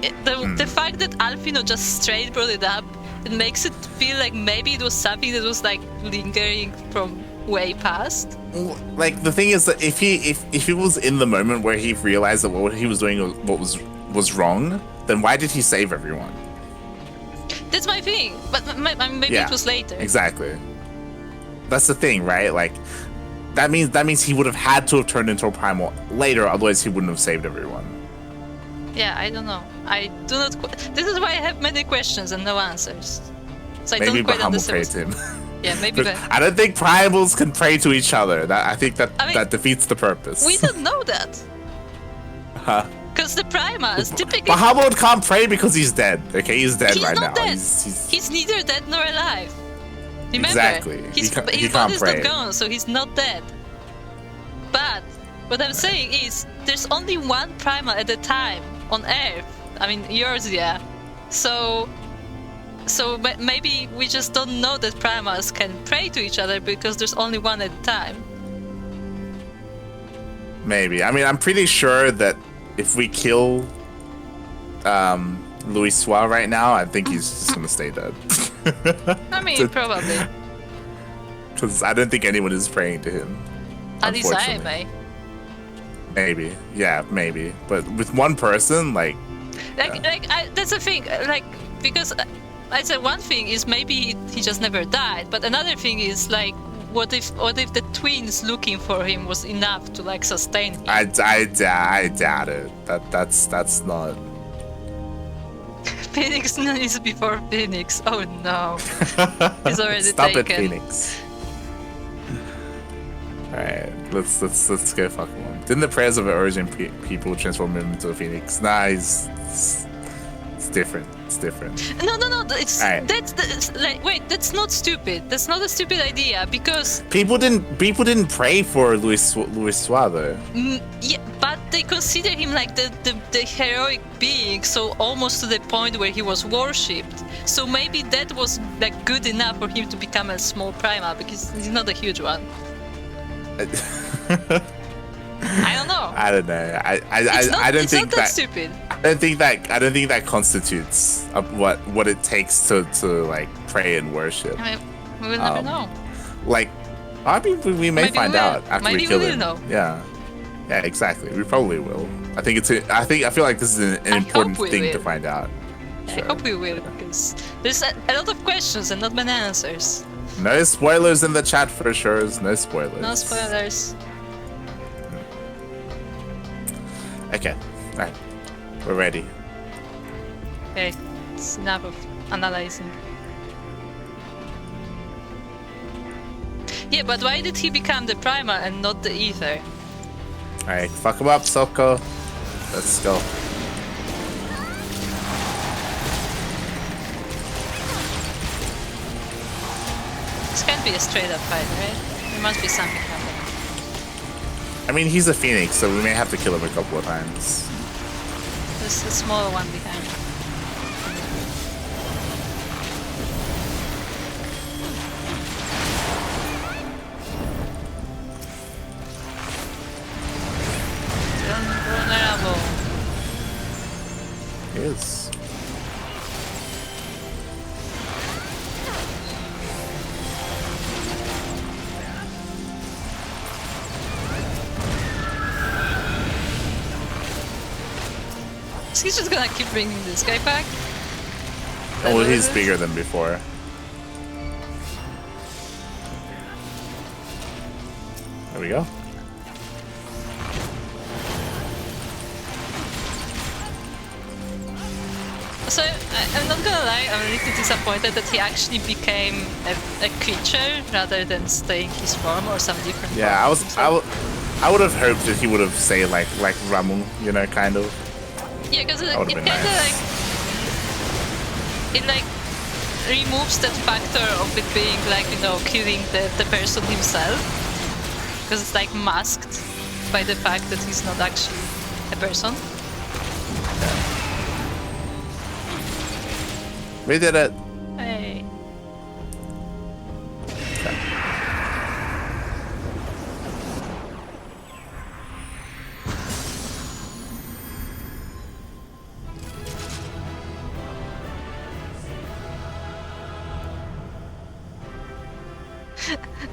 the fact that Alphino just straight brought it up, it makes it feel like maybe it was something that was like lingering from way past. Like the thing is that if he was in the moment where he realized that what he was doing was wrong, then why did he save everyone? That's my thing, but maybe it was later. Exactly. That's the thing, right? Like that means he would have had to have turned into a primal later, otherwise he wouldn't have saved everyone. Yeah, I don't know. I do not. This is why I have many questions and no answers. So I Maybe don't quite Bahamut understand. prayed to him. Yeah, maybe. I don't think primals can pray to each other. I think that defeats the purpose. We don't know that. Huh? Because the primals typically. Bahamut can't pray because he's dead. Okay, he's dead right now. Dead. He's neither dead nor alive. Remember, exactly. His body's not gone, so he's not dead. But what I'm saying is, there's only one primal at a time on Earth. I mean, yours, yeah. So maybe we just don't know that primals can pray to each other because there's only one at a time. Maybe. I mean, I'm pretty sure that if we kill Louis Soir right now, I think he's just gonna stay dead. I mean, probably. Because I don't think anyone is praying to him. At least I may. Maybe. Yeah, maybe. But with one person, like... that's the thing. Like, because I said one thing is maybe he just never died, but another thing is, like, what if the twins looking for him was enough to, like, sustain him? I doubt it. That's not... Phoenix is before Phoenix. Oh no. He's already Stop taken. it, Phoenix. Alright, let's go fuck him up. Didn't the prayers of urging people transform him into a phoenix? Nah, it's different. It's different. No. It's right. that's like, wait, that's not stupid. That's not a stupid idea because people didn't pray for Louis Soir though. Yeah, but they consider him like the heroic being, so almost to the point where he was worshipped. So maybe that was like good enough for him to become a small primal because he's not a huge one. I don't know. I don't know. I don't think that stupid. I don't think that constitutes what it takes to like pray and worship. I mean, we will never know. Like, I mean, we may find out after maybe we kill we will him. know. Yeah, exactly. We probably will. I feel like this is an important thing to find out. I hope we will, because there's a lot of questions and not many answers. No spoilers in the chat for sure. No spoilers. No spoilers. Okay, alright. We're ready. Okay, it's enough of analyzing. Yeah, but why did he become the primal and not the ether? Alright, fuck him up, Souko. Let's go. This can't be a straight up fight, right? There must be something happening. I mean, he's a phoenix, so we may have to kill him a couple of times. There's a smaller one behind. Vulnerable. Yes. He's just gonna keep bringing this guy back. Oh, well, he's bigger than before. There we go. So, I'm not gonna lie, I'm a little disappointed that he actually became a creature rather than staying his form or some different form. I would have hoped that he would have say like Ramuh, you know, kind of. Yeah, because it kind of like it like removes that factor of it being like, you know, killing the person himself. Because it's like masked by the fact that he's not actually a person. We did it. Hey.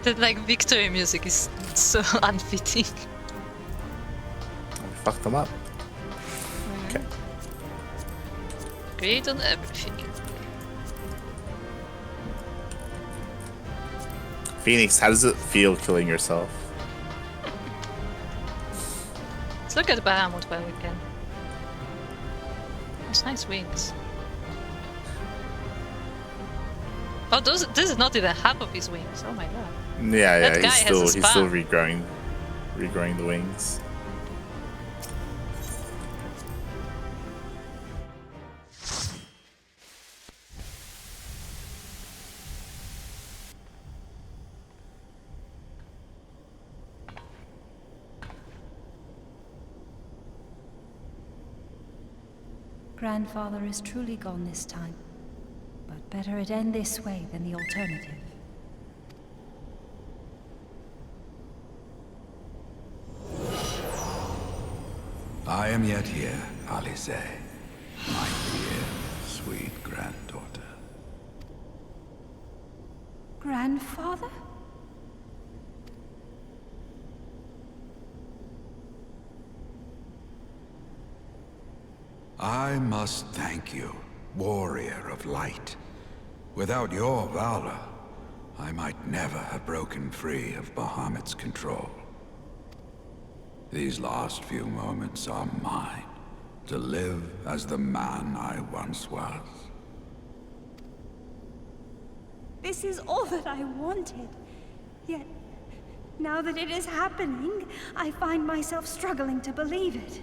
That like victory music is so unfitting. We fucked them up. Okay. Great on everything. Phoenix, how does it feel killing yourself? Let's look at Bahamut while we can. Those nice wings. Oh, this is not even half of his wings. Oh my god. Yeah, That guy he's has a still span. regrowing the wings. Grandfather is truly gone this time. But better it end this way than the alternative. I am yet here, Alice, my dear, sweet granddaughter. Grandfather? I must thank you, warrior of light. Without your valor, I might never have broken free of Bahamut's control. These last few moments are mine, to live as the man I once was. This is all that I wanted. Yet, now that it is happening, I find myself struggling to believe it.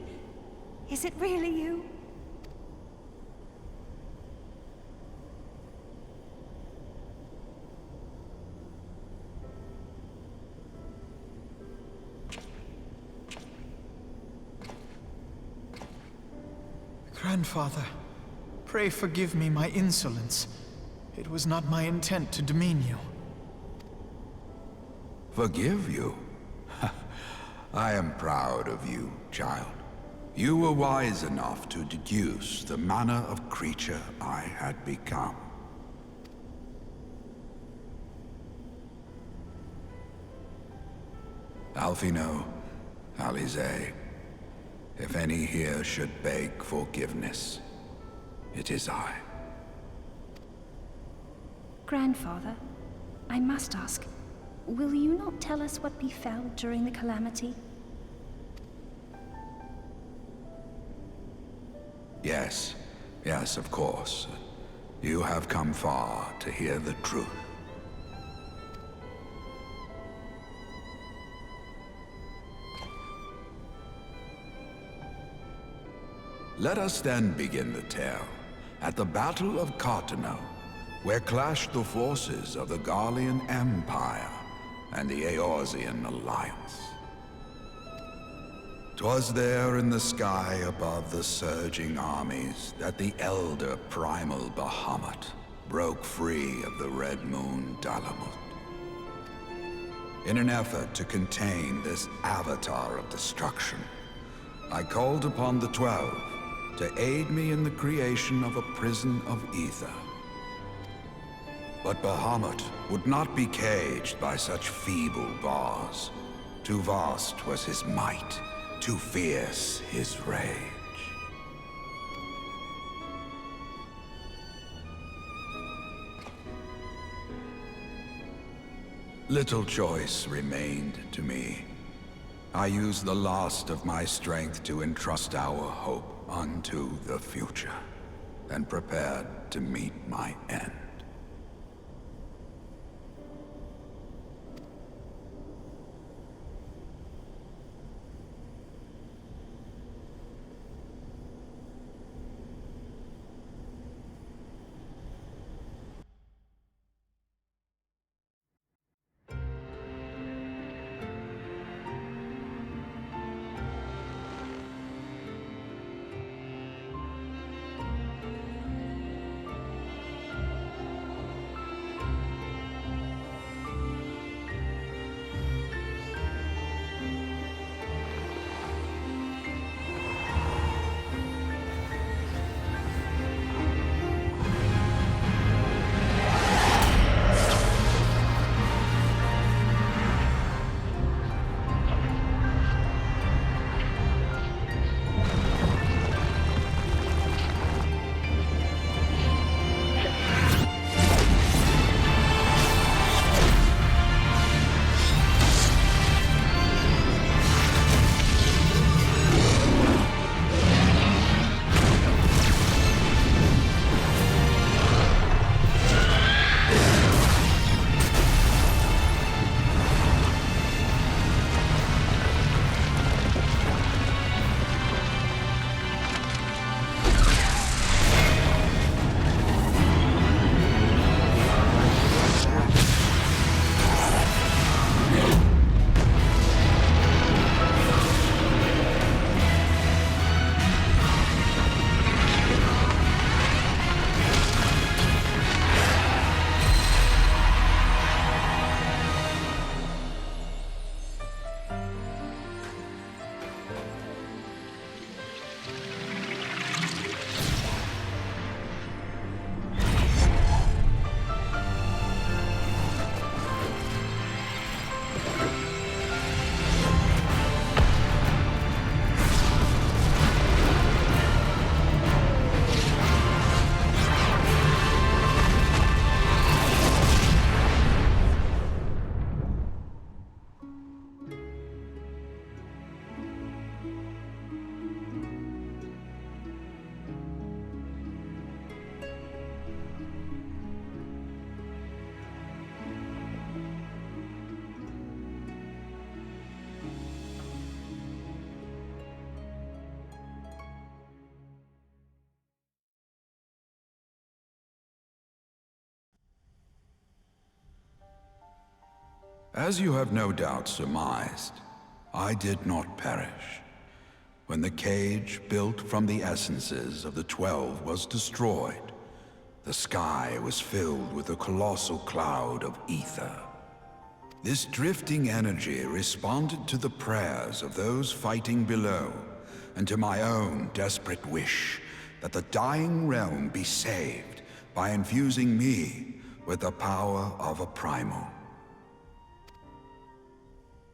Is it really you? Grandfather, pray forgive me my insolence. It was not my intent to demean you. Forgive you? I am proud of you, child. You were wise enough to deduce the manner of creature I had become. Alphino, Alize, if any here should beg forgiveness, it is I. Grandfather, I must ask, will you not tell us what befell during the calamity? Yes, yes, of course. You have come far to hear the truth. Let us then begin the tale at the Battle of Cartano, where clashed the forces of the Garlean Empire and the Eorzean Alliance. 'Twas there in the sky above the surging armies that the elder primal Bahamut broke free of the Red Moon Dalamut. In an effort to contain this avatar of destruction, I called upon the 12 to aid me in the creation of a prison of ether. But Bahamut would not be caged by such feeble bars. Too vast was his might, too fierce his rage. Little choice remained to me. I used the last of my strength to entrust our hope unto the future, and prepared to meet my end. As you have no doubt surmised, I did not perish. When the cage built from the essences of the 12 was destroyed, the sky was filled with a colossal cloud of ether. This drifting energy responded to the prayers of those fighting below, and to my own desperate wish that the dying realm be saved by infusing me with the power of a primal.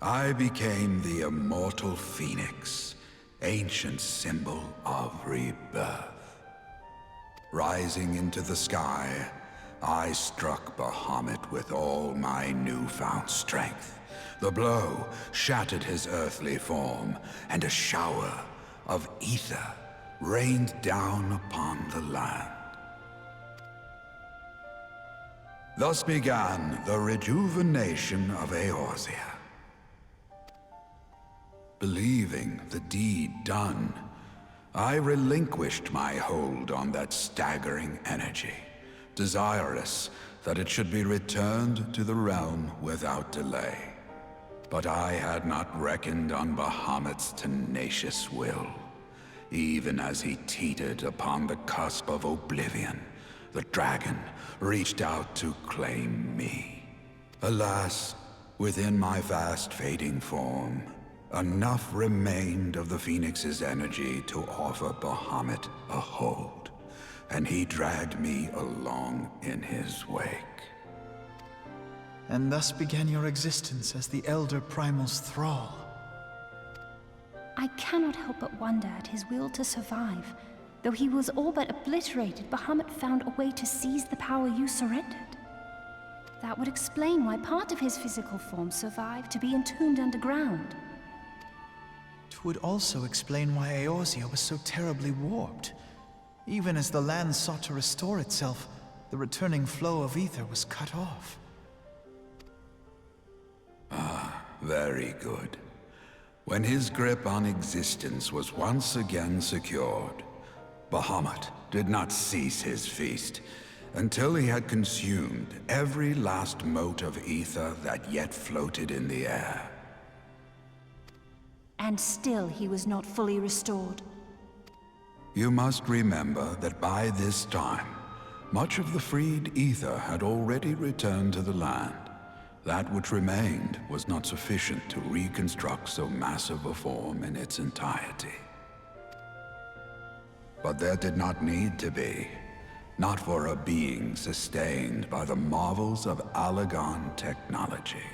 I became the immortal phoenix, ancient symbol of rebirth. Rising into the sky, I struck Bahamut with all my newfound strength. The blow shattered his earthly form, and a shower of ether rained down upon the land. Thus began the rejuvenation of Eorzea. Believing the deed done, I relinquished my hold on that staggering energy, desirous that it should be returned to the realm without delay. But I had not reckoned on Bahamut's tenacious will. Even as he teetered upon the cusp of oblivion, the dragon reached out to claim me. Alas, within my fast fading form, enough remained of the Phoenix's energy to offer Bahamut a hold, and he dragged me along in his wake. And thus began your existence as the Elder Primal's thrall. I cannot help but wonder at his will to survive. Though he was all but obliterated, Bahamut found a way to seize the power you surrendered. That would explain why part of his physical form survived to be entombed underground. It would also explain why Eorzea was so terribly warped. Even as the land sought to restore itself, the returning flow of ether was cut off. Ah, very good. When his grip on existence was once again secured, Bahamut did not cease his feast until he had consumed every last mote of ether that yet floated in the air. And still he was not fully restored. You must remember that by this time, much of the freed ether had already returned to the land. That which remained was not sufficient to reconstruct so massive a form in its entirety. But there did not need to be, not for a being sustained by the marvels of Allagan technology.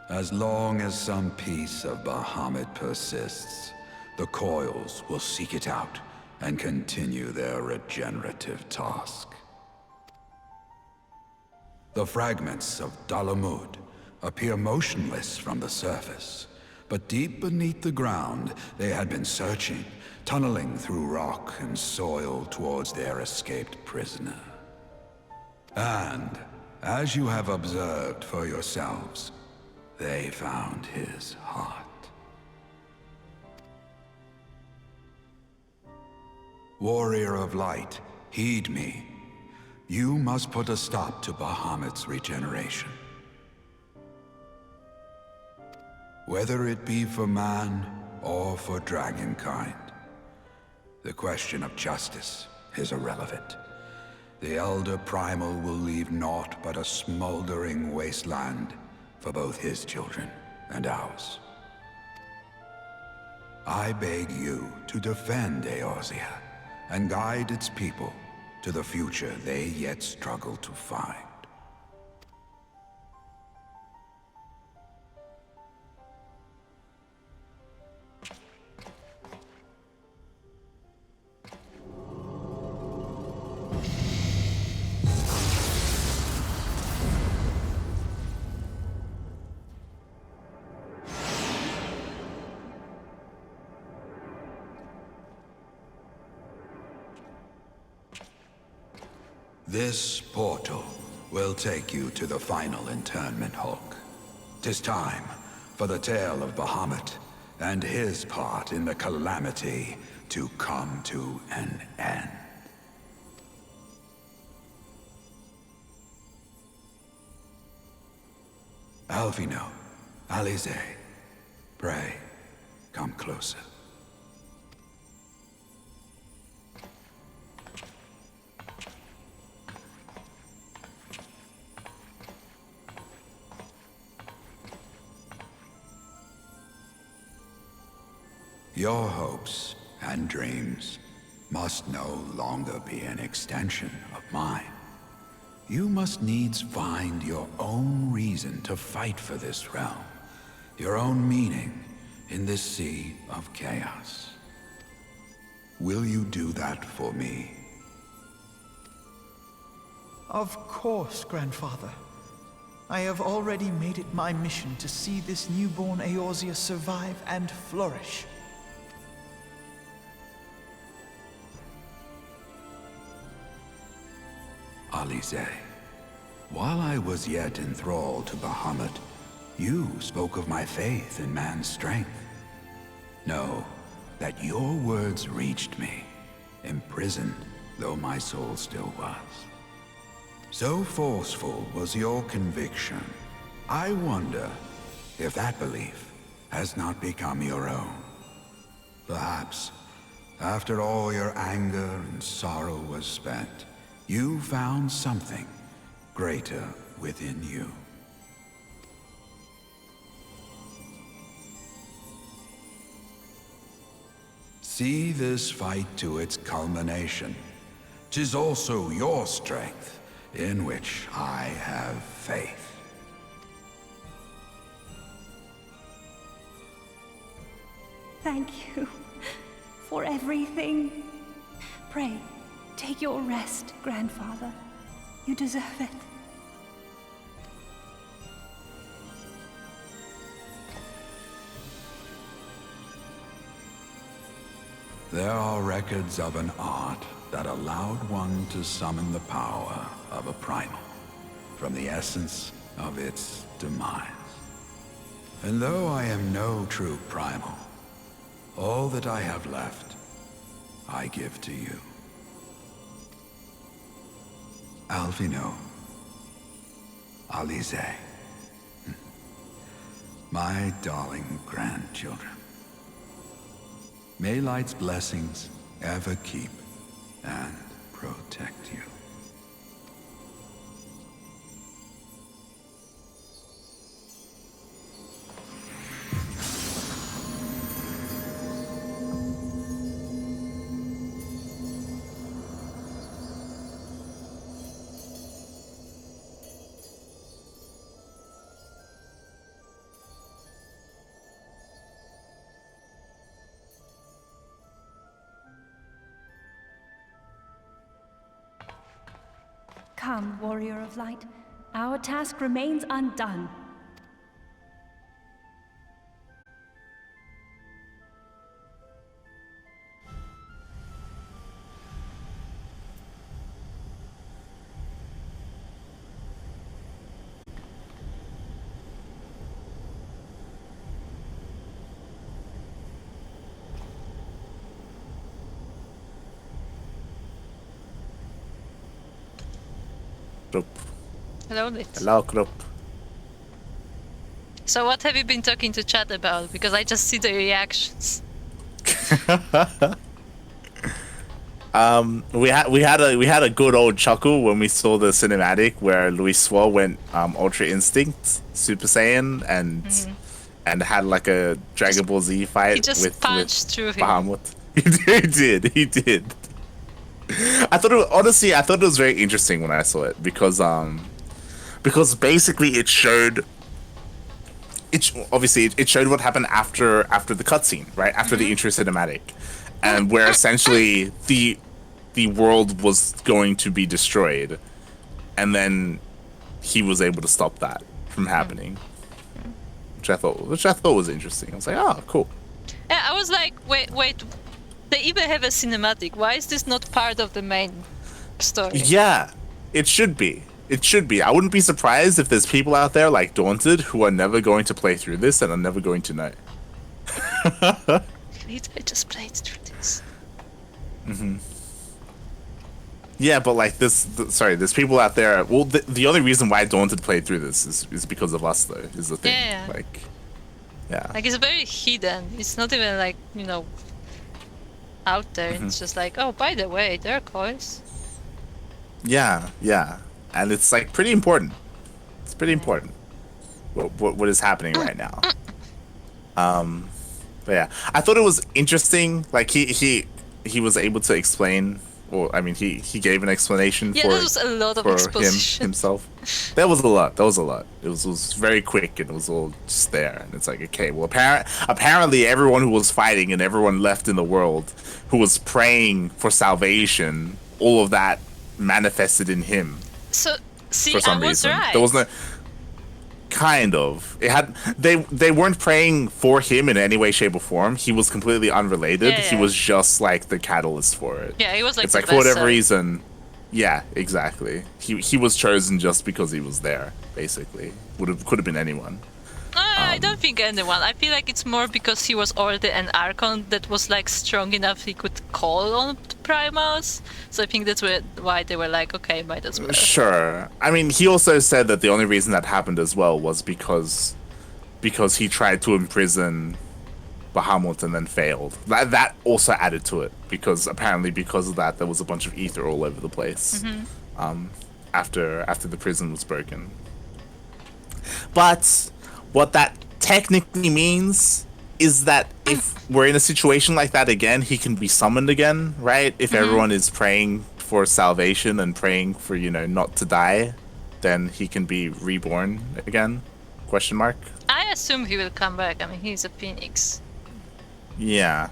As long as some piece of Bahamut persists, the coils will seek it out and continue their regenerative task. The fragments of Dalamud appear motionless from the surface, but deep beneath the ground they had been searching, tunneling through rock and soil towards their escaped prisoner. And, as you have observed for yourselves, they found his heart. Warrior of Light, heed me. You must put a stop to Bahamut's regeneration. Whether it be for man or for dragonkind, the question of justice is irrelevant. The Elder Primal will leave naught but a smoldering wasteland for both his children and ours. I beg you to defend Eorzea and guide its people to the future they yet struggle to find. This portal will take you to the final internment hulk. 'Tis time for the tale of Bahamut and his part in the calamity to come to an end. Alvino, Alize, pray, come closer. Your hopes and dreams must no longer be an extension of mine. You must needs find your own reason to fight for this realm, your own meaning in this sea of chaos. Will you do that for me? Of course, Grandfather. I have already made it my mission to see this newborn Eorzea survive and flourish. Alize, while I was yet enthralled to Bahamut, you spoke of my faith in man's strength. Know that your words reached me, imprisoned though my soul still was. So forceful was your conviction, I wonder if that belief has not become your own. Perhaps, after all your anger and sorrow was spent, you found something greater within you. See this fight to its culmination. 'Tis also your strength in which I have faith. Thank you for everything. Pray, take your rest, Grandfather. You deserve it. There are records of an art that allowed one to summon the power of a primal from the essence of its demise. And though I am no true primal, all that I have left, I give to you. Alvino, Alize, my darling grandchildren. May light's blessings ever keep and protect you. Come, Warrior of Light. Our task remains undone. Group. Hello, Lit. Hello, group. So what have you been talking to chat about? Because I just see the reactions. We had a good old chuckle when we saw the cinematic where Louis Swore went Ultra Instinct, Super Saiyan, and had like a Dragon Ball Z fight He just punched through him. Bahamut. He did. I thought it was very interesting when I saw it because basically it showed what happened after the cutscene, right? After the intro cinematic, and where essentially the world was going to be destroyed, and then he was able to stop that from happening, which I thought was interesting. I was like, oh, cool. Yeah, I was like, wait. They even have a cinematic. Why is this not part of the main story? Yeah, it should be. It should be. I wouldn't be surprised if there's people out there like Daunted who are never going to play through this and are never going to know. I just played through this. Yeah, but like there's people out there. Well, the only reason why Daunted played through this is because of us, though. Is the thing. Yeah. Like, yeah. Like it's very hidden. It's not even like out there. It's just like, oh, by the way, there are coins. Yeah, yeah, and it's like pretty important. It's pretty important. What is happening right now? But yeah, I thought it was interesting. Like he was able to explain. Well, I mean, he gave an explanation Yeah, for there was a lot of exposition. himself. That was a lot. It was very quick, and it was all just there. And it's like, okay, well, apparently everyone who was fighting and everyone left in the world who was praying for salvation, all of that manifested in him. So see, For some I was reason, right. there wasn't. Kind of. It had they weren't praying for him in any way, shape, or form. He was completely unrelated. Yeah, He yeah. was just like the catalyst for it. Yeah, he was like It's the like for whatever vessel. reason. Yeah, exactly. He was chosen just because he was there. Basically, could have been anyone. I don't think anyone. I feel like it's more because he was already an Archon that was like strong enough he could call on primals. So I think that's why they were like, okay, might as well. Sure. I mean, he also said that the only reason that happened as well was because he tried to imprison Bahamut and then failed. That also added to it, because apparently because of that there was a bunch of ether all over the place. After the prison was broken. But what that technically means is that if we're in a situation like that again, he can be summoned again, right? If everyone is praying for salvation and praying for, not to die, then he can be reborn again? Question mark? I assume he will come back. I mean, he's a phoenix. Yeah.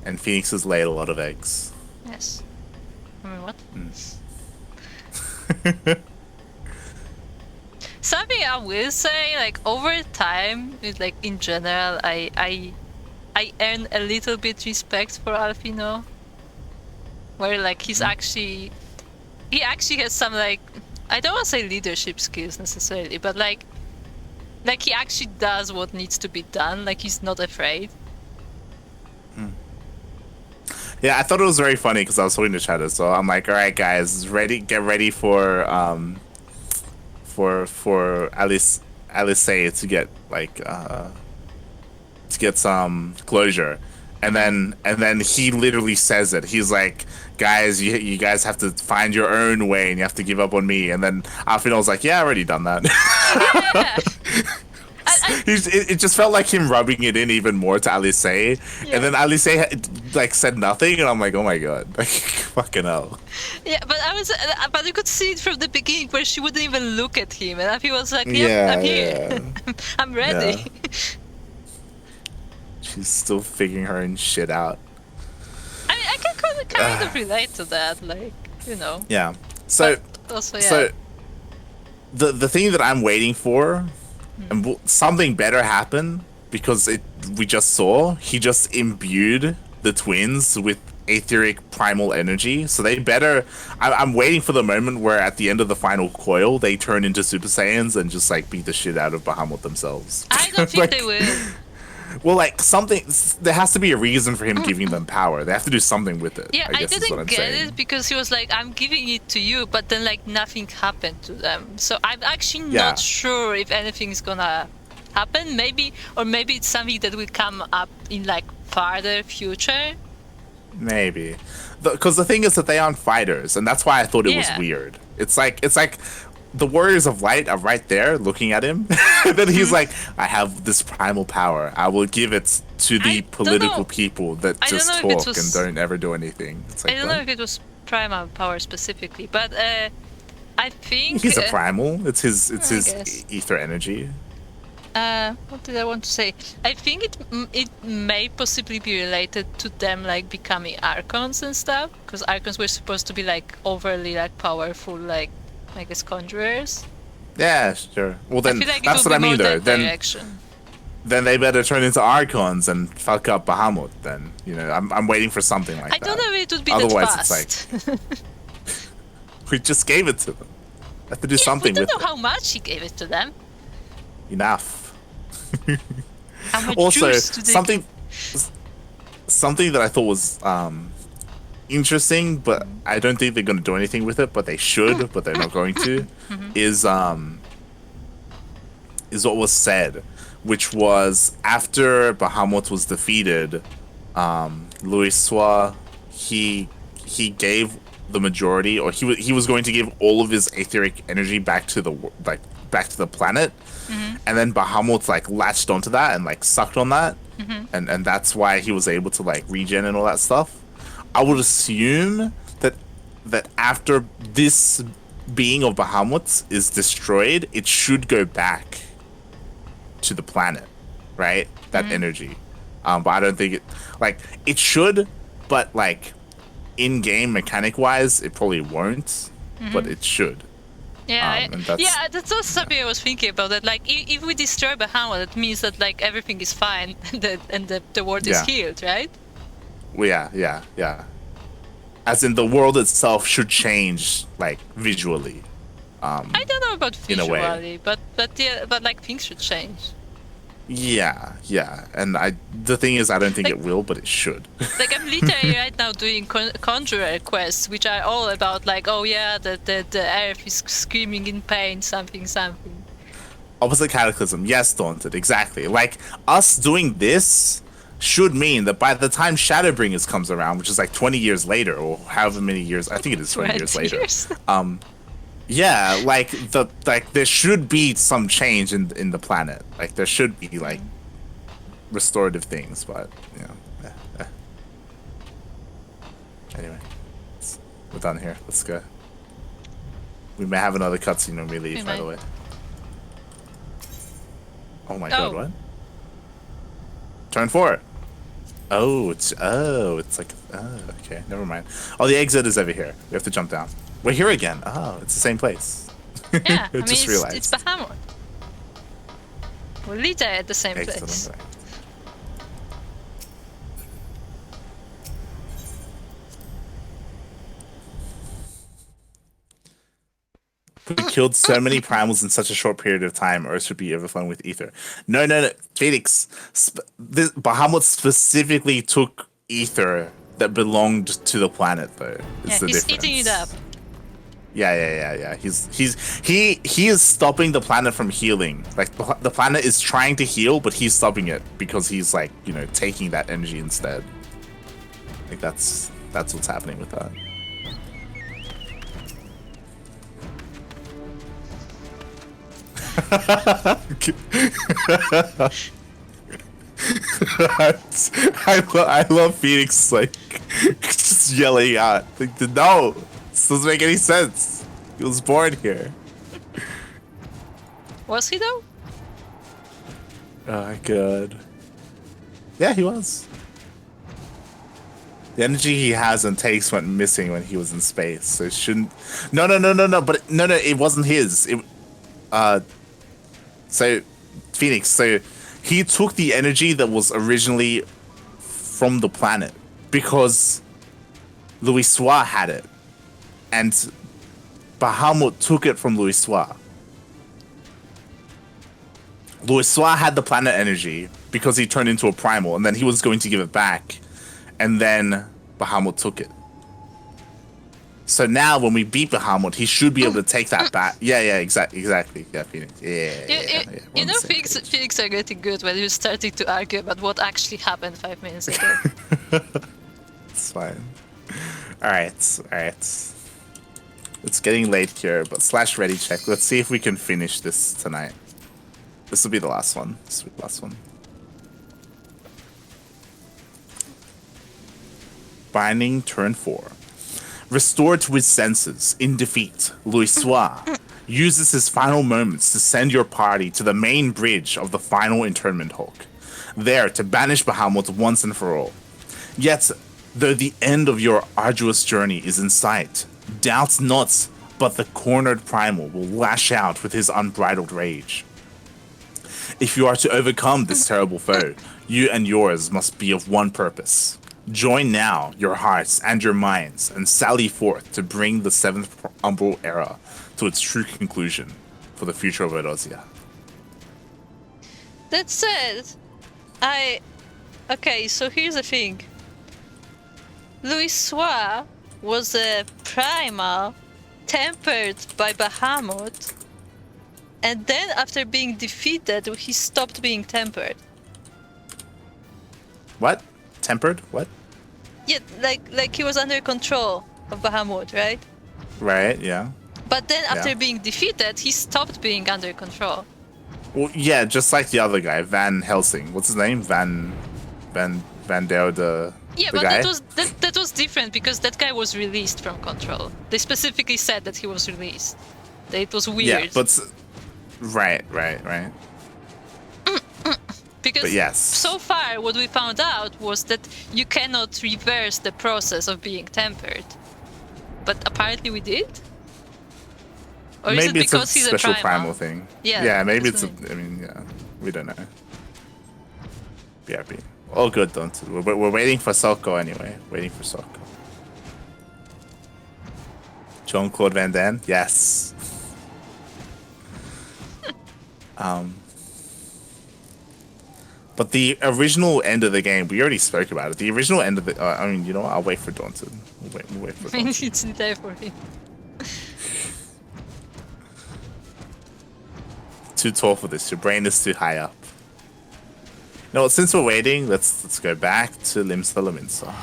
And phoenixes lay a lot of eggs. Yes. I mean, what? Something I will say, like over time, like in general, I earn a little bit respect for Alfino. Where like he actually has some like, I don't want to say leadership skills necessarily, but like he actually does what needs to be done. Like he's not afraid. Yeah, I thought it was very funny because I was talking to Shadow, so I'm like, all right, guys, get ready for Alice to get like to get some closure, and then he literally says it. He's like, guys, you guys have to find your own way, and you have to give up on me. And then Alfino's like, yeah, I already done that. Yeah. It just felt like him rubbing it in even more to Alice, and then Alice like said nothing, and I'm like, oh my god, like fucking hell. Yeah, but you could see it from the beginning where she wouldn't even look at him, and he was like, "Yep, I'm here, I'm ready." Yeah. She's still figuring her own shit out. I mean, I can kind of relate to that, like Yeah. So but also, so the thing that I'm waiting for. And something better happened, because we just saw he just imbued the twins with etheric primal energy, so they better. I'm waiting for the moment where at the end of the final coil they turn into Super Saiyans and just like beat the shit out of Bahamut themselves. I don't think they will. Well, like there has to be a reason for him giving them power. They have to do something with it. Yeah, I I guess is what didn't I'm get saying. it because he was like, "I'm giving it to you," but then like nothing happened to them. So I'm actually not sure if anything's gonna happen. Maybe it's something that will come up in like farther future. Maybe, because the thing is that they aren't fighters, and that's why I thought it was Yeah. weird. It's like the Warriors of Light are right there looking at him, and then he's like, "I have this primal power. I will give it to the political people that I don't just know if it talk was- and don't ever do anything." It's like, I don't know what? if it was primal power specifically, but I think He's a primal. It's his guess. ether energy. what did I want to say? I think it may possibly be related to them like becoming Archons and stuff, because Archons were supposed to be like overly like powerful, like I guess conjurers. Yeah, sure. Well, then I feel like that's it what I would be mean, more though. that Then direction. they better turn into Archons and fuck up Bahamut. Then I'm waiting for something like I that. don't know if it would be Otherwise, that it's fast. like we just gave it to them. Have to do We something don't with know how much he gave it to them. it. Enough. How much Also, juice do they something that I thought was interesting, but I don't think they're going to do anything with it. But they should, but they're not going to. Is what was said, which was after Bahamut was defeated, Louis he gave the majority, or he was going to give all of his etheric energy back to the planet, and then Bahamut like latched onto that and like sucked on that, and that's why he was able to like regen and all that stuff. I would assume that after this being of Bahamut is destroyed, it should go back to the planet, right? That energy. But I don't think it should, but like in-game mechanic wise it probably won't, but it should. That's also something I was thinking about, that like if we destroy Bahamut, it means that like everything is fine and the world is healed, right? Well, yeah. As in the world itself should change like visually. I don't know about visually, but like things should change. Yeah, and the thing is, I don't think it will, but it should. Like I'm literally right now doing conjurer quests, which are all about like, oh yeah, the earth is screaming in pain, something. Opposite Cataclysm, yes, Daunted, exactly. Like us doing this should mean that by the time Shadowbringers comes around, which is like 20 years later, or however many years, I think it is 20 years later. Yeah, like there should be some change in the planet. Like there should be like restorative things, but you know. Anyway, we're done here. Let's go. We may have another cutscene when we leave, by the way. Oh my god, what? Turn 4. It's like okay, never mind. Oh, the exit is over here. We have to jump down. We're here again. Oh, it's the same place. Yeah, I just mean, realized. it's Bahamut. We're literally at the same place. We killed so many primals in such a short period of time, Earth should be overflowing with ether. No. Phoenix, Bahamut specifically took ether that belonged to the planet, though. He's eating it up. Yeah. He is stopping the planet from healing. Like the planet is trying to heal, but he's stopping it because he's like, taking that energy instead. Like that's what's happening with that. I love Phoenix like just yelling out like, no, this doesn't make any sense. He was born here. Was he though? Oh god. Yeah, he was. The energy he has and takes went missing when he was in space, so it shouldn't. No. But no, it wasn't his. So Phoenix. So he took the energy that was originally from the planet because Louis had it, and Bahamut took it from Louis. Louis had the planet energy because he turned into a primal, and then he was going to give it back, and then Bahamut took it. So now when we beat Bahamut, he should be able to take that back. Yeah, exactly. Yeah, Phoenix. Yeah. Phoenix are getting good when you're starting to argue about what actually happened 5 minutes ago. It's fine. Alright. It's getting late here, but /ready check. Let's see if we can finish this tonight. This will be the last one. Binding turn 4. Restored to his senses, in defeat, Louis uses his final moments to send your party to the main bridge of the final internment hulk, there to banish Bahamut once and for all. Yet, though the end of your arduous journey is in sight, doubt not but the cornered primal will lash out with his unbridled rage. If you are to overcome this terrible foe, you and yours must be of one purpose. Join now your hearts and your minds and sally forth to bring the 7th Umbral Era to its true conclusion for the future of Eorzea. That said, okay, so here's the thing. Louisoix was a primal tempered by Bahamut, and then after being defeated, he stopped being tempered. What? Tempered? What? Yeah, like he was under control of Bahamut, right? Right, yeah. But then after Yeah. being defeated, he stopped being under control. Well, yeah, just like the other guy, Van Helsing. What's his name? Van Dale, Yeah, the but guy? that was different because that guy was released from control. They specifically said that he was released. That it was weird. Yeah, but right. Because but yes. so far what we found out was that you cannot reverse the process of being tempered. But apparently we did? Or is it Maybe it's a because he's special a primal thing. Yeah. Yeah, maybe it's. isn't it? I mean, yeah, we don't know. BRB. All good, Daunted. We're waiting for Souko anyway. Waiting for Souko. Jean-Claude Van Damme? Yes. But the original end of the game, we already spoke about it. The original end of the... I mean, you know what? I'll wait for Daunted. We'll wait for I mean, Daunted. it's there for him. Too tall for this. Your brain is too high up. You know what? Since we're waiting, let's go back to Limsa Laminsa.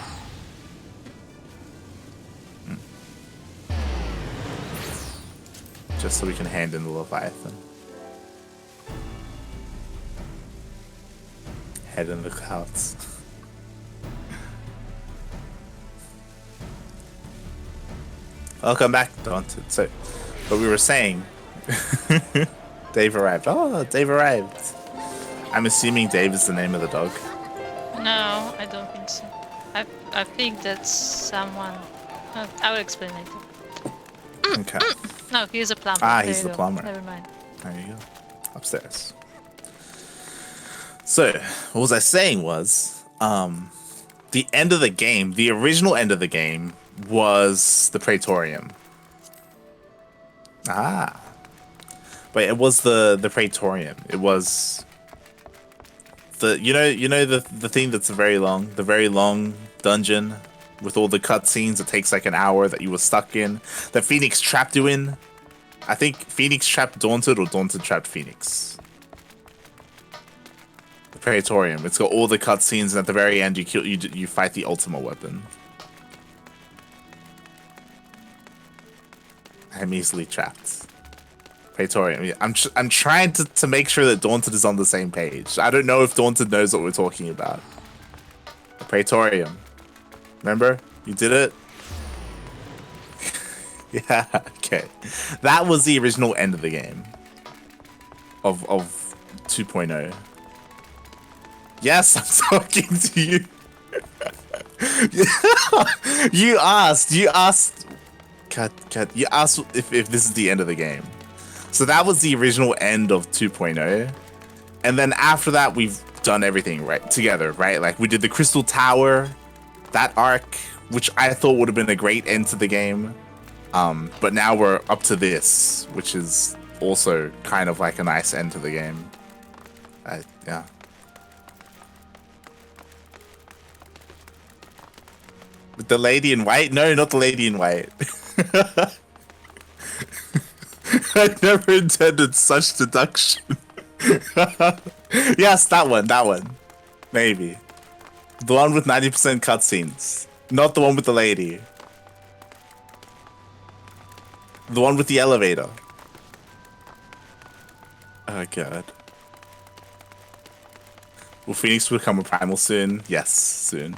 Just so we can hand in the Leviathan. Head in the clouds. Welcome back, Daunted. So, what we were saying, Dave arrived. Oh, Dave arrived. I'm assuming Dave is the name of the dog. No, I don't think so. I think that's someone... I will explain later. Okay. No, he's a plumber. Ah, There he's you the go. plumber. Never mind. There you go. Upstairs. So, what was I saying was, the end of the game, the original end of the game, was the Praetorium. Ah. But it was the Praetorium. It was the you know the thing that's very long dungeon with all the cutscenes that takes like an hour that you were stuck in, that Phoenix trapped you in. I think Phoenix trapped Daunted or Daunted trapped Phoenix. The Praetorium. It's got all the cutscenes, and at the very end, you fight the ultimate weapon. I'm easily trapped. Praetorium. I'm trying to make sure that Daunted is on the same page. I don't know if Daunted knows what we're talking about. The Praetorium. Remember? You did it? Yeah, okay. That was the original end of the game. Of 2.0. Yes, I'm talking to you. You asked. Cut. You asked if this is the end of the game. So that was the original end of 2.0. And then after that, we've done everything right together, right? Like we did the Crystal Tower, that arc, which I thought would have been a great end to the game. But now we're up to this, which is also kind of like a nice end to the game. Yeah. With the lady in white? No, not the lady in white. I never intended such deduction. Yes, that one. Maybe. The one with 90% cutscenes. Not the one with the lady. The one with the elevator. Oh god. Will Phoenix become a primal soon? Yes, soon.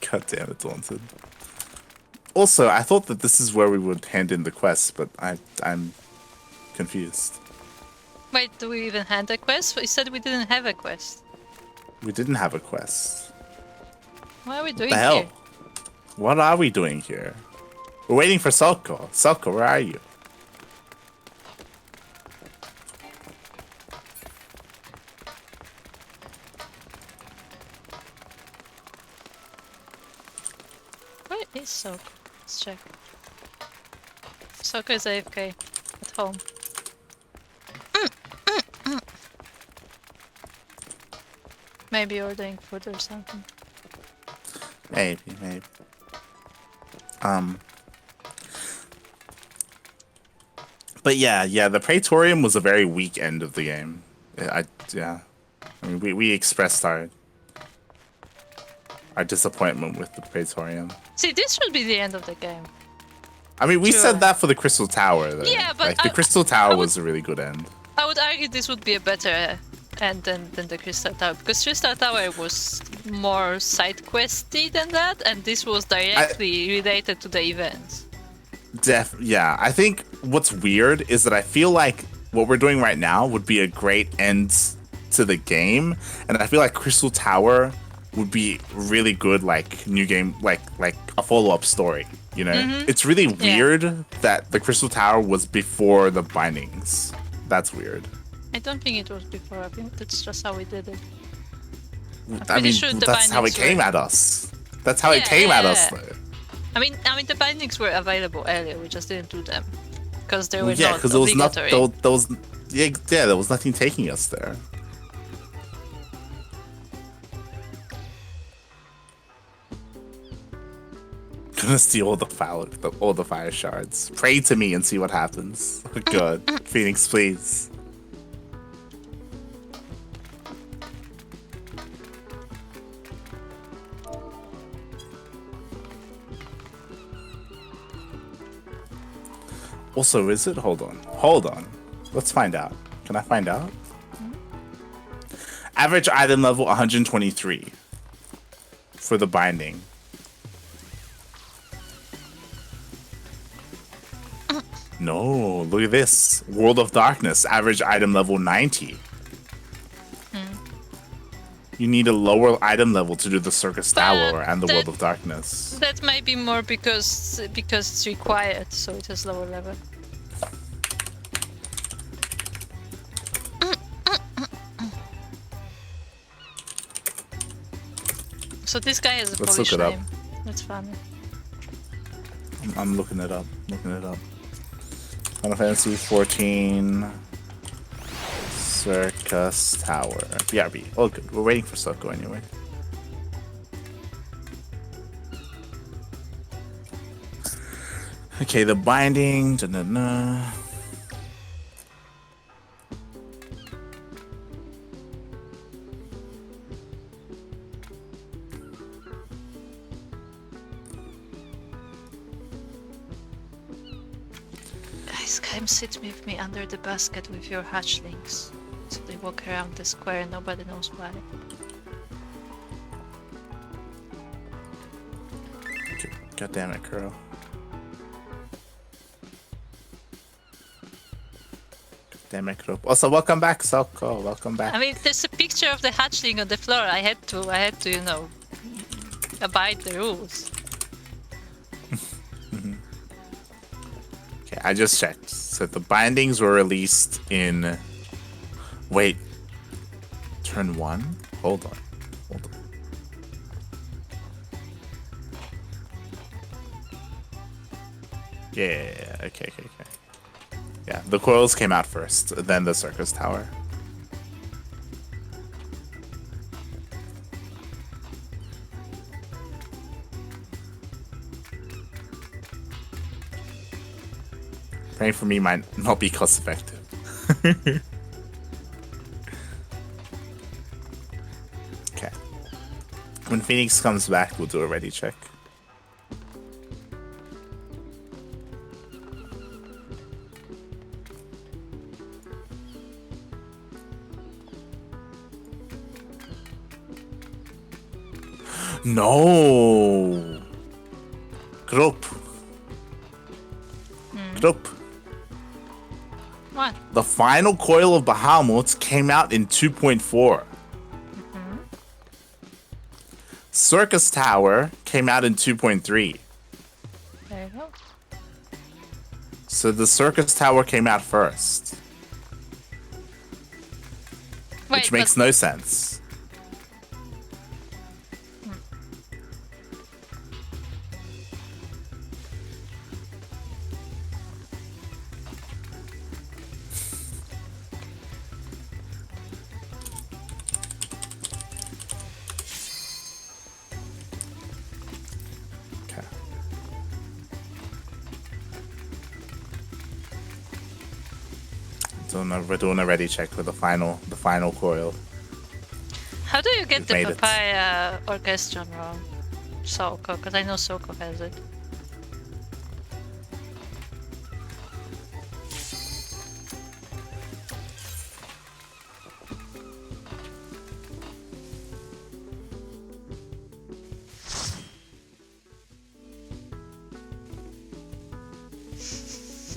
God damn it, Daunted. Also, I thought that this is where we would hand in the quest, but I'm confused. Wait, do we even hand a quest? You said we didn't have a quest. We didn't have a quest. What are we doing The hell? here? What are we doing here? We're waiting for Souko. Souko, where are you? Where is Souko? Let's check. Souko is AFK at home. Maybe ordering food or something. Maybe. Um. But yeah, the Praetorium was a very weak end of the game. Yeah. I mean, we expressed our disappointment with the Praetorium. See, this should be the end of the game. I mean, we Sure. said that for the Crystal Tower, though. Yeah, but like, the Crystal Tower was a really good end. I would argue this would be a better end than the Crystal Tower, because Crystal Tower was more side questy than that, and this was directly related to the events. Yeah, I think what's weird is that I feel like what we're doing right now would be a great end to the game, and I feel like Crystal Tower would be really good, like new game, like a follow-up story. You know, it's really weird that the Crystal Tower was before the bindings. That's weird. I don't think it was before. I think that's just how we did it. I mean, sure that's how it came at us. That's how it came at us, though. I mean, the bindings were available earlier. We just didn't do them because they were Yeah, not because there was obligatory. there was nothing taking us there. Gonna steal all the fire shards. Pray to me and see what happens. Good, Phoenix, please. Also, is it? Hold on. Let's find out. Can I find out? Average item level 123 for the binding. No, look at this. World of Darkness, average item level 90. You need a lower item level to do the Circus Tower and the World of Darkness. That might be more because it's required, so it has lower level. So this guy has a Let's Polish look it up. name. That's funny. I'm looking it up. Final Fantasy 14 Circus Tower. BRB. Oh, good. We're waiting for Souko anyway. Okay, the binding. Da-da-da. Guys, come sit with me under the basket with your hatchlings. So they walk around the square and nobody knows why. God damn it, Kuro. Damn it, Kuro. Also, welcome back, Souko. Welcome back. I mean, there's a picture of the hatchling on the floor. I had to, you know, abide the rules. Okay, I just checked. So the bindings were released in... Wait. Turn 1? Hold on. Yeah, okay. Yeah, the coils came out first, then the Circus Tower. Praying for me might not be cost effective. Okay. When Phoenix comes back, we'll do a ready check. No. Group. What? The final coil of Bahamut came out in 2.4. Circus Tower came out in 2.3. There you go. So the Circus Tower came out first. Which makes no sense. We're doing a ready check for the final coil. How do you get We've the made it. papaya orchestra from Souko? Because I know Souko has it.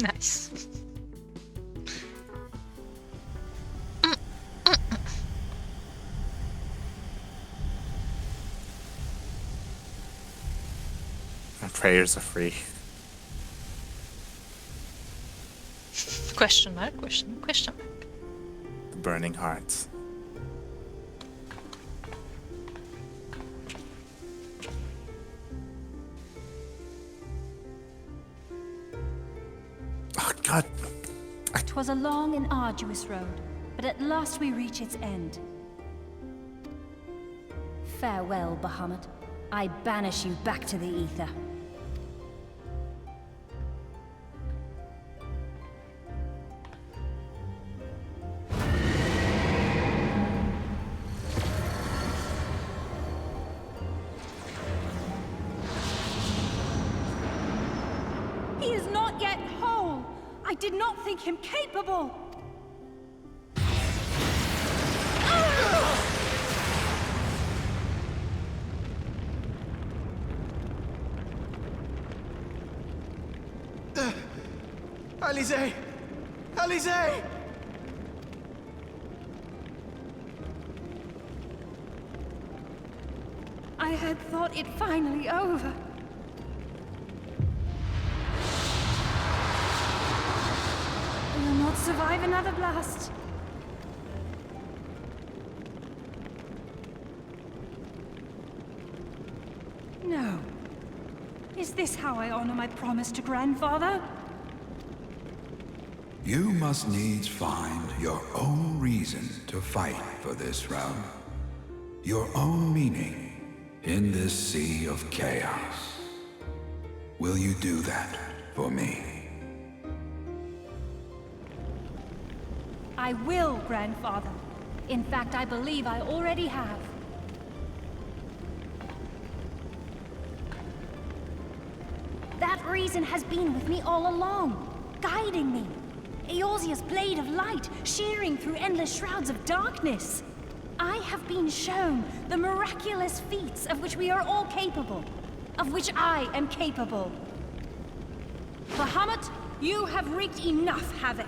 Nice. And prayers are free. Question mark, question mark. The burning hearts. Oh God. 'Twas a long and arduous road, but at last we reach its end. Farewell, Bahamut. I banish you back to the ether. He is not yet whole. I did not think him capable. Alize! Alize! I had thought it finally over. I will not survive another blast. No. Is this how I honor my promise to Grandfather? You must needs find your own reason to fight for this realm. Your own meaning in this sea of chaos. Will you do that for me? I will, Grandfather. In fact, I believe I already have. That reason has been with me all along, guiding me. Eorzea's blade of light, shearing through endless shrouds of darkness. I have been shown the miraculous feats of which we are all capable, of which I am capable. Bahamut, you have wreaked enough havoc.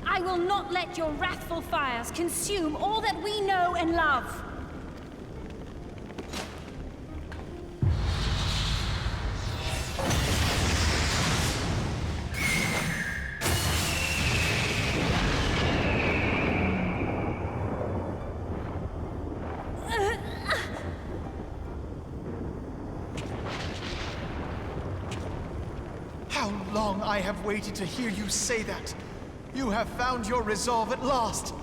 I will not let your wrathful fires consume all that we know and love. How long I have waited to hear you say that! You have found your resolve at last!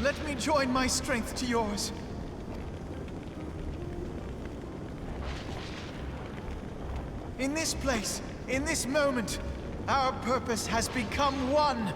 Let me join my strength to yours. In this place, in this moment, our purpose has become one!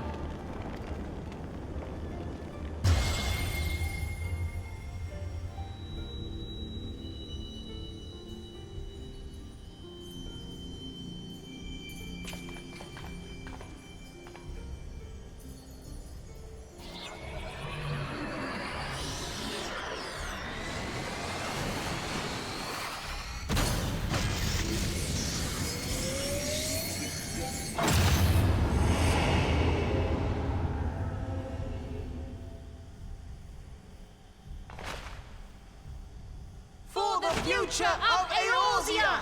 Future of Eorzea!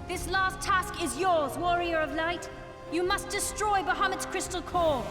This last task is yours, Warrior of Light. You must destroy Bahamut's crystal core.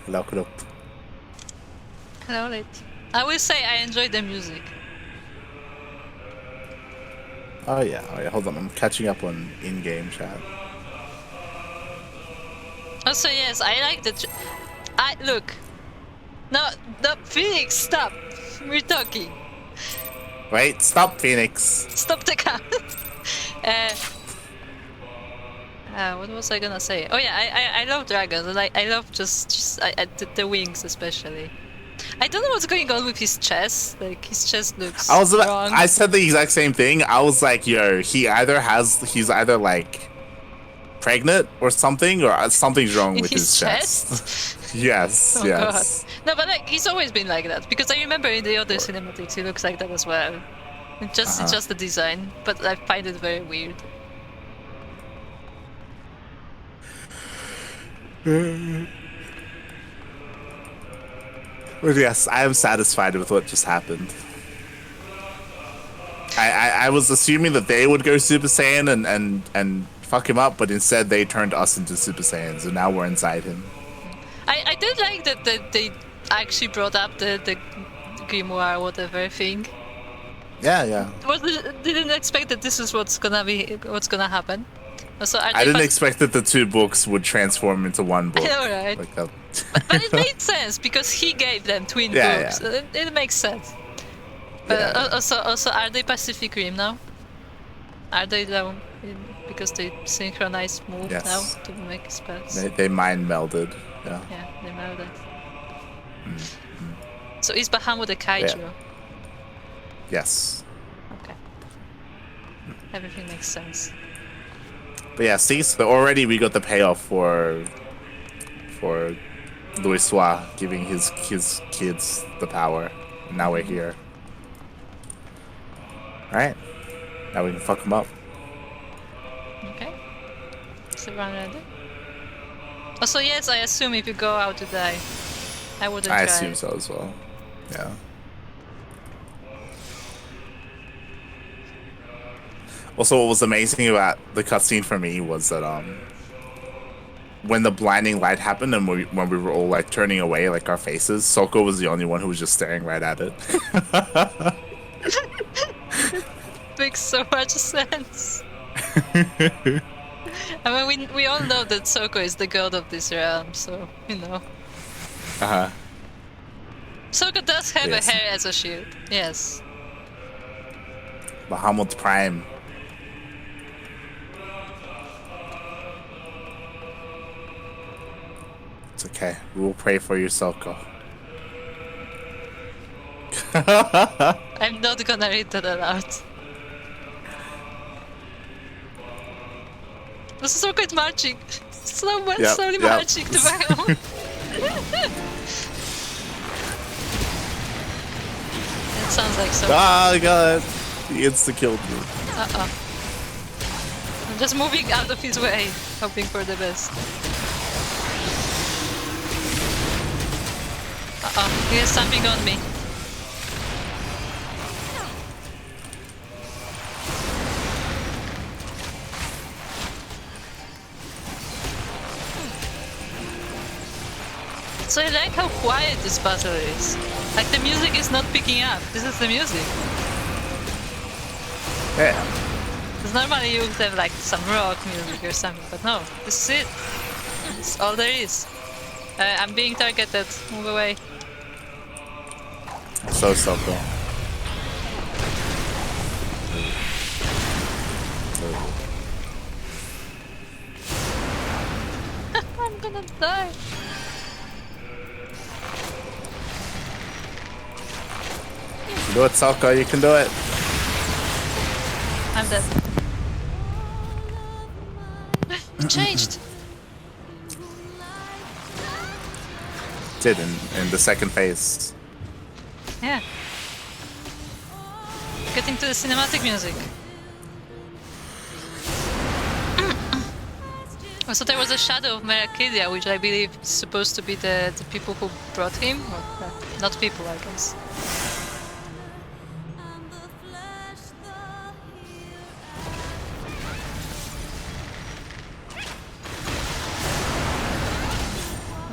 Hello, hello. Hello, late. I will say I enjoyed the music. Oh yeah, hold on. I'm catching up on in-game chat. Also, yes, I like the. Look. No, Phoenix, stop. We're talking. Wait, stop, Phoenix. Stop the car. What was I gonna say? Oh yeah, I love dragons, and I love just the wings especially. I don't know what's going on with his chest. Like his chest looks wrong. I said the exact same thing. I was like, yo, he's either like pregnant or something, or something's wrong with his chest. Yes, Oh, yes. God. No, but like he's always been like that because I remember in the other cinematics he looks like that as well. It's just the design, but I find it very weird. But yes, I am satisfied with what just happened. I was assuming that they would go Super Saiyan and fuck him up, but instead they turned us into Super Saiyans, and now we're inside him. I did like that they actually brought up the grimoire whatever thing. Yeah. Didn't expect that this is what's gonna happen. So I didn't expect that the two books would transform into one book. I know, right? Like that. But it made sense because he gave them twin books. Yeah. It makes sense. But also, are they Pacific Rim now? Are they down because they synchronized move now to make spells? They mind melded. Yeah. Yeah, they melded. So is Bahamut a kaiju? Yeah. Yes. Okay. Everything makes sense. But yeah, see, so already we got the payoff for Louis giving his kids the power. Now we're here. Alright. Now we can fuck them up. Okay. Is everyone ready? Also, yes, I assume if you go out to die, I wouldn't try. I assume so as well. Yeah. Also, what was amazing about the cutscene for me was that when the blinding light happened and when we were all like turning away, like our faces, Souko was the only one who was just staring right at it. Makes so much sense. I mean, we all know that Souko is the god of this realm, so you know. Souko does have a hair as a shield. Yes. Bahamut Prime. It's okay. We will pray for you, Souko. I'm not gonna read that aloud. Souko is marching. Slowly marching to Bahamut. It sounds like Souko. Oh god! He insta-killed me. I'm just moving out of his way, hoping for the best. He has something on me. So I like how quiet this battle is. Like the music is not picking up. This is the music. Yeah. Because normally you would have like some rock music or something, but no, this is it. It's all there is. I'm being targeted. Move away. So cool. I'm gonna die. Do it, Souko, you can do it. I'm dead. It changed. Did in the second phase. Yeah. Getting to the cinematic music. Also, there was a shadow of Mielikka, which I believe is supposed to be the people who brought him. Or, not people, I guess.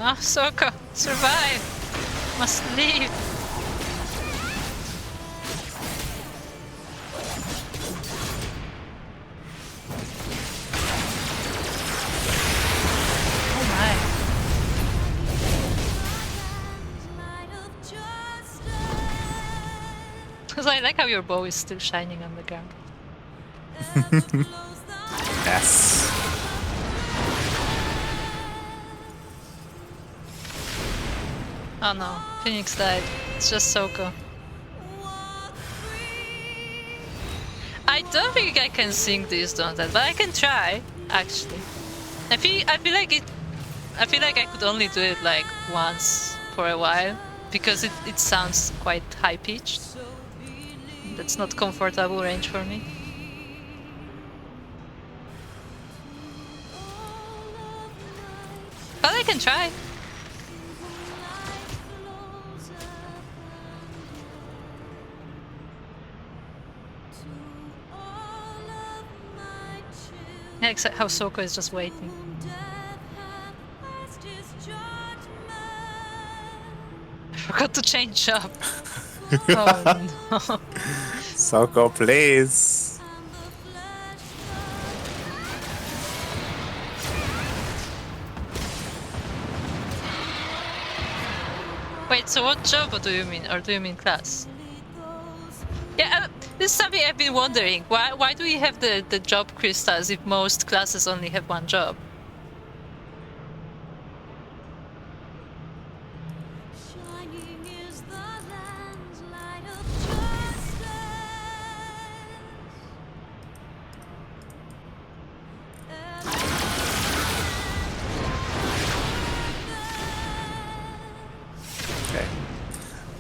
No, Souko, survive! Must leave! Oh my. Because I like how your bow is still shining on the ground. Yes. Oh no, Phoenix died. It's just Souko. I don't think I can sing this Daunted, but I can try, actually. I feel like I could only do it like once for a while, because it sounds quite high pitched. That's not comfortable range for me. But I can try. Yeah, except how Souko is just waiting. I forgot to change up. Oh no. Souko, please. Wait, so what job do you mean? Or do you mean class? Yeah, this is something I've been wondering. Why do we have the job crystals if most classes only have one job? Okay.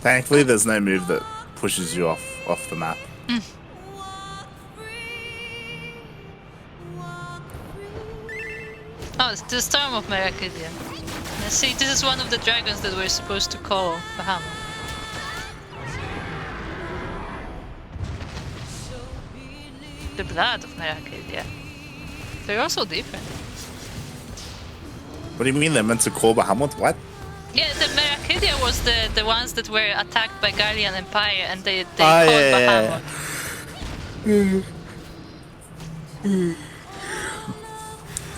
Thankfully, there's no move that pushes you off the map. Oh, it's the Storm of Merakidia. See, this is one of the dragons that we're supposed to call Bahamut. The blood of Merakidia. They're also different. What do you mean they're meant to call Bahamut? What? Yeah, the Merakidia was the ones that were attacked by Guardian Empire, and they called Bahamut.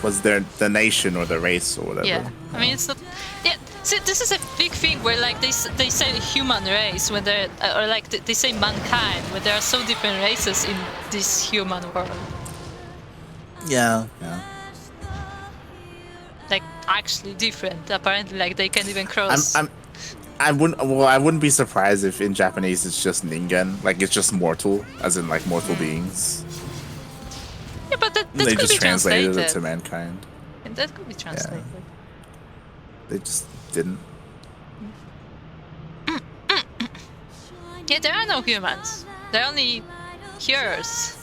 Was there the nation or the race or whatever? Yeah, I mean it's not. Yeah, see, this is a big thing where like they say human race when they're or like they say mankind when there are so different races in this human world. Yeah. Like actually different. Apparently, like they can't even cross. I wouldn't be surprised if in Japanese it's just ningen, like it's just mortal, as in like mortal beings. Yeah, but that they could just be translated it to mankind. And that could be translated. Yeah. They just didn't. Yeah, there are no humans. There are only hearers.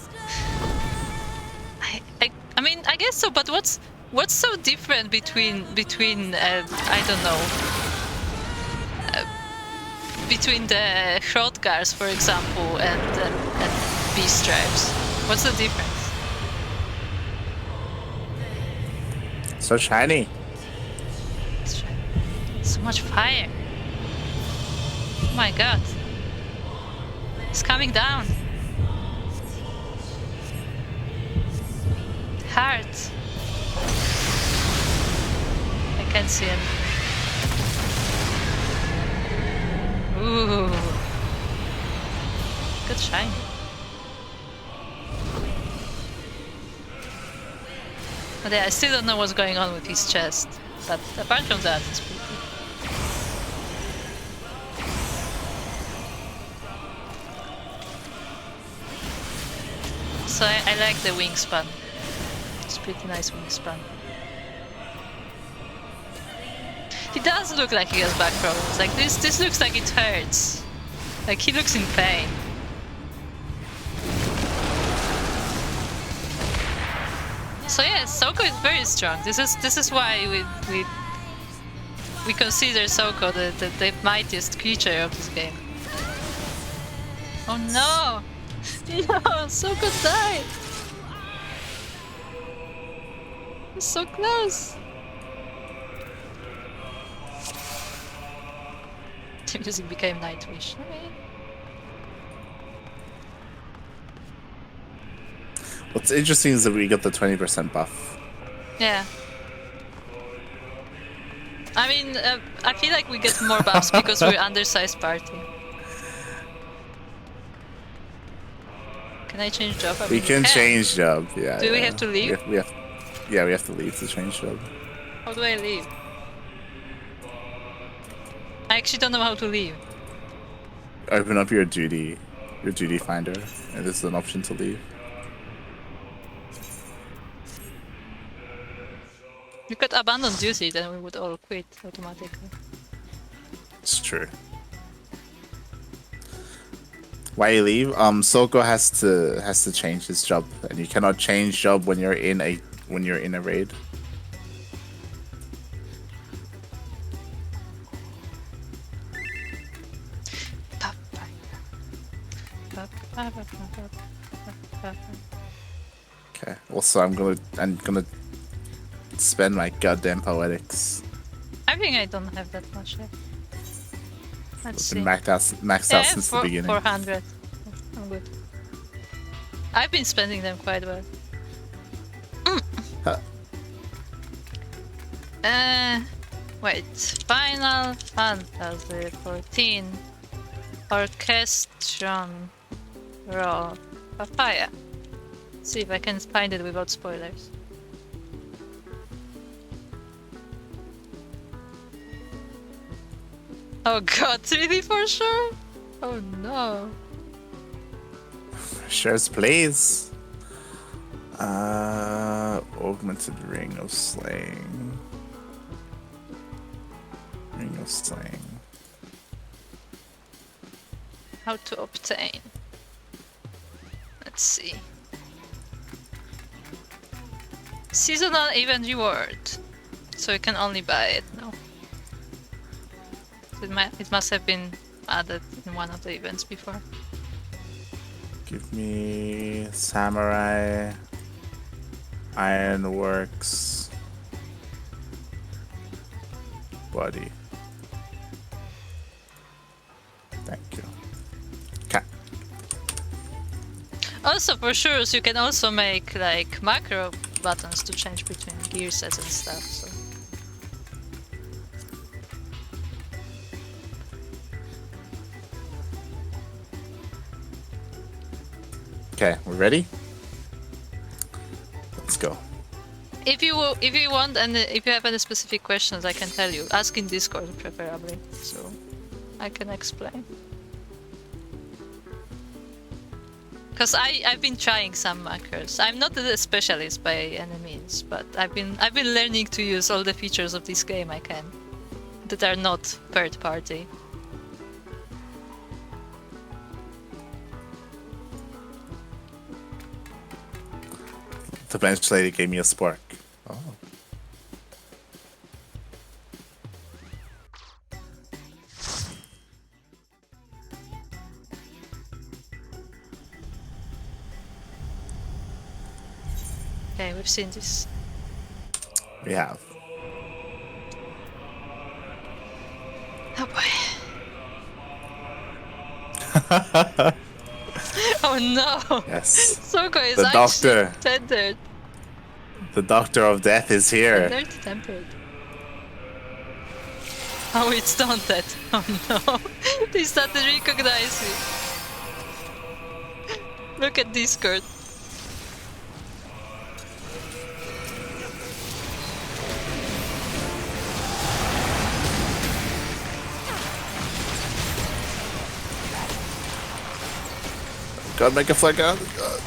I mean, I guess so. But what's so different between I don't know, between the Hrothgars, for example, and Beast Tribes? What's the difference? So shiny. So much fire. Oh my god. It's coming down. Heart. I can't see it. Ooh. Good shine. But yeah, I still don't know what's going on with his chest. But apart from that, it's pretty good. So I like the wingspan. It's pretty nice wingspan. He does look like he has back problems. Like this looks like it hurts. Like he looks in pain. So yeah, Souko is very strong. This is why we consider Souko the mightiest creature of this game. Oh no! No, Souko died! He's so close! The music became Nightwish. What's interesting is that we got the 20% buff. Yeah. I mean, I feel like we get more buffs because we're undersized party. Can I change job? I We mean, can change job, yeah. Do we have to leave? We have to leave to change job. How do I leave? I actually don't know how to leave. Open up your duty finder, and this is an option to leave. We could abandon duty, then we would all quit automatically. It's true. Why you leave? Souko has to change his job, and you cannot change job when you're in a raid. Okay. Also, I'm gonna spend my goddamn poetics. I think I don't have that much left. Let's see. Been maxed out since the beginning. 400. I'm good. I've been spending them quite well. Wait. Final Fantasy 14. Orchestron Raw Papaya. See if I can find it without spoilers. Oh god, really for sure? Oh no. Shares please. Augmented Ring of Slaying. Ring of Slaying. How to obtain. Let's see. Seasonal event reward. So you can only buy it now. It must have been added in one of the events before. Give me Samurai, Ironworks, Body. Thank you. Okay. Also, for sure, so you can also make like macro buttons to change between gear sets and stuff. So. Okay, we're ready? Let's go. If you want, and if you have any specific questions, I can tell you. Ask in Discord, preferably, so I can explain. Because I've been trying some macros. I'm not a specialist by any means, but I've been learning to use all the features of this game I can that are not third party. The bench lady gave me a spark. Oh. Okay, we've seen this. We have. Oh boy. Oh no! Yes. Souko is The doctor. actually tendered. The Doctor of Death is here. Tempered. Oh, it's Daunted. Oh no. They started recognizing. Look at Discord. God, make a flag out. God.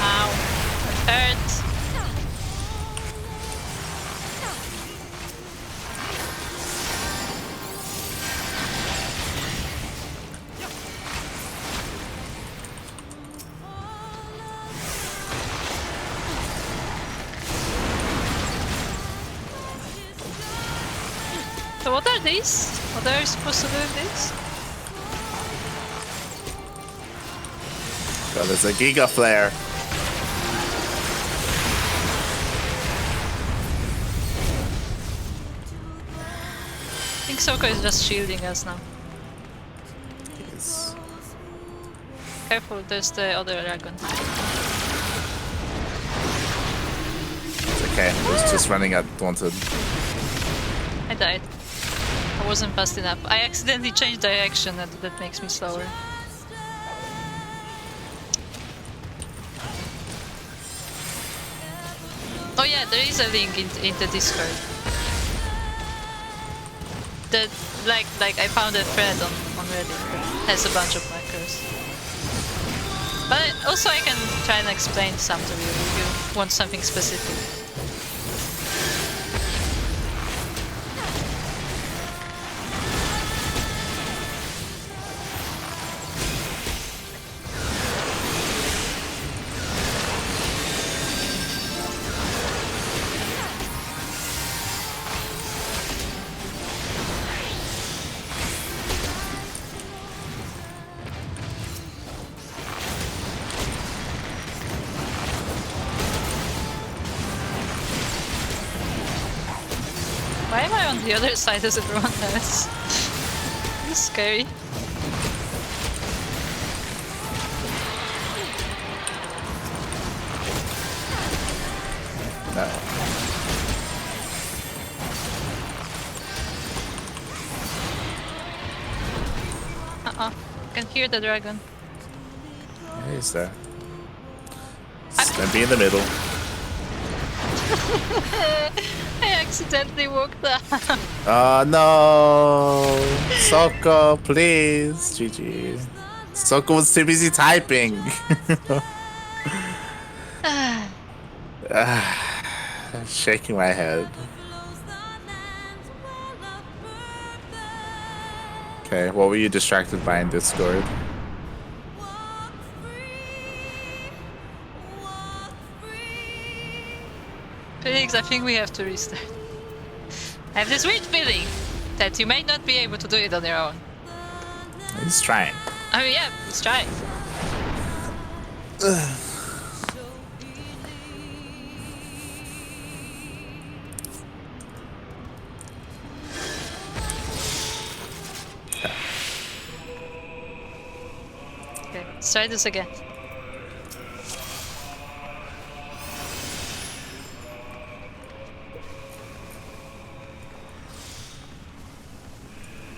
Ow. That hurts. what are these? What are you supposed to do with these? So there's a Giga Flare. I think Souko is just shielding us now. Yes. Careful, there's the other dragon. It's okay. I was just running at Daunted. I died. I wasn't fast enough. I accidentally changed direction and that makes me slower. Oh yeah, there is a link in the Discord. That like I found a thread on Reddit that has a bunch of macros. But also I can try and explain some to you if you want something specific. Why am I on the other side as everyone else? This is scary. No. I can hear the dragon. Yeah, he's there. Just gonna be in the middle. I accidentally walked out. Oh no! Souko, please! GG. Souko was too busy typing. Shaking my head. Okay, what were you distracted by in Discord? Felix, I think we have to restart. I have this weird feeling that you may not be able to do it on your own. He's trying. I mean, yeah, let's try. Okay, let's try this again.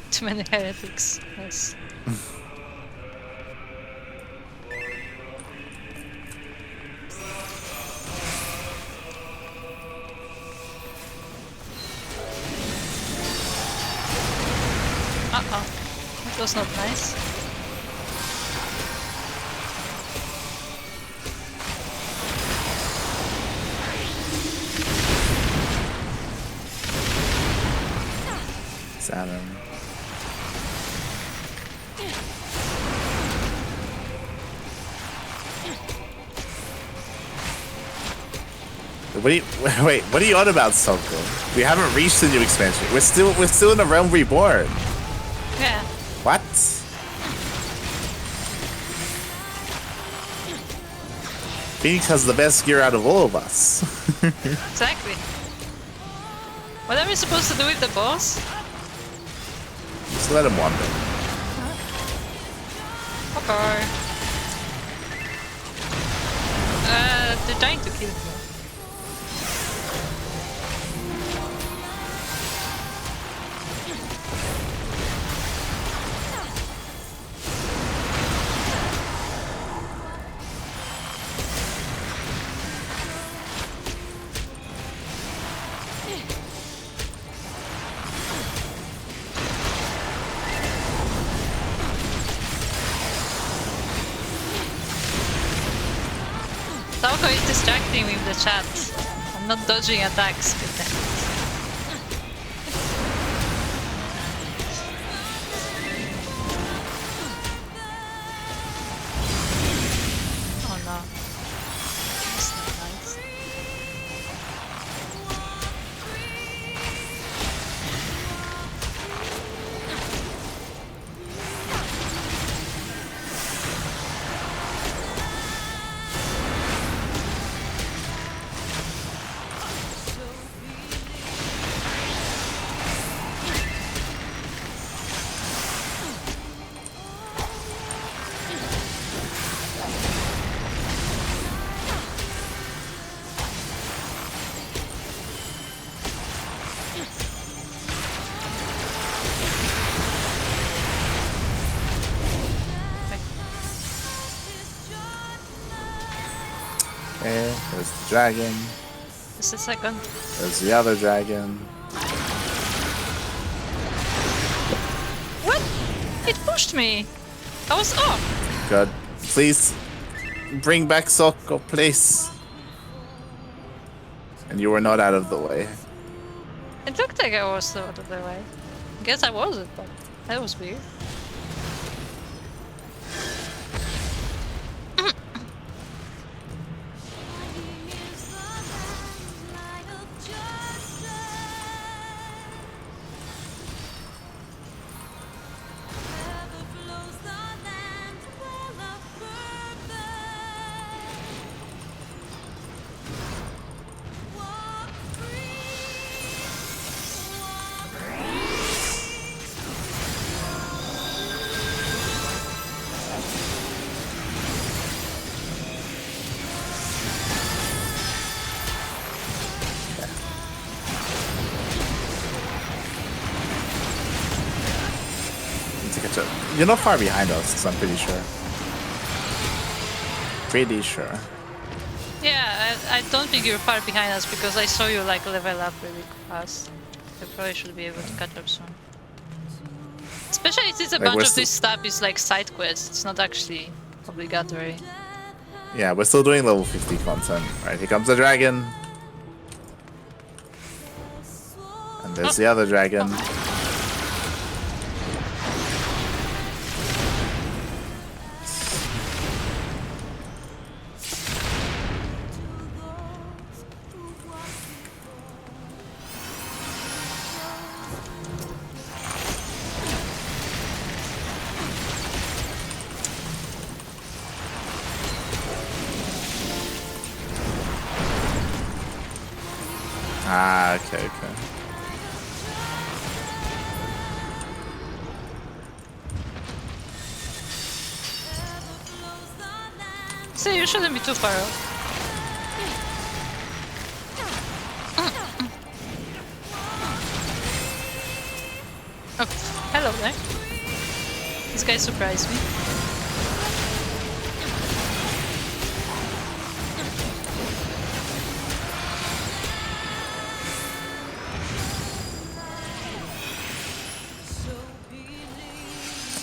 Too many heretics. Yes. Uh-oh. That was not nice. Saturn. Wait, what are you on about, Souko? We haven't reached the new expansion. We're still in the Realm Reborn. Yeah. What? Phoenix has the best gear out of all of us. Exactly. What are we supposed to do with the boss? Just let him wander. Okay. They're trying to kill me. Souko is distracting me with the chat. I'm not dodging attacks with them. Oh no. That's not nice. Okay, there's the dragon. Just a second. There's the other dragon. What? It pushed me. I was off. Good. Please bring back Souko, please. And you were not out of the way. It looked like I was out of the way. Guess I wasn't, but that was weird. You're not far behind us, I'm pretty sure. Pretty sure. Yeah, I don't think you're far behind us because I saw you like level up really fast. I probably should be able to catch up soon. Especially since a bunch of this stuff is like side quests, it's not actually obligatory. Yeah, we're still doing level 50 content. Right, here comes the dragon. And there's the other dragon. Ah, okay, okay. See, you shouldn't be too far off. Oh, hello there. This guy surprised me.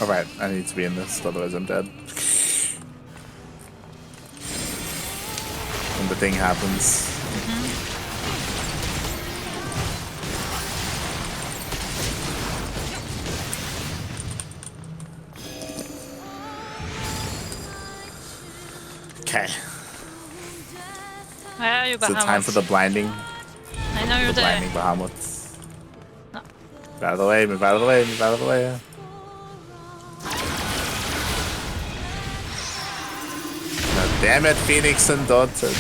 Alright, I need to be in this, otherwise I'm dead. When the thing happens. Okay. Where are you, Bahamut? Is it time for the blinding? I know you're the there. blinding Bahamut. No. Move out of the way, move out of the way, move out of the way. God damn it, Phoenix and Daunted.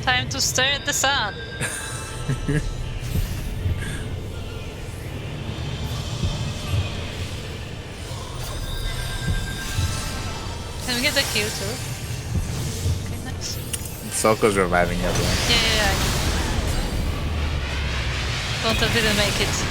Time to stare at the sun. Can we get the kill too? Okay, nice. Souko's reviving everyone. Yeah. Daunted didn't make it.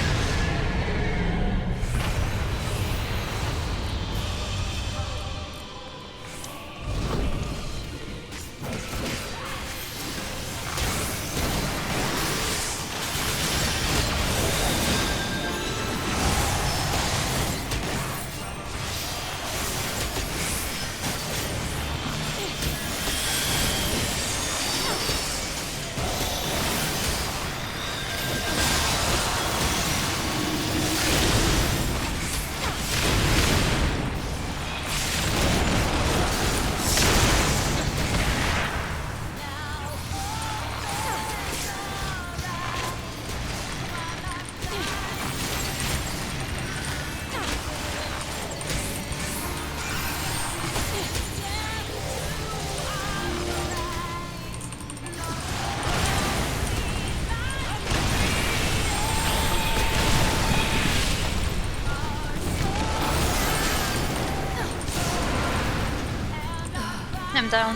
I'm down.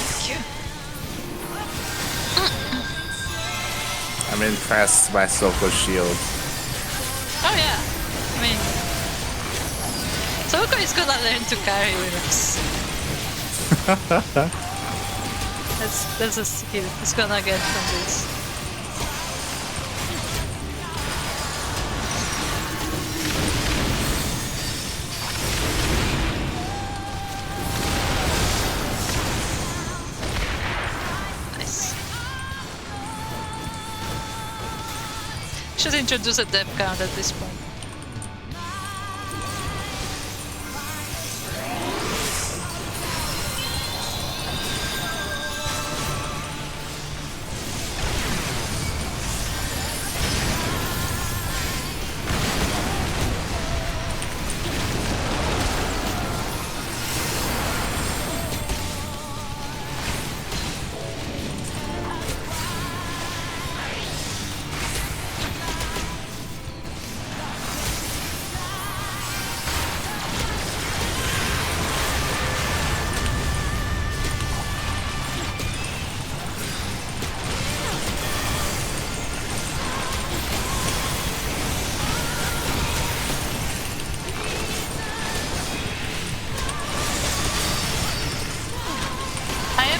Thank you. I'm impressed by Souko's shield. Oh yeah. I mean, Souko is gonna learn to carry with us. That's a skill he's gonna get from this. Nice. Should introduce a depth count at this point.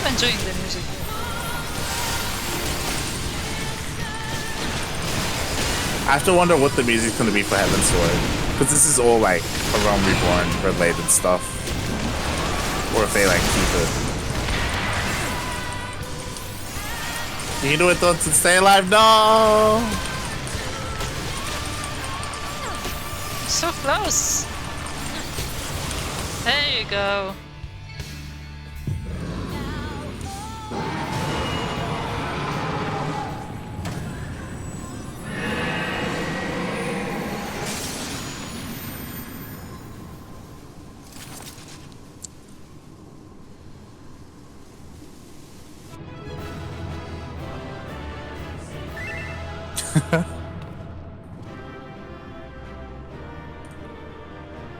Enjoying the music. I have to wonder what the music's gonna be for Heaven's Sword, because this is all like a Realm Reborn related stuff, or if they like keep it. You can do it, Daunted. Stay alive. No. So close. There you go.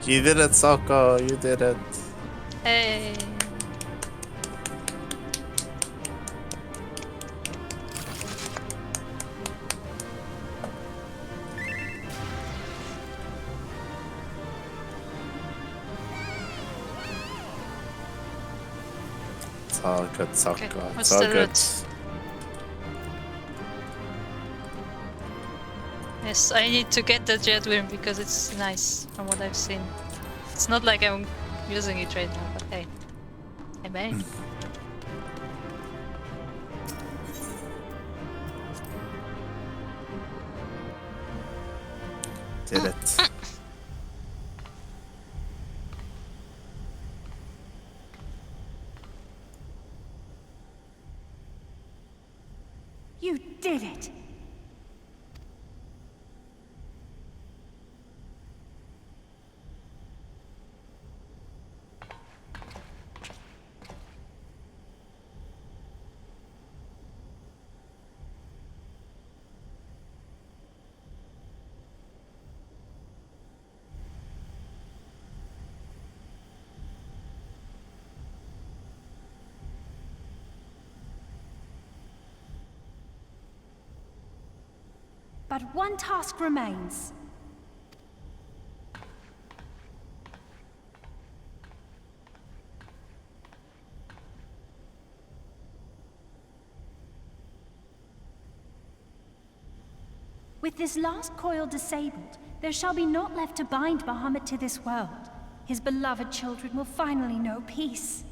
You did it, Souko. You did it. Hey. It's all good, Souko. Okay, It's what's all the good. loot? Yes, I need to get the jet worm because it's nice from what I've seen. It's not like I'm using it right now, but hey, I may. Did it. You did it! But one task remains. With this last coil disabled, there shall be naught left to bind Bahamut to this world. His beloved children will finally know peace.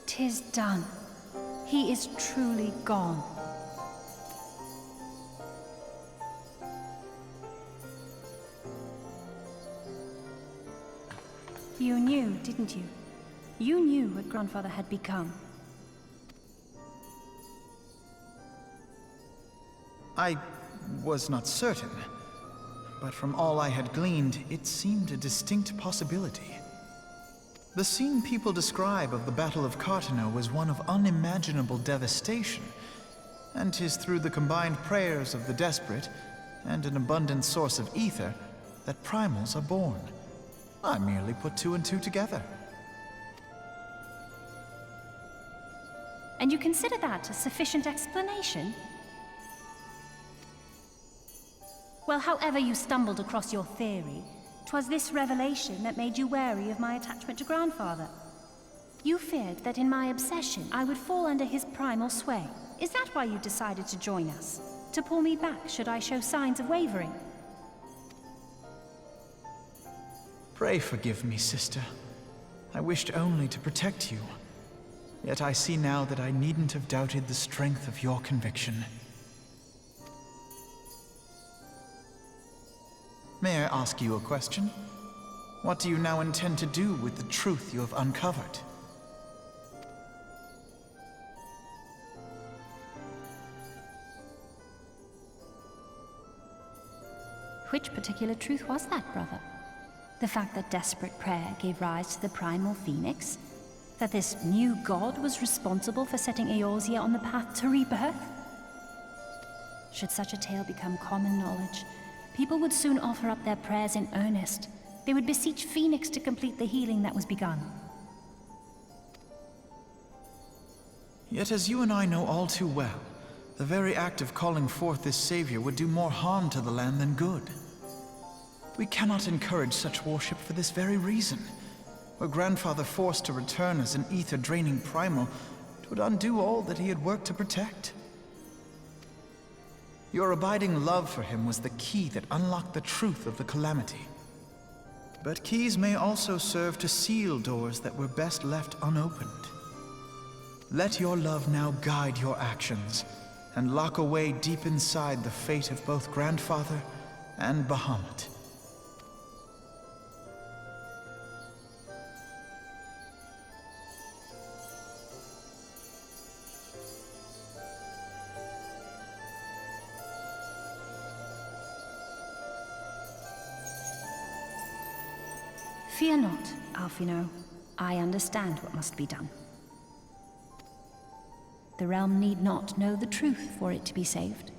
'Tis done. He is truly gone. You knew, didn't you? You knew what Grandfather had become. I was not certain, but from all I had gleaned, it seemed a distinct possibility. The scene people describe of the Battle of Cartano was one of unimaginable devastation, and 'tis through the combined prayers of the desperate and an abundant source of ether that primals are born. I merely put two and two together. And you consider that a sufficient explanation? Well, however you stumbled across your theory, 'twas this revelation that made you wary of my attachment to Grandfather. You feared that in my obsession, I would fall under his primal sway. Is that why you decided to join us? To pull me back should I show signs of wavering? Pray forgive me, sister. I wished only to protect you. Yet I see now that I needn't have doubted the strength of your conviction. May I ask you a question? What do you now intend to do with the truth you have uncovered? Which particular truth was that, brother? The fact that desperate prayer gave rise to the primal phoenix? That this new god was responsible for setting Eorzea on the path to rebirth? Should such a tale become common knowledge, people would soon offer up their prayers in earnest. They would beseech Phoenix to complete the healing that was begun. Yet as you and I know all too well, the very act of calling forth this savior would do more harm to the land than good. We cannot encourage such worship for this very reason. Were Grandfather forced to return as an ether-draining primal, it would undo all that he had worked to protect. Your abiding love for him was the key that unlocked the truth of the calamity. But keys may also serve to seal doors that were best left unopened. Let your love now guide your actions, and lock away deep inside the fate of both Grandfather and Bahamut. Fear not, Alphino. I understand what must be done. The realm need not know the truth for it to be saved.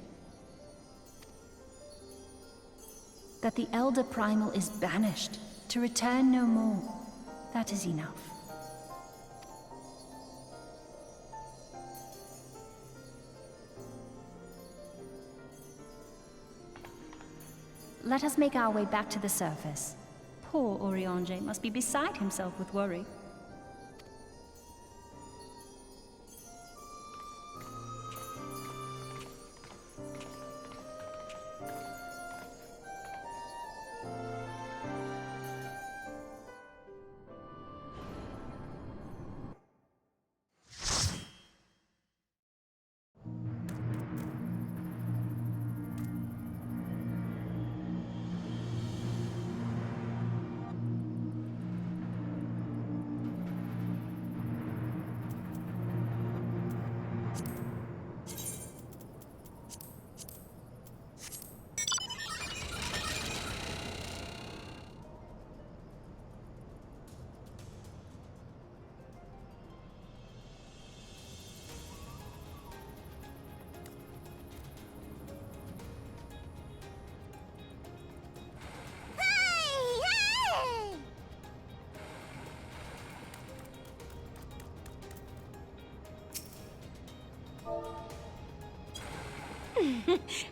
That the Elder Primal is banished, to return no more. That is enough. Let us make our way back to the surface. Poor Urianger must be beside himself with worry.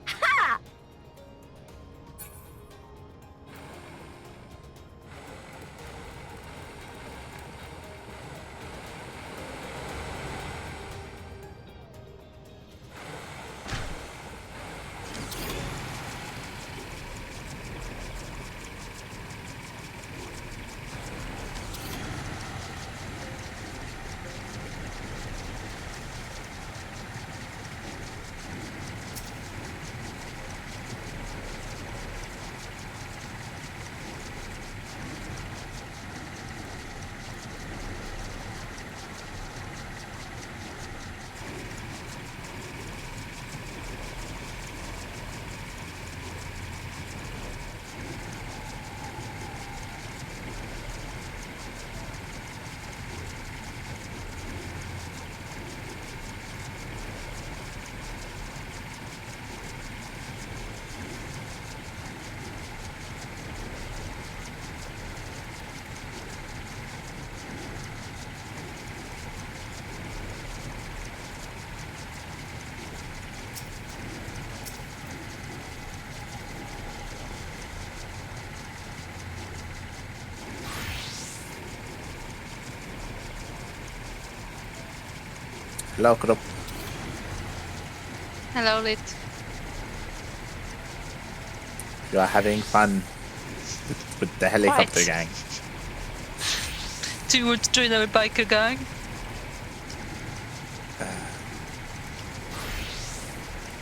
Ha! Hello, Kuro. Hello, Lit. You are having fun with the helicopter Right. gang. Do you want to join our biker gang?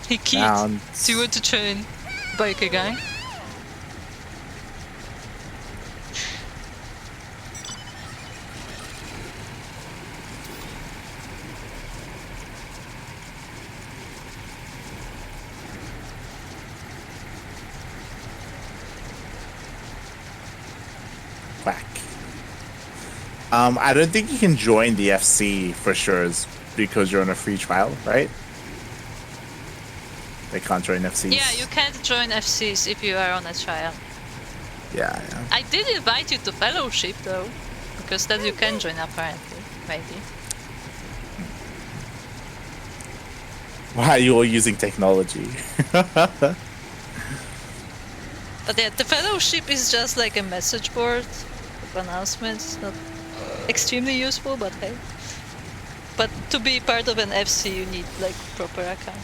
Hey, kid. Now, Do you want to join biker gang? Quack. I don't think you can join the FC for sure because you're on a free trial, right? They can't join FCs. Yeah, you can't join FCs if you are on a trial. Yeah. I did invite you to fellowship though, because then you can join apparently, maybe. Why are you all using technology? But yeah, the fellowship is just like a message board of announcements, not extremely useful, but hey. But to be part of an FC, you need like proper account.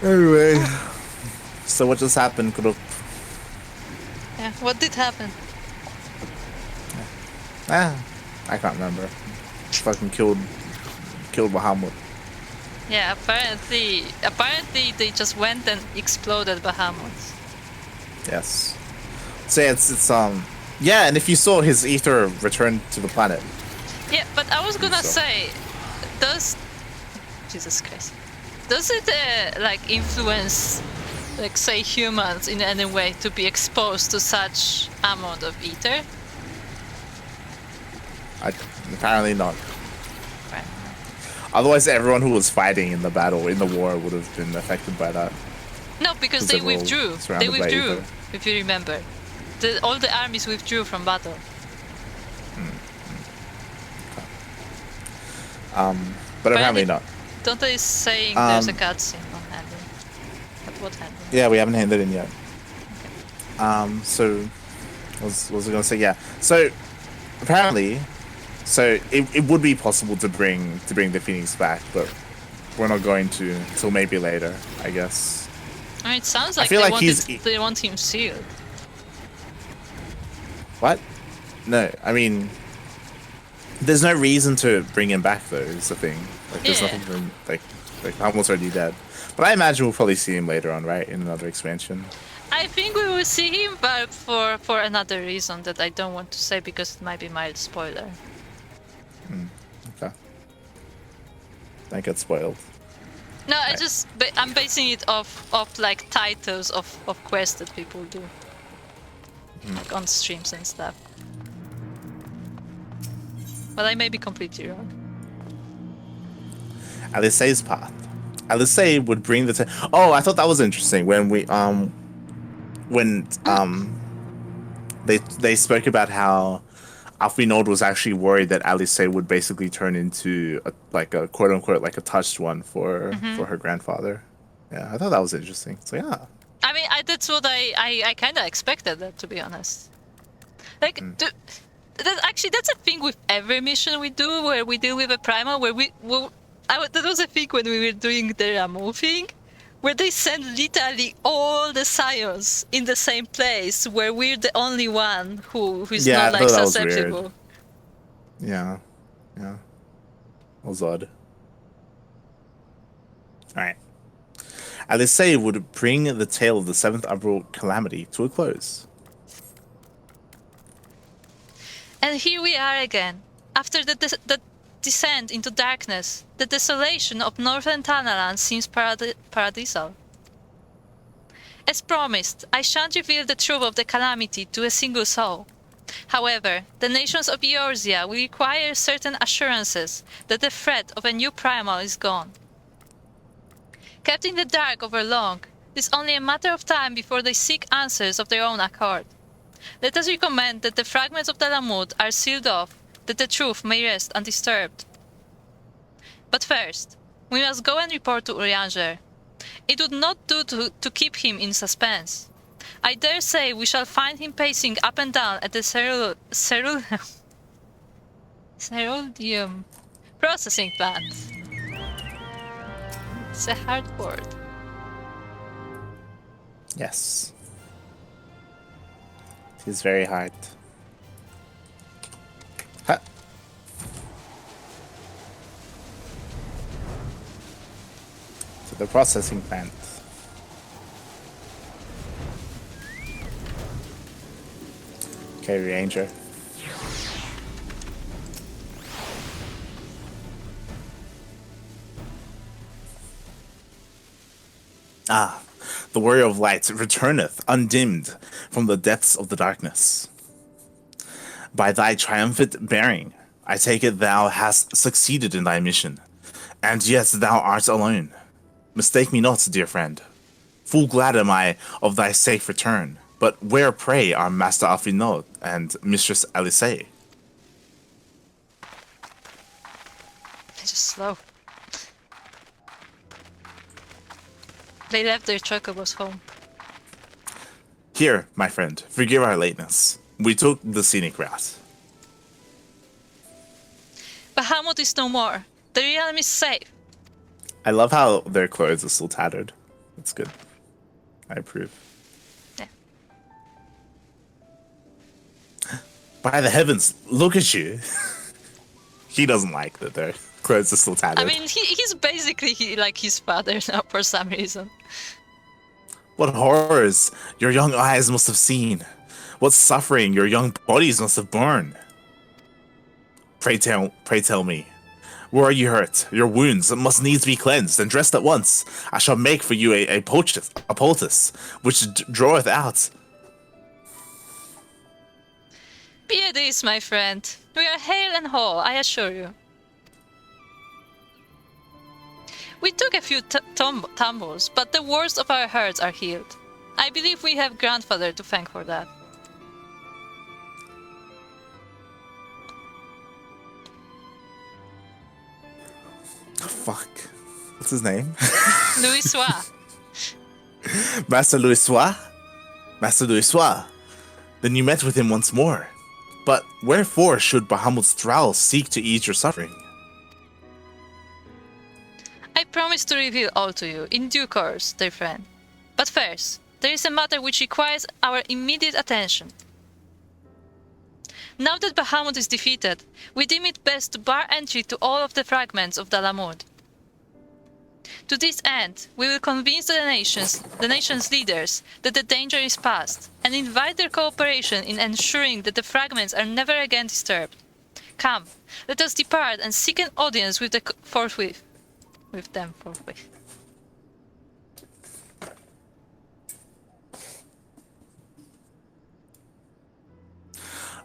Anyway, so what just happened, Kuro? Yeah, what did happen? I can't remember. Fucking killed Bahamut. Yeah, apparently they just went and exploded Bahamut. Yes. So it's yeah, and if you saw his ether return to the planet. Yeah, but I was gonna So. say, does Jesus Christ, does it like influence, like say humans in any way to be exposed to such amount of ether? Apparently not. Right. Otherwise, everyone who was fighting in the battle, in the war, would have been affected by that. No, because they they're all withdrew. They surrounded by withdrew, ether. if you remember. All the armies withdrew from battle. But apparently not. Daunted is saying there's a cutscene on handling. But what handling? Yeah, we haven't handed in yet. So, was I gonna say? Yeah. So, apparently, it would be possible to bring the Phoenix back, but we're not going to till maybe later, I guess. I mean, it sounds I like feel they like they want him sealed. What? No, I mean, there's no reason to bring him back though. Is the thing. Like, there's Yeah. nothing for him. Like Hamlet's already dead. But I imagine we'll probably see him later on, right, in another expansion. I think we will see him, but for another reason that I don't want to say because it might be mild spoiler. Okay. Don't get spoiled. No, Right. I'm basing it off like titles of quests that people do, like on streams and stuff. But I may be completely wrong. Alice's path. Alice would bring the. Oh, I thought that was interesting when they spoke about how Alfie was actually worried that Alice would basically turn into a quote unquote like a touched one for her grandfather. Yeah, I thought that was interesting. So yeah. I mean, that's what I kind of expected, that, to be honest. Like, that's a thing with every mission we do, where we deal with a primal, that was a thing when we were doing the Ramuh thing, where they send literally all the Scions in the same place, where we're the only one who's Yeah, not I like thought that was weird. susceptible. Yeah. Was odd. Alright. Alice would bring the tale of the 7th Umbral Calamity to a close. And here we are again, after the descent into darkness. The desolation of northern Tanalan seems paradisal. As promised, I shan't reveal the truth of the calamity to a single soul. However, the nations of Eorzea will require certain assurances that the threat of a new primal is gone. Kept in the dark over long, it is only a matter of time before they seek answers of their own accord. Let us recommend that the fragments of the Lamut are sealed off, that the truth may rest undisturbed. But first, we must go and report to Urianger. It would not do to keep him in suspense. I dare say we shall find him pacing up and down at the It's Herodium processing plant. It's a hard word. Yes. It is very hard. Ha. So the processing plant. Okay, Ranger. Ah, the warrior of light returneth undimmed from the depths of the darkness. By thy triumphant bearing, I take it thou hast succeeded in thy mission, and yet thou art alone. Mistake me not, dear friend. Full glad am I of thy safe return, but where, pray, are Master Alphinaud and Mistress Alice? They're just slow. They left their chocobos home. Here, my friend, forgive our lateness. We took the scenic route. Bahamut is no more. The realm is safe. I love how their clothes are still tattered. That's good. I approve. Yeah. By the heavens, look at you. He doesn't like that their clothes are still tattered. I mean, he's basically like his father now for some reason. What horrors your young eyes must have seen. What suffering your young bodies must have borne. Pray tell me, where are you hurt? Your wounds must needs be cleansed and dressed at once. I shall make for you a poultice, which draweth out. Be at ease, my friend. We are hale and whole, I assure you. We took a few tumbles, but the worst of our hurts are healed. I believe we have grandfather to thank for that. Fuck. What's his name? Louisois. Master Louisois? Master Louisois. Then you met with him once more. But wherefore should Bahamut's thrall seek to ease your suffering? I promise to reveal all to you, in due course, dear friend. But first, there is a matter which requires our immediate attention. Now that Bahamut is defeated, we deem it best to bar entry to all of the fragments of Dalamud. To this end, we will convince the nation's leaders that the danger is past, and invite their cooperation in ensuring that the fragments are never again disturbed. Come, let us depart and seek an audience with them forthwith.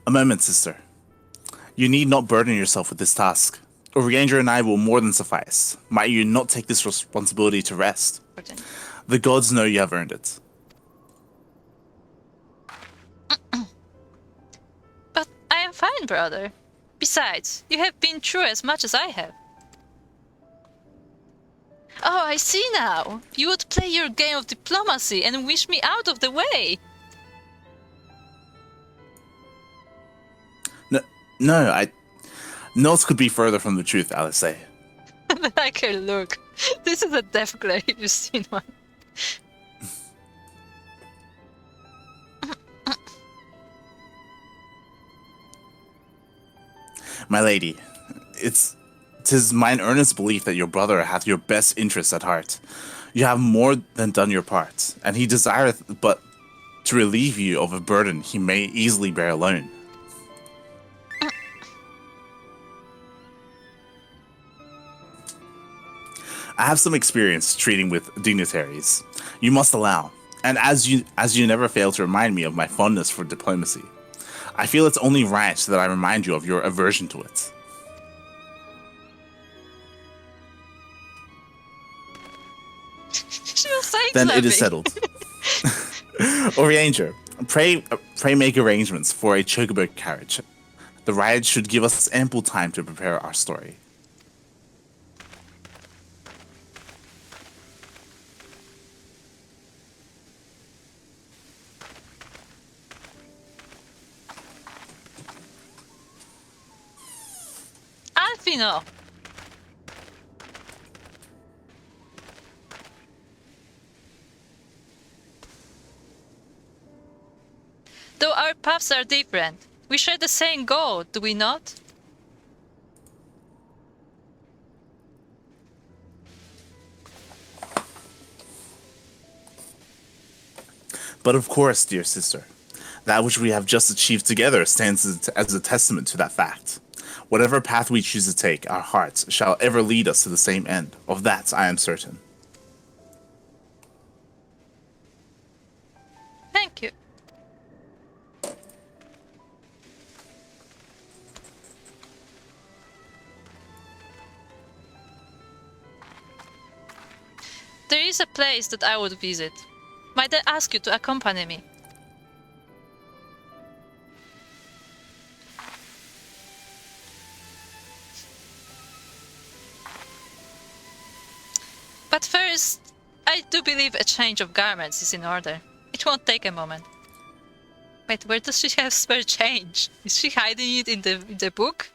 A moment, sister. You need not burden yourself with this task. Ranger and I will more than suffice. Might you not take this responsibility to rest? The gods know you have earned it. But I am fine, brother. Besides, you have been through as much as I have. Oh, I see now. You would play your game of diplomacy and wish me out of the way. No, Naught could be further from the truth, Alice. Okay, look. This is a death glare if you've seen one. My lady, 'tis mine earnest belief that your brother hath your best interests at heart. You have more than done your part, and he desireth but to relieve you of a burden he may easily bear alone. I have some experience treating with dignitaries, you must allow, and as you never fail to remind me of my fondness for diplomacy, I feel it's only right that I remind you of your aversion to it. Then it is settled. Ranger, pray make arrangements for a chocobo carriage. The ride should give us ample time to prepare our story. Alfino! Though our paths are different, we share the same goal, do we not? But of course, dear sister, that which we have just achieved together stands as a testament to that fact. Whatever path we choose to take, our hearts shall ever lead us to the same end. Of that I am certain. Thank you. There is a place that I would visit. Might I ask you to accompany me? But first, I do believe a change of garments is in order. It won't take a moment. Wait, where does she have spare change? Is she hiding it in the book?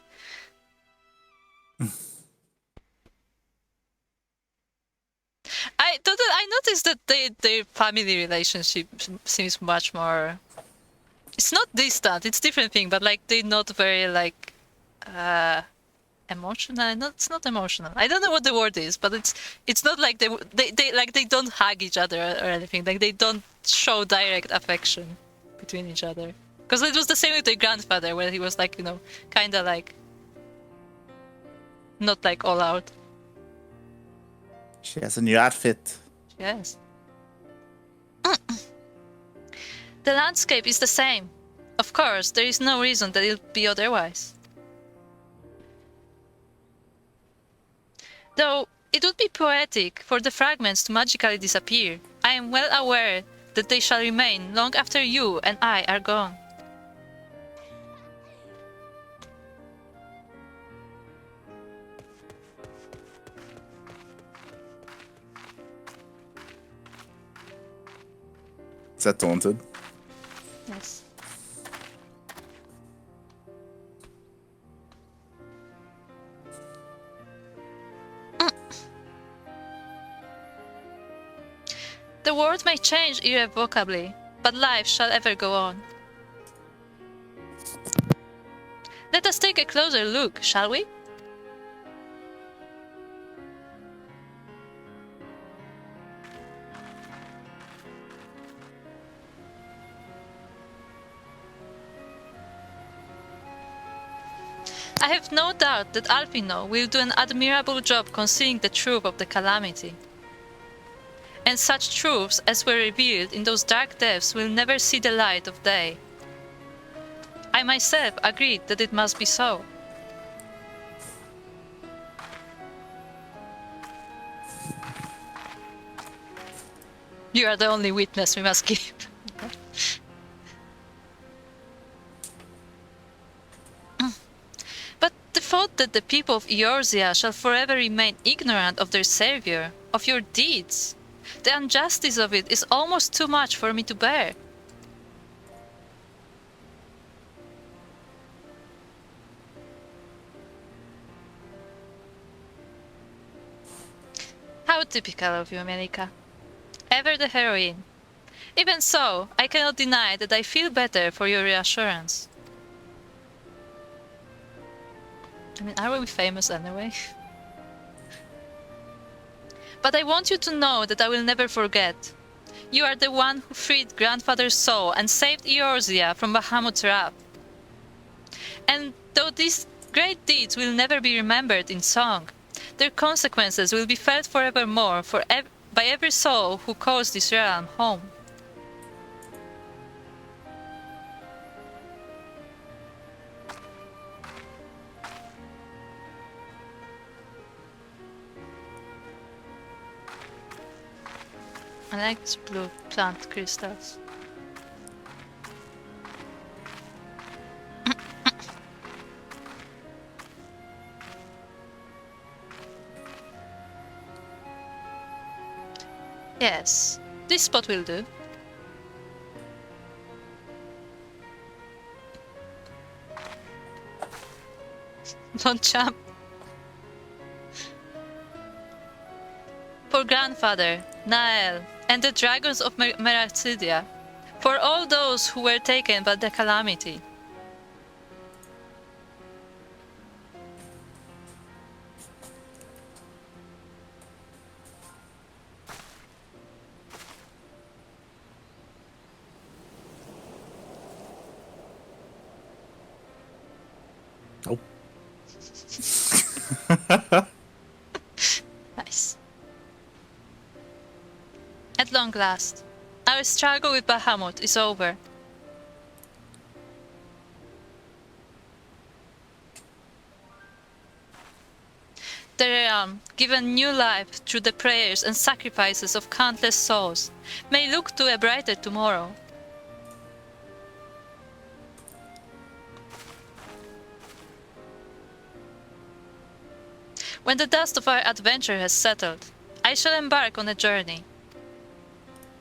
I noticed that their family relationship seems much more. It's not distant. It's different thing, but like they're not very like emotional. No, it's not emotional. I don't know what the word is, but it's not like they don't hug each other or anything. Like they don't show direct affection between each other. Because it was the same with their grandfather, where he was like, you know, kind of like not like all out. She has a new outfit. Yes. The landscape is the same. Of course, there is no reason that it'll be otherwise. Though it would be poetic for the fragments to magically disappear, I am well aware that they shall remain long after you and I are gone. Is that Daunted? Yes. The world may change irrevocably, but life shall ever go on. Let us take a closer look, shall we? I have no doubt that Alfino will do an admirable job concealing the truth of the calamity. And such truths as were revealed in those dark depths will never see the light of day. I myself agreed that it must be so. You are the only witness we must keep. But the thought that the people of Eorzea shall forever remain ignorant of their savior, of your deeds, the injustice of it is almost too much for me to bear. How typical of you, Mielikka. Ever the heroine. Even so, I cannot deny that I feel better for your reassurance. I mean, are we famous anyway? But I want you to know that I will never forget. You are the one who freed Grandfather's soul and saved Eorzea from Bahamut's wrath. And though these great deeds will never be remembered in song, their consequences will be felt forevermore by every soul who calls this realm home. I like these blue plant crystals. Yes, this spot will do. Don't jump. for grandfather, Nael, and the dragons of Meracidia, for all those who were taken by the calamity. Oh. Nice. At long last, our struggle with Bahamut is over. The realm, given new life through the prayers and sacrifices of countless souls, may look to a brighter tomorrow. When the dust of our adventure has settled, I shall embark on a journey.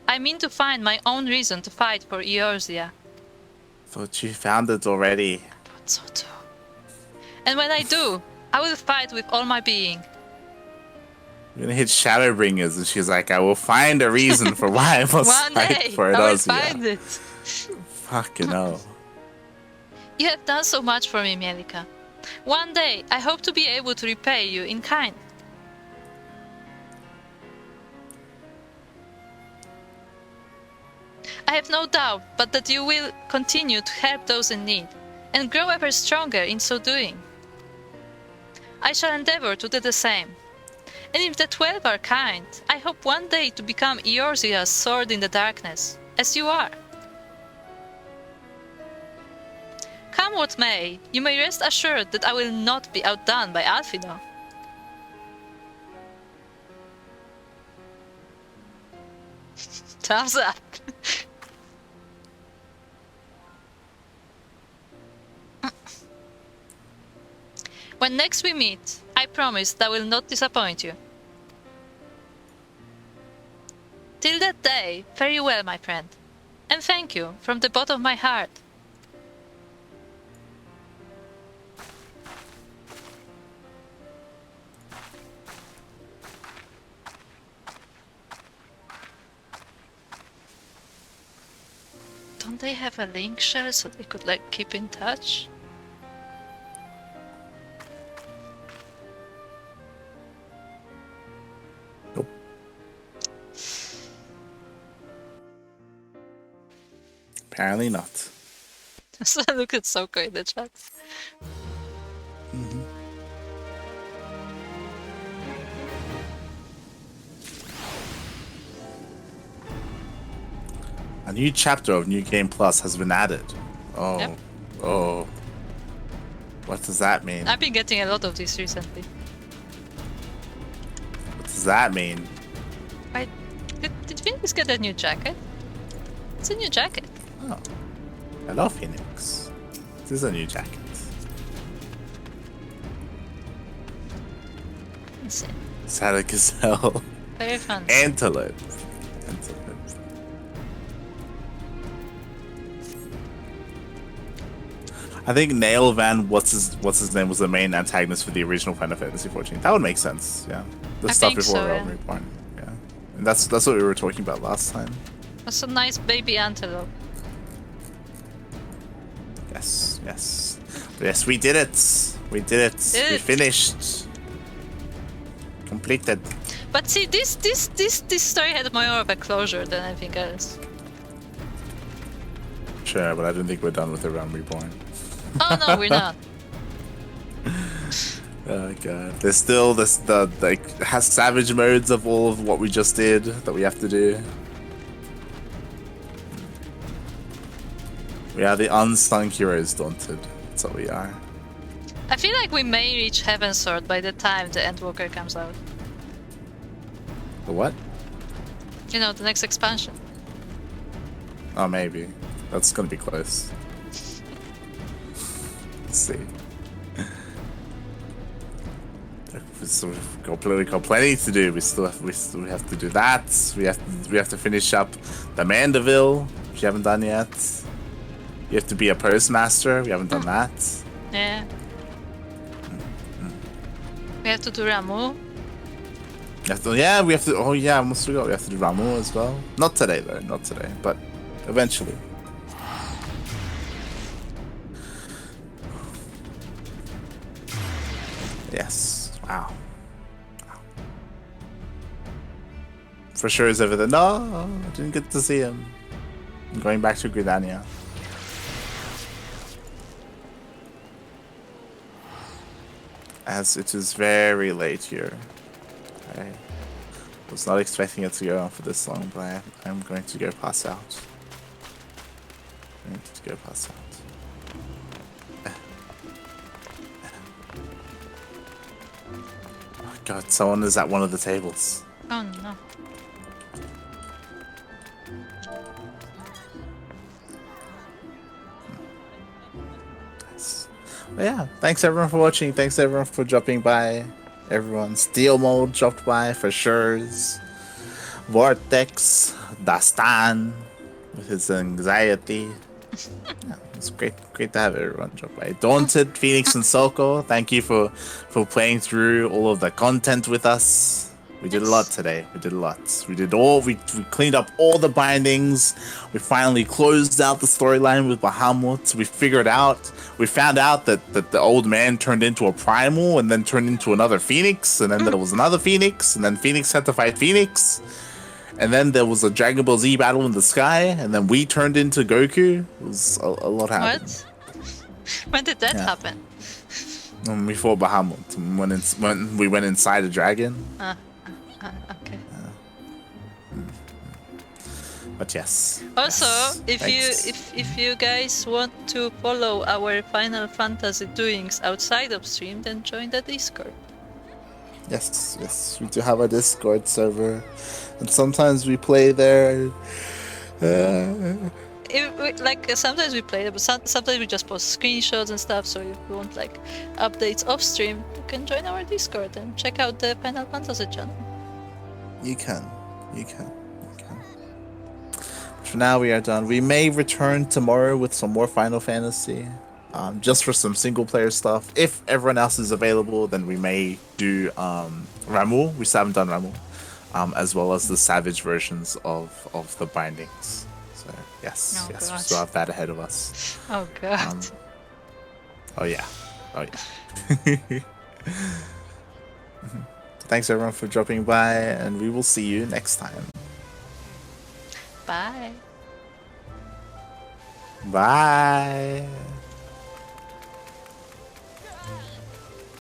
I mean to find my own reason to fight for Eorzea. Thought you found it already. Thought so too. And when I do, I will fight with all my being. You're gonna hit Shadowbringers, and she's like, I will find a reason for why I must One fight day, for I will Eorzea. find it. Fucking hell. You have done so much for me, Mielikka. One day, I hope to be able to repay you in kind. I have no doubt but that you will continue to help those in need, and grow ever stronger in so doing. I shall endeavor to do the same. And if the 12 are kind, I hope one day to become Eorzea's sword in the darkness, as you are. Come what may, you may rest assured that I will not be outdone by Alphino. Thumbs up. When next we meet, I promise that I will not disappoint you. Till that day, fare you well, my friend, and thank you from the bottom of my heart. Don't they have a link shell so they could like keep in touch? Nope. Apparently not. So look at Souko in the chat. A new chapter of New Game Plus has been added. Oh. Yep. Oh. What does that mean? I've been getting a lot of these recently. What does that mean? Wait, did Phoenix get a new jacket? It's a new jacket. Oh. Hello, Phoenix. This is a new jacket. Insane. Sada Gazelle. Very fun. Antelope. Antelope. I think Nail Van, what's his name, was the main antagonist for the original Final Fantasy XIV. That would make sense, yeah. The I stuff think before so, Realm yeah. Reborn. Yeah. And that's what we were talking about last time. That's a nice baby antelope. Yes, yes. Yes, we did it. We did it. Did We it. finished. Completed. But see, this story had more of a closure than anything else. Sure, but I don't think we're done with the Realm Reborn. Oh no, we're not. Oh god. There's still the like has savage modes of all of what we just did that we have to do. We are the unsung heroes, Daunted. That's what we are. I feel like we may reach Heaven's Sword by the time the Endwalker comes out. The what? You know, the next expansion. Oh, maybe. That's gonna be close. Let's see. So we've got plenty to do. We still have to do that. We have to finish up the Mandeville, which you haven't done yet. You have to be a postmaster. We haven't done that. Yeah. We have to do Ramuh. Yeah, we have to. Oh yeah, I almost forgot. We have to do Ramuh as well. Not today though. Not today, but eventually. Yes. Wow. For sure is over there. No, I didn't get to see him. I'm going back to Gridania. As it is very late here. I was not expecting it to go on for this long, but I'm going to go pass out. I need to go pass out. Oh god, someone is at one of the tables. Oh no. But yeah, thanks everyone for watching. Thanks everyone for dropping by. Everyone, Steel Mode dropped by for sure. Vortex, Dastan with his anxiety. Yeah, it's great to have everyone drop by. Daunted, Phoenix, and Souko, thank you for playing through all of the content with us. We did a lot today. We did a lot. We cleaned up all the bindings. We finally closed out the storyline with Bahamut. We found out that the old man turned into a primal and then turned into another phoenix, and then there was another phoenix, and then Phoenix had to fight Phoenix. And then there was a Dragon Ball Z battle in the sky, and then we turned into Goku. It was a lot happened. What? When did that happen? When we fought Bahamut, when we went inside a dragon. Okay. But yes. Also, yes, if you guys want to follow our Final Fantasy doings outside of stream, then join the Discord. Yes, we do have a Discord server, and sometimes we play there. Sometimes we play, but sometimes we just post screenshots and stuff. So if you want like updates off stream, you can join our Discord and check out the Final Fantasy channel. You can. For now, we are done. We may return tomorrow with some more Final Fantasy, just for some single-player stuff. If everyone else is available, then we may do Ramuh. We still haven't done Ramuh, as well as the Savage versions of the bindings. So yes, we still have that ahead of us. Oh god. Oh yeah. Thanks everyone for dropping by, and we will see you next time. Bye. Bye.